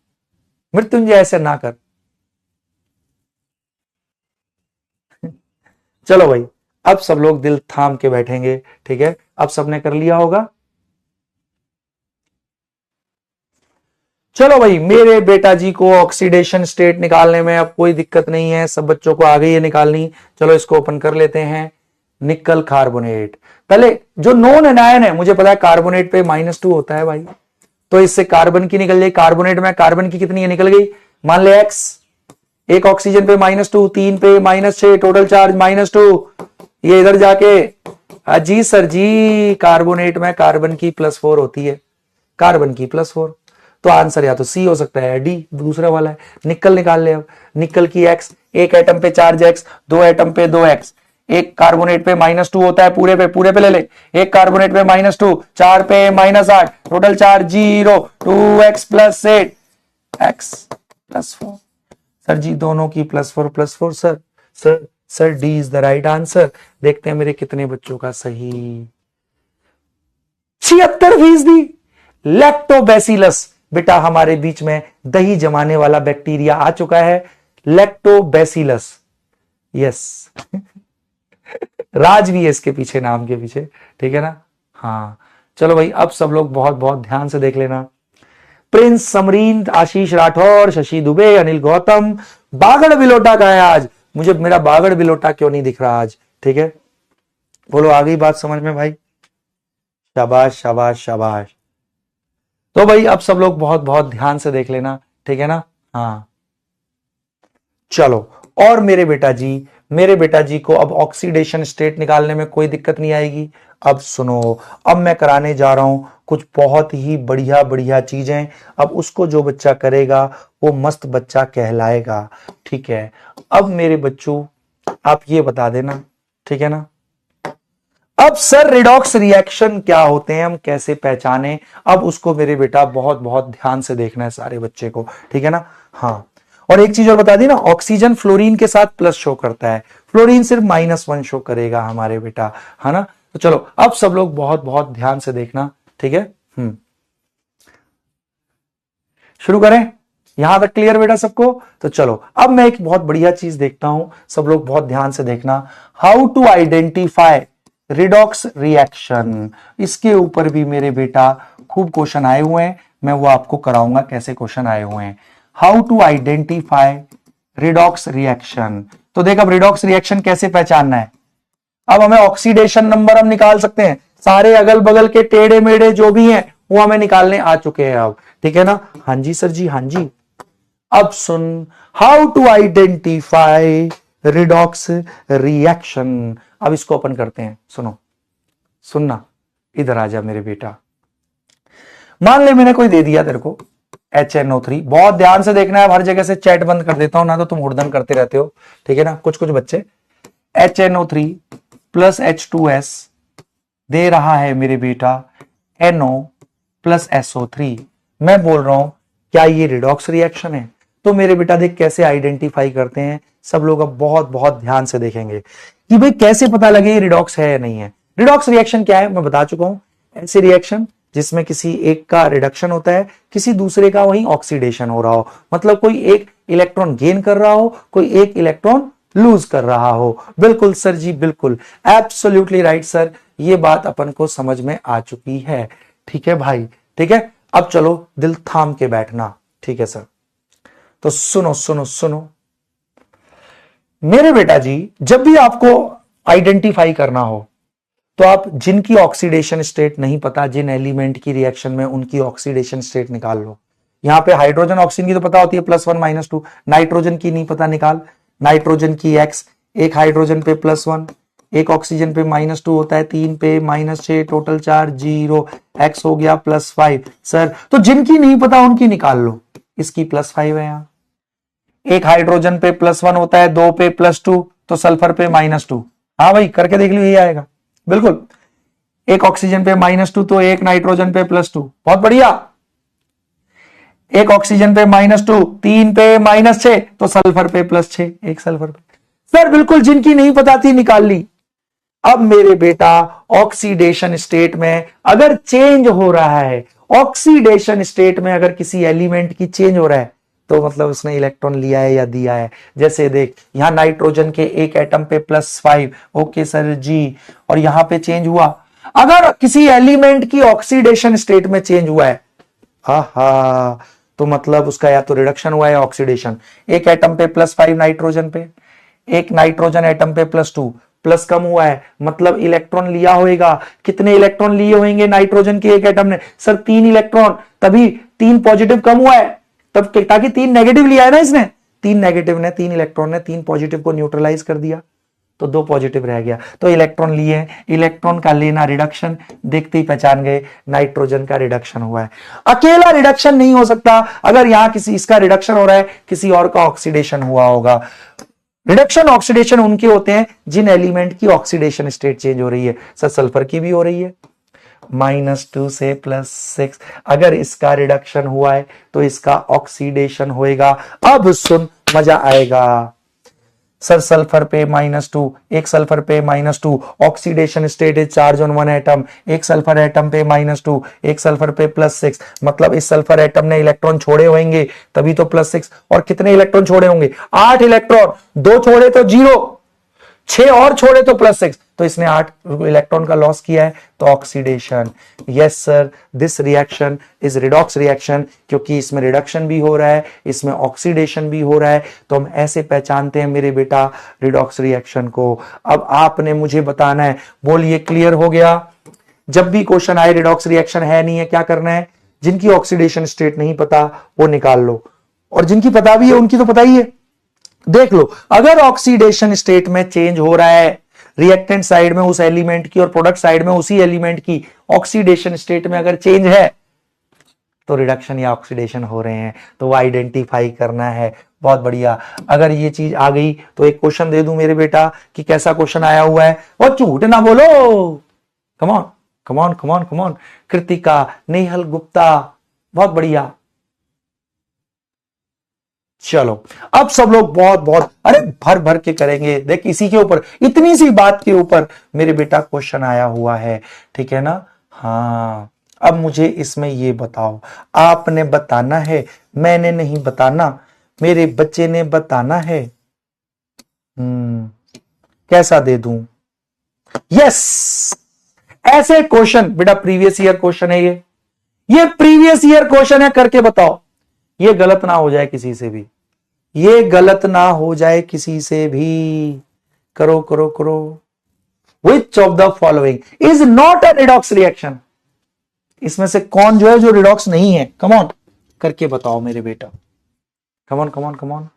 मृत्युंजय ऐसे ना कर। चलो भाई, अब सब लोग दिल थाम के बैठेंगे, ठीक है, अब सबने कर लिया होगा। चलो भाई, मेरे बेटा जी को ऑक्सीडेशन स्टेट निकालने में अब कोई दिक्कत नहीं है, सब बच्चों को आ गई है निकालनी। चलो इसको ओपन कर लेते हैं। निकल कार्बोनेट, पहले जो नॉन एनायन है, मुझे पता है कार्बोनेट पे -2 होता है भाई, तो इससे कार्बन की निकल गई, कार्बोनेट में कार्बन की कितनी है निकल गई, मान ले x, एक ऑक्सीजन पे -2, 3 पे -6, टोटल चार्ज -2, ये इधर जाके जी सर जी, कार्बोनेट में कार्बन की +4 होती है, कार्बन की +4, तो आंसर या तो सी हो सकता है या डी दूसरा वाला है। निकल निकाल ले। अब निकल की एक्स, एक एटम पे चार्ज एक्स, दो एटम पे दो एक्स, एक कार्बोनेट पे -2 होता है, पूरे पे ले ले। एक कार्बोनेट पे -2, 4 पे -8, total charge 0, 2x + 8 x + 4। Sir जी दोनों की +4 sir. Sir D is the right answer. देखते हैं मेरे कितने बच्चों का सही। 76%। लैक्टोबैसिलस, बेटा हमारे बीच में दही जमाने वाला बैक्टीरिया आ चुका है, लैक्टोबैसिलस। यस राज भी है इसके पीछे, नाम के पीछे, ठीक है ना। हाँ चलो भाई, अब सब लोग बहुत बहुत ध्यान से देख लेना। प्रिंस समरीन, आशीष राठौर, शशि दुबे, अनिल गौतम। बागड़ बिलोटा का है आज, मुझे मेरा बागड़ बिलोटा क्यों नहीं दिख रहा आज, ठीक है। बोलो आ गई बात समझ में भाई, शाबाश शाबाश शाबाश। तो भाई अब सब लोग बहुत बहुत ध्यान से देख लेना, ठीक है ना। हाँ चलो, और मेरे बेटा जी को अब ऑक्सीडेशन स्टेट निकालने में कोई दिक्कत नहीं आएगी। अब सुनो, अब मैं कराने जा रहा हूं कुछ बहुत ही बढ़िया बढ़िया चीजें। अब उसको जो बच्चा करेगा वो मस्त बच्चा कहलाएगा, ठीक है। अब मेरे बच्चों आप ये बता देना, ठीक है ना। अब सर रिडॉक्स रिएक्शन क्या होते हैं, हम कैसे पहचाने, अब उसको मेरे बेटा बहुत बहुत ध्यान से देखना है सारे बच्चे को, ठीक है ना। हाँ और एक चीज और बता दी ना, ऑक्सीजन फ्लोरीन के साथ प्लस शो करता है, फ्लोरीन सिर्फ -1 शो करेगा हमारे बेटा, है ना। तो चलो अब सब लोग बहुत बहुत ध्यान से देखना, ठीक है। शुरू करें, यहां तक क्लियर बेटा सबको। तो चलो अब मैं एक बहुत बढ़िया चीज देखता हूं, सब लोग बहुत ध्यान से देखना। How to identify redox reaction, इसके ऊपर भी मेरे बेटा खूब क्वेश्चन आए हुए हैं, मैं वो आपको कराऊंगा कैसे क्वेश्चन आए हुए हैं। How to identify redox reaction, तो देख अब रिडॉक्स रिएक्शन कैसे पहचानना है। अब हमें ऑक्सीडेशन नंबर हम निकाल सकते हैं, सारे अगल बगल के टेढ़े मेढ़े जो भी हैं वो हमें निकालने आ चुके हैं अब, ठीक है ना। हाँ जी सर जी, हाँ जी। अब सुन, how to identify redox reaction, अब इसको अपन करते हैं। सुनो, सुनना, इधर आ जा मेरे बेटा। मान ले मैंने कोई दे दिया तेरे को HNO3, बहुत ध्यान से देखना है, हर जगह से चैट बंद कर देता हूं ना तो तुम हुड़दंग करते रहते हो, ठीक है ना। कुछ कुछ बच्चे HNO3 + H2S दे रहा है मेरे बेटा NO + SO3। मैं बोल रहा हूं क्या ये रिडॉक्स रिएक्शन है। तो मेरे बेटा देख कैसे आइडेंटिफाई करते हैं, सब लोग अब बहुत बहुत ध्यान से देखेंगे कि भाई कैसे पता लगे ये रिडॉक्स है या नहीं है। रिडॉक्स रिएक्शन क्या है मैं बता चुका हूं, ऐसे रिएक्शन जिसमें किसी एक का रिडक्शन होता है, किसी दूसरे का वहीं ऑक्सीडेशन हो रहा हो, मतलब कोई एक इलेक्ट्रॉन गेन कर रहा हो, कोई एक इलेक्ट्रॉन लूज कर रहा हो। बिल्कुल सर जी, बिल्कुल एब्सोल्युटली राइट सर, ये बात अपन को समझ में आ चुकी है, ठीक है भाई, ठीक है। अब चलो दिल थाम के बैठना, ठीक है सर। तो सुनो सुनो सुनो मेरे बेटा जी, जब भी आपको आइडेंटिफाई करना हो तो आप जिनकी ऑक्सीडेशन स्टेट नहीं पता, जिन एलिमेंट की रिएक्शन में उनकी ऑक्सीडेशन स्टेट निकाल लो। यहां पे हाइड्रोजन ऑक्सीजन की तो पता होती है +1 -2, नाइट्रोजन की नहीं पता, निकाल नाइट्रोजन की X, एक हाइड्रोजन पे +1, एक ऑक्सीजन पे -2 होता है, 3 पे -6, टोटल चार्ज 0, X हो गया +5। सर तो जिनकी नहीं पता उनकी निकाल लो, इसकी +5 है यहां। एक हाइड्रोजन पे +1 होता है, 2 पे +2, तो सल्फर पे -2। हाँ भाई करके देख लो, यही आएगा बिल्कुल। एक ऑक्सीजन पे -2 तो एक नाइट्रोजन पे +2, बहुत बढ़िया। एक ऑक्सीजन पे -2, 3 पे -6 तो सल्फर पे +6, एक सल्फर पे। सर बिल्कुल जिनकी नहीं पता थी निकाल ली। अब मेरे बेटा ऑक्सीडेशन स्टेट में अगर चेंज हो रहा है, ऑक्सीडेशन स्टेट में अगर किसी एलिमेंट की चेंज हो रहा है तो मतलब उसने इलेक्ट्रॉन लिया है या दिया है। जैसे देख यहां नाइट्रोजन के एक एटम पे +5, ओके सर जी, और यहां पे चेंज हुआ। अगर किसी एलिमेंट की ऑक्सीडेशन स्टेट में चेंज हुआ है, हा तो मतलब उसका या तो रिडक्शन हुआ है या ऑक्सीडेशन। एक एटम पे +5 नाइट्रोजन पे, एक नाइट्रोजन एटम पे +2, प्लस कम हुआ है मतलब इलेक्ट्रॉन लिया होगा। कितने इलेक्ट्रॉन लिए होंगे नाइट्रोजन के एक एटम ने? सर 3 इलेक्ट्रॉन, तभी 3 पॉजिटिव कम हुआ है, तब ताकि 3 नेगेटिव लिया है ना इसने, 3 नेगेटिव ने, 3 इलेक्ट्रॉन ने 3 पॉजिटिव को न्यूट्रलाइज कर दिया। तो 2 पॉजिटिव रह गया, तो इलेक्ट्रॉन लिए, इलेक्ट्रॉन का लेना रिडक्शन, देखते ही पहचान गए नाइट्रोजन का रिडक्शन हुआ है। अकेला रिडक्शन नहीं हो सकता, अगर यहां किसी इसका रिडक्शन हो रहा है, किसी और का ऑक्सीडेशन हुआ होगा। रिडक्शन ऑक्सीडेशन उनके होते हैं जिन एलिमेंट की ऑक्सीडेशन स्टेट चेंज हो रही है। सर सल्फर की भी हो रही है, -2 से +6, अगर इसका रिडक्शन हुआ है तो इसका ऑक्सीडेशन होएगा। अब सुन, मजा आएगा। सर सल्फर पे -2, एक सल्फर पे -2, oxidation state is charge on 1 atom, एक सल्फर एटम पे -2, एक सल्फर पे +6, मतलब इस सल्फर एटम ने इलेक्ट्रॉन छोड़े होंगे तभी तो +6। और कितने इलेक्ट्रॉन छोड़े होंगे? 8 इलेक्ट्रॉन, 2 छोड़े तो 0, 6 और छोड़े तो +6, तो इसने 8 इलेक्ट्रॉन का लॉस किया है, तो oxidation. Yes sir, this reaction is redox reaction, क्योंकि इसमें रिडक्शन भी हो रहा है, इसमें ऑक्सीडेशन भी हो रहा है, तो हम ऐसे पहचानते हैं मेरे बेटा रिडॉक्स रिएक्शन को। अब आपने मुझे बताना है, बोलिए क्लियर हो गया? जब भी क्वेश्चन आए रिडॉक्स रिएक्शन है नहीं है, क्या करना है? जिनकी ऑक्सीडेशन स्टेट नहीं पता वो निकाल लो, और जिनकी पता भी है उनकी तो पता ही है। देख लो, अगर ऑक्सीडेशन स्टेट में चेंज हो रहा है, रिएक्टेंट साइड में उस एलिमेंट की और प्रोडक्ट साइड में उसी एलिमेंट की ऑक्सीडेशन स्टेट में अगर चेंज है, तो रिडक्शन या ऑक्सीडेशन हो रहे हैं, तो वो आइडेंटिफाई करना है। बहुत बढ़िया। अगर ये चीज आ गई तो एक क्वेश्चन दे दूं मेरे बेटा कि कैसा क्वेश्चन आया हुआ है, और झूठ ना बोलो। Come on come on come on come on, Kritika, Nehal Gupta, बहुत बढ़िया। चलो अब सब लोग बहुत बहुत अरे भर भर के करेंगे। देख इसी के ऊपर, इतनी सी बात के ऊपर मेरे बेटा क्वेश्चन आया हुआ है, ठीक है ना? हाँ, अब मुझे इसमें ये बताओ, आपने बताना है, मैंने नहीं बताना, मेरे बच्चे ने बताना है। कैसा दे दूं? यस, ऐसे क्वेश्चन बेटा प्रीवियस ईयर क्वेश्चन है, ये प्रीवियस ईयर क्वेश्चन है, करके बताओ। ये गलत ना हो जाए किसी से भी, ये गलत ना हो जाए किसी से भी। करो करो करो। Which of the following is not a redox reaction? इसमें से कौन जो है जो रिडॉक्स नहीं है? कम ऑन, करके बताओ मेरे बेटा। कम on come on come on.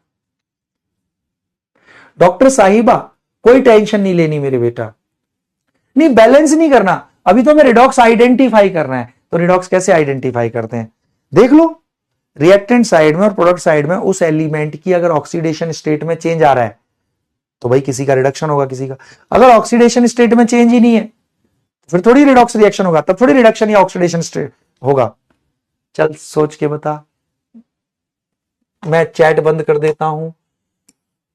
Doctor साहिबा, कोई टेंशन नहीं लेनी मेरे बेटा, नहीं बैलेंस नहीं करना, अभी तो मैं रिडॉक्स आइडेंटिफाई करना है। तो रिडॉक्स कैसे आइडेंटिफाई करते हैं? देख लो, रिएक्टेंट साइड में और प्रोडक्ट साइड में उस एलिमेंट की अगर ऑक्सीडेशन स्टेट में चेंज आ रहा है, तो भाई किसी का रिडक्शन होगा, किसी का। अगर ऑक्सीडेशन स्टेट में चेंज ही नहीं है, फिर थोड़ी रिडॉक्स रिएक्शन होगा, तब थोड़ी रिडक्शन या ऑक्सीडेशन स्टेट होगा। चल सोच के बता। मैं चैट बंद कर देता हूं।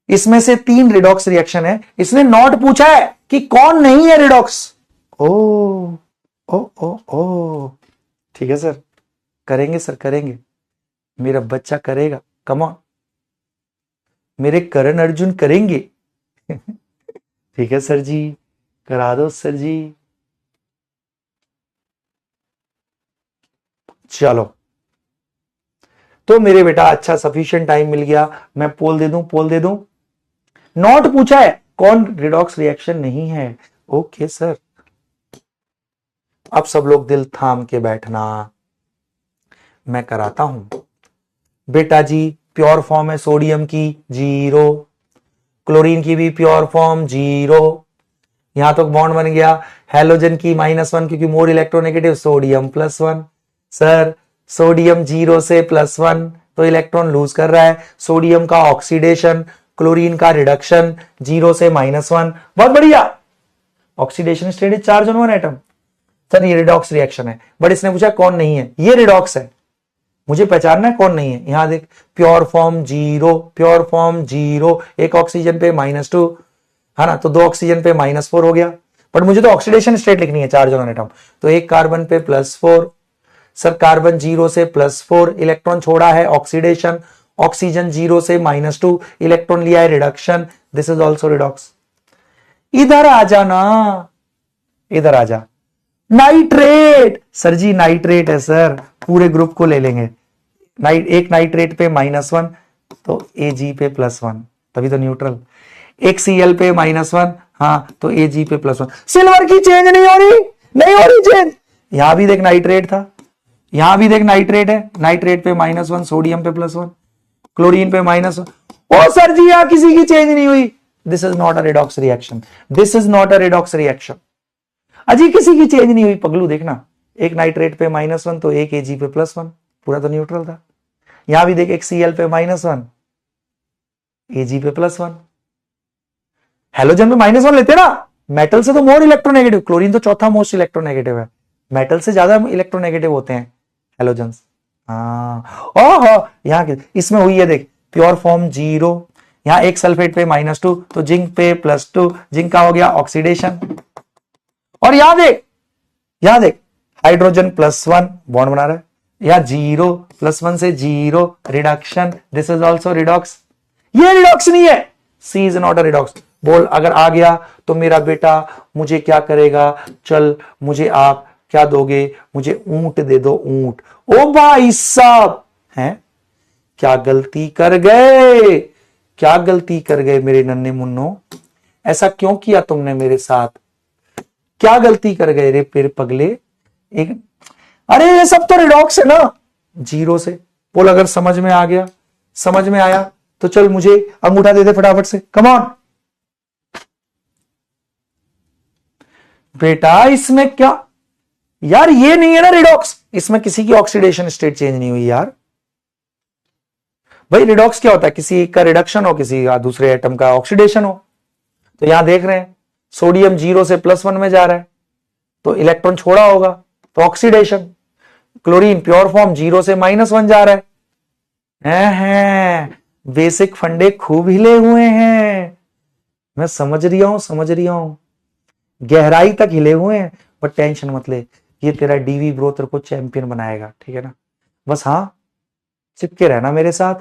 इसमें से 3 रिडॉक्स रिएक्शन है, इसने नॉट पूछा है कि कौन नहीं है रिडॉक्स। ओ ओ ओ ओ, ठीक है सर, करेंगे सर, करेंगे, मेरा बच्चा करेगा। कम ऑन, मेरे करण अर्जुन करेंगे। ठीक है सर जी, करा दो सर जी। चलो तो मेरे बेटा अच्छा सफिशिएंट टाइम मिल गया, मैं पोल दे दूं, पोल दे दूं। नॉट पूछा है, कौन रिडॉक्स रिएक्शन नहीं है। ओके सर, अब सब लोग दिल थाम के बैठना, मैं कराता हूं। बेटा जी प्योर फॉर्म है सोडियम की 0, क्लोरीन की भी प्योर फॉर्म 0, यहां तक बॉन्ड बन गया। हेलोजन की -1 क्योंकि more electronegative, sodium +1। Sir sodium 0 से +1 तो इलेक्ट्रॉन लूज कर रहा है, सोडियम का ऑक्सीडेशन, क्लोरीन का रिडक्शन, 0 से -1। बहुत बढ़िया। Oxidation state is charge on 1 atom. Sir ये रिडॉक्स रिएक्शन है, बट इसने पूछा कौन नहीं है। ये रिडॉक्स है, मुझे पहचानना है कौन नहीं है। यहां देख, प्योर फॉर्म 0, प्योर फॉर्म 0, एक ऑक्सीजन पे -2 है ना, तो 2 ऑक्सीजन पे -4 हो गया। बट मुझे तो ऑक्सीडेशन स्टेट लिखनी है, चार्ज ऑन एटम, तो एक कार्बन पे +4। सर कार्बन 0 से +4, इलेक्ट्रॉन छोड़ा है ऑक्सीडेशन, ऑक्सीजन 0 से -2, इलेक्ट्रॉन लिया है reduction, this is also redox. इधर आ जाना, इधर आ जा। नाइट्रेट, सर जी नाइट्रेट है सर, पूरे ग्रुप को ले लेंगे। एक नाइट्रेट पे -1 तो Ag पे +1, तभी तो न्यूट्रल। एक Cl पे -1, हाँ तो Ag पे +1। सिल्वर की चेंज नहीं हो रही, नहीं हो रही चेंज। यहां भी देख नाइट्रेट था, यहां भी देख नाइट्रेट है, नाइट्रेट पे -1, सोडियम पे +1, क्लोरीन पे -1। ओ सर जी यहां किसी की चेंज नहीं हुई, this is not a redox reaction, this is not a redox reaction. अजी किसी की चेंज नहीं हुई पगलू, देखना एक नाइट्रेट पे -1 तो एक Ag पे +1, पूरा तो न्यूट्रल था। यहां भी देख एक Cl पे -1 Ag पे +1। हेलोजन पे -1 लेते ना, मेटल से तो मोर इलेक्ट्रोनेगेटिव, क्लोरीन तो चौथा मोस्ट इलेक्ट्रोनेगेटिव है, मेटल से ज्यादा इलेक्ट्रोनेगेटिव होते हैं हेलोजन्स। हाँ ओह, यहाँ इसमें हुई है देख, प्योर फॉर्म 0, यहाँ एक सल्फेट पे -2 तो जिंक पे +2, जिंक का हो गया ऑक्सीडेशन। और यहां देख हाइड्रोजन +1 बॉन्ड बना रहा है, या 0 +1 से 0 reduction, this is also redox. ये रिडॉक्स नहीं है, सी इज नॉट अ रिडॉक्स। बोल अगर आ गया तो मेरा बेटा मुझे क्या करेगा, चल मुझे आप क्या दोगे, मुझे ऊंट दे दो, ऊंट। ओ भाई साहब, हैं क्या गलती कर गए, क्या गलती कर गए मेरे नन्हे मुन्नो, ऐसा क्यों किया तुमने मेरे साथ, क्या गलती कर गए रे फिर पगले। एक अरे ये सब तो रिडॉक्स है ना 0 से। बोल अगर समझ में आ गया, समझ में आया तो चल मुझे अंगूठा दे दे फटाफट से, कम ऑन। बेटा इसमें क्या यार, ये नहीं है ना रिडॉक्स, इसमें किसी की ऑक्सीडेशन स्टेट चेंज नहीं हुई यार। भाई रिडॉक्स क्या होता है, किसी एक का रिडक्शन हो, किसी का दूसरे एटम का ऑक्सीडेशन हो। तो यहां देख रहे हैं सोडियम 0 से +1 में जा रहा है तो इलेक्ट्रॉन छोड़ा होगा तो ऑक्सीडेशन। क्लोरीन प्योर फॉर्म 0 से -1 जा रहा है। बेसिक फंडे खूब हिले हुए हैं, मैं समझ रही हूं, समझ रही हूं, गहराई तक हिले हुए हैं। पर टेंशन मत ले, ये तेरा डीवी ब्रो तेरे को चैंपियन बनाएगा, ठीक है ना। बस हाँ चिपके रहना मेरे साथ,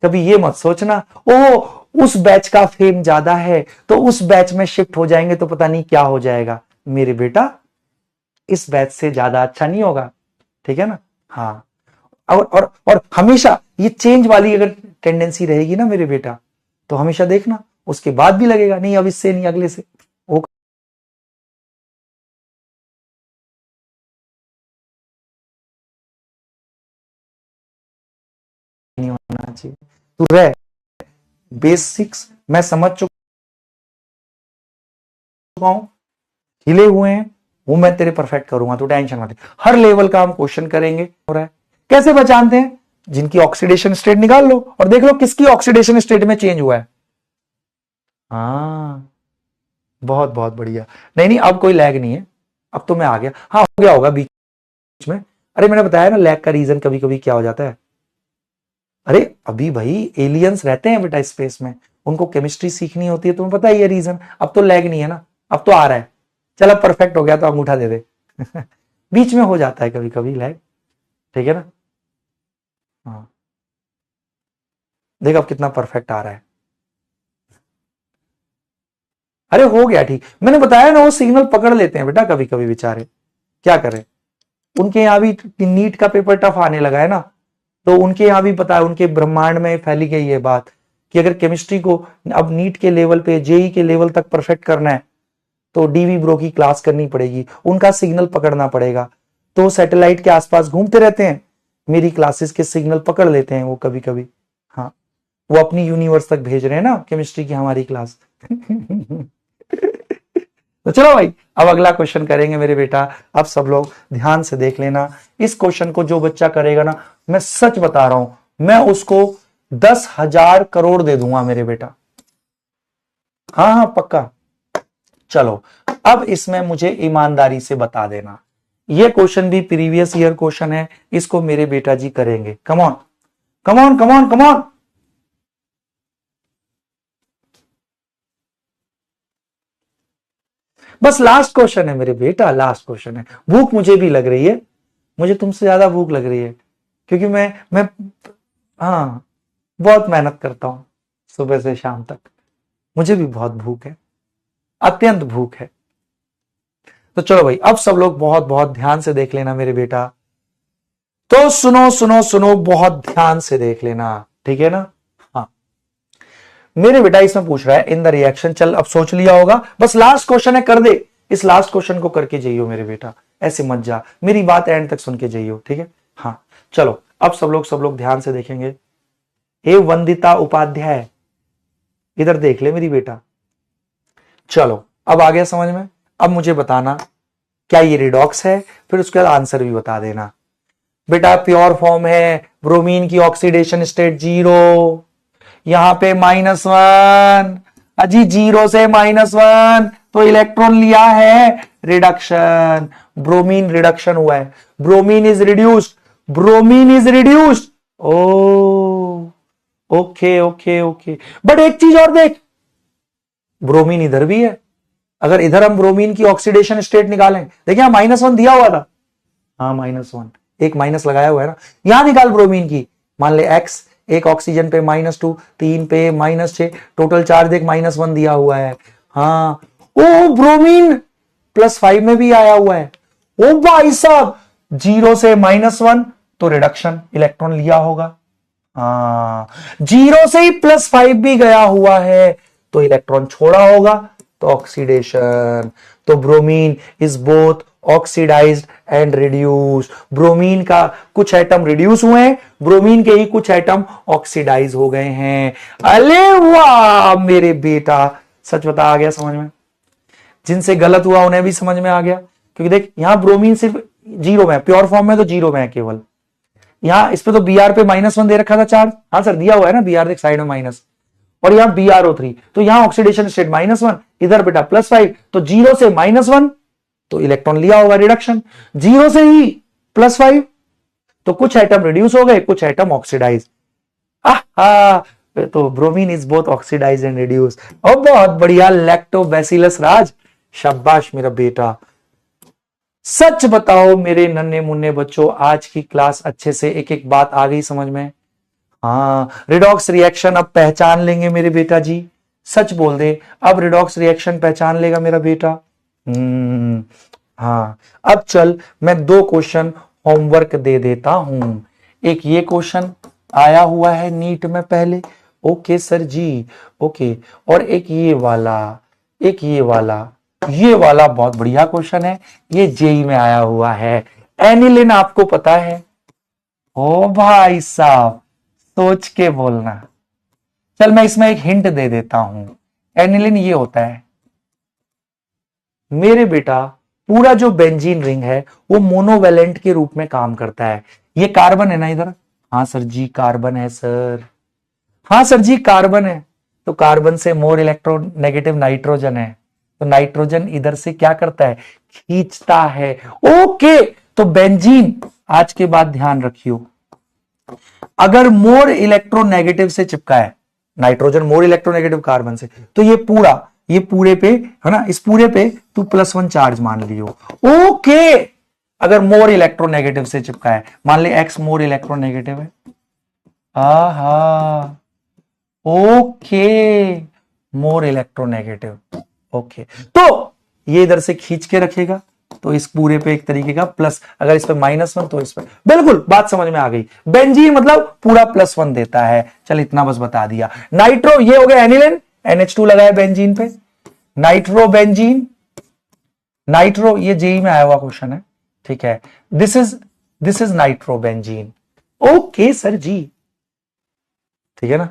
कभी ये मत सोचना ओ उस बैच का फेम ज्यादा है तो उस बैच में शिफ्ट हो जाएंगे तो पता नहीं क्या हो जाएगा। मेरे बेटा इस बैच से ज्यादा अच्छा नहीं होगा, ठीक है ना। हाँ और हमेशा ये चेंज वाली अगर टेंडेंसी रहेगी ना मेरे बेटा, तो हमेशा देखना उसके बाद भी लगेगा नहीं अब इससे नहीं अगले से, वो नहीं होना चाहिए। तू रह, बेसिक्स मैं समझ चुका हूं, हिले हुए हैं वो मैं तेरे परफेक्ट करूंगा, तू टेंशन मत ले। हर लेवल का हम क्वेश्चन करेंगे। हो रहा है कैसे पहचानते हैं, जिनकी ऑक्सीडेशन स्टेट निकाल लो और देख लो किसकी ऑक्सीडेशन स्टेट में चेंज हुआ है। हाँ बहुत बहुत बढ़िया, नहीं नहीं अब कोई लैग नहीं है, अब तो मैं आ गया। हाँ हो गया होगा बीच में, अरे मैंने बताया ना लैग का रीजन कभी कभी क्या हो जाता है। अरे अभी भाई एलियंस रहते हैं बेटा स्पेस में, उनको केमिस्ट्री सीखनी होती है, तुम्हें पता ही है रीजन। अब तो लैग नहीं है ना, अब तो आ रहा है। चल अब परफेक्ट हो गया तो अंगूठा दे दे बीच में हो जाता है कभी कभी लैग, ठीक है ना। हाँ देख अब कितना परफेक्ट आ रहा है। अरे हो गया ठीक, मैंने बताया ना वो सिग्नल पकड़ लेते हैं बेटा कभी कभी बेचारे, क्या करें। उनके यहाँ भी नीट का पेपर टफ आने लगा है ना, तो उनके यहाँ भी पता है, उनके ब्रह्मांड में फैली गई है बात कि अगर केमिस्ट्री को अब नीट के लेवल पे जेई के लेवल तक परफेक्ट करना है तो डीवी ब्रो की क्लास करनी पड़ेगी, उनका सिग्नल पकड़ना पड़ेगा। तो सैटेलाइट के आसपास घूमते रहते हैं, मेरी क्लासेस के सिग्नल पकड़ लेते हैं वो कभी कभी। हाँ वो अपनी यूनिवर्स तक भेज रहे हैं ना केमिस्ट्री की हमारी क्लास तो चलो भाई अब अगला क्वेश्चन करेंगे मेरे बेटा। अब सब लोग ध्यान से देख लेना, इस क्वेश्चन को जो बच्चा करेगा ना, मैं सच बता रहा हूं, मैं उसको 10,000 करोड़ दे दूंगा मेरे बेटा। हाँ हाँ पक्का। चलो अब इसमें मुझे ईमानदारी से बता देना, ये क्वेश्चन भी प्रीवियस ईयर क्वेश्चन है, इसको मेरे बेटा जी करेंगे। कम on come on come on come on. बस लास्ट क्वेश्चन है मेरे बेटा, लास्ट क्वेश्चन है। भूख मुझे भी लग रही है, मुझे तुमसे ज्यादा भूख लग रही है, क्योंकि मैं हाँ बहुत मेहनत करता हूं सुबह से शाम तक, मुझे भी बहुत भूख है, अत्यंत भूख है। तो चलो भाई अब सब लोग बहुत बहुत ध्यान से देख लेना मेरे बेटा, तो सुनो सुनो सुनो बहुत ध्यान से देख लेना, ठीक है ना। हाँ मेरे बेटा इसमें पूछ रहा है इन द रिएक्शन, चल अब सोच लिया होगा, बस लास्ट क्वेश्चन है, कर दे इस लास्ट क्वेश्चन को करके जाइयो मेरे बेटा, ऐसे मत जा, मेरी बात एंड तक सुन के जाइयो, ठीक है। हाँ चलो अब सब लोग ध्यान से देखेंगे। हे वंदिता उपाध्याय, इधर देख ले मेरी बेटा, चलो अब आ गया समझ में। अब मुझे बताना क्या ये रिडॉक्स है, फिर उसके बाद आंसर भी बता देना। बेटा प्योर फॉर्म है, ब्रोमीन की ऑक्सीडेशन स्टेट 0, यहां पे -1, अजी 0 से -1 तो इलेक्ट्रॉन लिया है रिडक्शन, ब्रोमीन रिडक्शन हुआ है, bromine is reduced, bromine is reduced. Oh okay okay okay, but एक चीज और देख, ब्रोमीन इधर भी है। अगर इधर हम ब्रोमीन की ऑक्सीडेशन स्टेट निकालें, देखिए -1 दिया हुआ था, हाँ -1, एक माइनस लगाया हुआ है ना, यहां निकाल ब्रोमीन की, मान ले x, एक ऑक्सीजन पे -2, 3 पे -6, टोटल चार्ज देख -1 दिया हुआ है। हाँ ओ ब्रोमीन +5 में भी आया हुआ है। ओ भाई साहब 0 से -1 तो रिडक्शन, इलेक्ट्रॉन लिया होगा। हाँ 0 से ही +5 भी गया हुआ है तो इलेक्ट्रॉन छोड़ा होगा, तो ऑक्सीडेशन। तो bromine is both oxidised and reduced, bromine का कुछ एटम रिड्यूस हुए हैं, ब्रोमीन के ही कुछ एटम ऑक्सीडाइज हो गए हैं। अरे वाह मेरे बेटा, सच बता आ गया समझ में, जिनसे गलत हुआ उन्हें भी समझ में आ गया। क्योंकि देख यहां ब्रोमीन सिर्फ 0 में है, प्योर फॉर्म में तो 0 में है केवल, यहां इस पे तो Br पे -1 दे रखा था चार्ज, हाँ सर दिया हुआ है ना Br देख साइड में माइनस, और यहां BrO3, तो यहां ऑक्सीडेशन स्टेट -1, इधर बेटा +5, तो 0 से -1 तो इलेक्ट्रॉन लिया होगा रिडक्शन, 0 से ही +5 तो कुछ एटम रिड्यूस हो गए, कुछ एटम ऑक्सीडाइज। तो bromine is both oxidise and reduce. और बहुत बढ़िया लैक्टोबैसिलस राज, शाबाश मेरा बेटा। सच बताओ मेरे नन्हे मुन्ने बच्चों, आज की क्लास अच्छे से एक एक बात आ गई समझ में? हाँ रिडॉक्स रिएक्शन अब पहचान लेंगे मेरे बेटा जी, सच बोल दे अब रिडॉक्स रिएक्शन पहचान लेगा मेरा बेटा। हाँ अब चल मैं 2 क्वेश्चन होमवर्क दे देता हूं। एक ये क्वेश्चन आया हुआ है नीट में पहले, ओके सर जी ओके, और एक ये वाला, एक ये वाला बहुत बढ़िया क्वेश्चन है, ये जेई में आया हुआ है। एनिलिन आपको पता है? ओ भाई साहब सोच के बोलना। चल मैं इसमें एक हिंट दे देता हूं, एनिलिन ये होता है मेरे बेटा, पूरा जो बेंजीन रिंग है वो मोनोवेलेंट के रूप में काम करता है। ये कार्बन है ना इधर, हाँ सर जी कार्बन है सर, हाँ सर जी कार्बन है, तो कार्बन से मोर इलेक्ट्रोनेगेटिव नाइट्रोजन है, तो नाइट्रोजन इधर से क्या करता है, खींचता है। ओके तो बेंजीन आज के बाद ध्यान रखियो, अगर मोर इलेक्ट्रोनेगेटिव से चिपका है, नाइट्रोजन मोर इलेक्ट्रोनेगेटिव कार्बन से, तो ये पूरे पे है ना, इस पूरे पे तू +1 चार्ज मान लियो। ओके अगर मोर इलेक्ट्रोनेगेटिव से चिपका है, मान ले x मोर इलेक्ट्रोनेगेटिव है, आहा ओके मोर इलेक्ट्रोनेगेटिव, ओके तो ये इधर से खींच के रखेगा, तो इस पूरे पे एक तरीके का प्लस, अगर इस पे -1 तो इस पे, बिल्कुल बात समझ में आ गई। बेंजीन मतलब पूरा +1 देता है, चल इतना बस बता दिया। नाइट्रो ये हो गया एनिलिन, NH2 लगाया बेंजीन पे, नाइट्रो बेंजीन, नाइट्रो ये जेई में आया हुआ क्वेश्चन है, ठीक है, this is nitro benzene. Okay sir जी, ठीक है ना,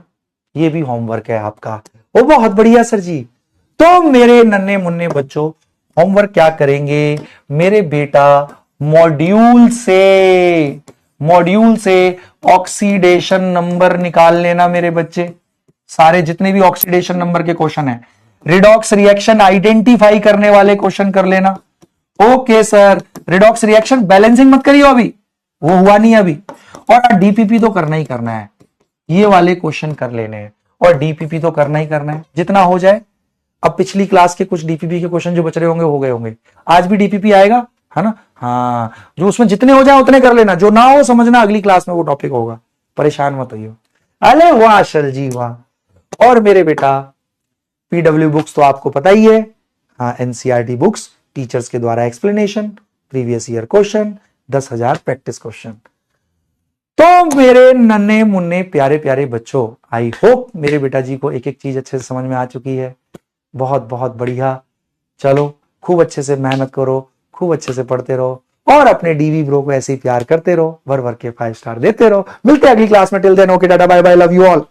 ये भी होमवर्क है आपका। ओ बहुत बढ़िया सर जी। तो मेरे नन्हे मुन्ने बच्चों होमवर्क क्या करेंगे मेरे बेटा, मॉड्यूल से ऑक्सीडेशन नंबर निकाल लेना मेरे बच्चे, सारे जितने भी ऑक्सीडेशन नंबर के क्वेश्चन है, रिडॉक्स रिएक्शन आइडेंटिफाई करने वाले क्वेश्चन कर लेना। Okay sir, redox reaction balancing मत करियो अभी, वो हुआ नहीं अभी, और डीपीपी तो करना ही करना है, ये वाले क्वेश्चन कर लेने हैं, और डीपीपी तो करना ही करना है जितना हो जाए। अब पिछली क्लास के कुछ डीपीपी के क्वेश्चन जो बच रहे होंगे हो गए होंगे, आज भी डीपीपी आएगा है ना, हाँ जो उसमें जितने हो जाए उतने कर लेना, जो ना हो समझना अगली क्लास में वो टॉपिक होगा, परेशान मत होइयो। अरे वाह शल जी वाह। और मेरे बेटा पीडब्ल्यू बुक्स तो आपको पता ही है, हाँ एनसीईआरटी बुक्स, टीचर्स के द्वारा explanation, previous year question, 10,000 practice question. तो मेरे नन्हे मुन्ने प्यारे प्यारे बच्चों, आई होप मेरे बेटा जी को एक एक चीज अच्छे से समझ में आ चुकी है। बहुत बहुत बढ़िया, चलो खूब अच्छे से मेहनत करो, खूब अच्छे से पढ़ते रहो, और अपने डीवी ब्रो को ऐसे ही प्यार करते रहो, भर भर के 5 स्टार देते रहो। मिलते हैं अगली क्लास में, till then okay tata bye bye, love you all.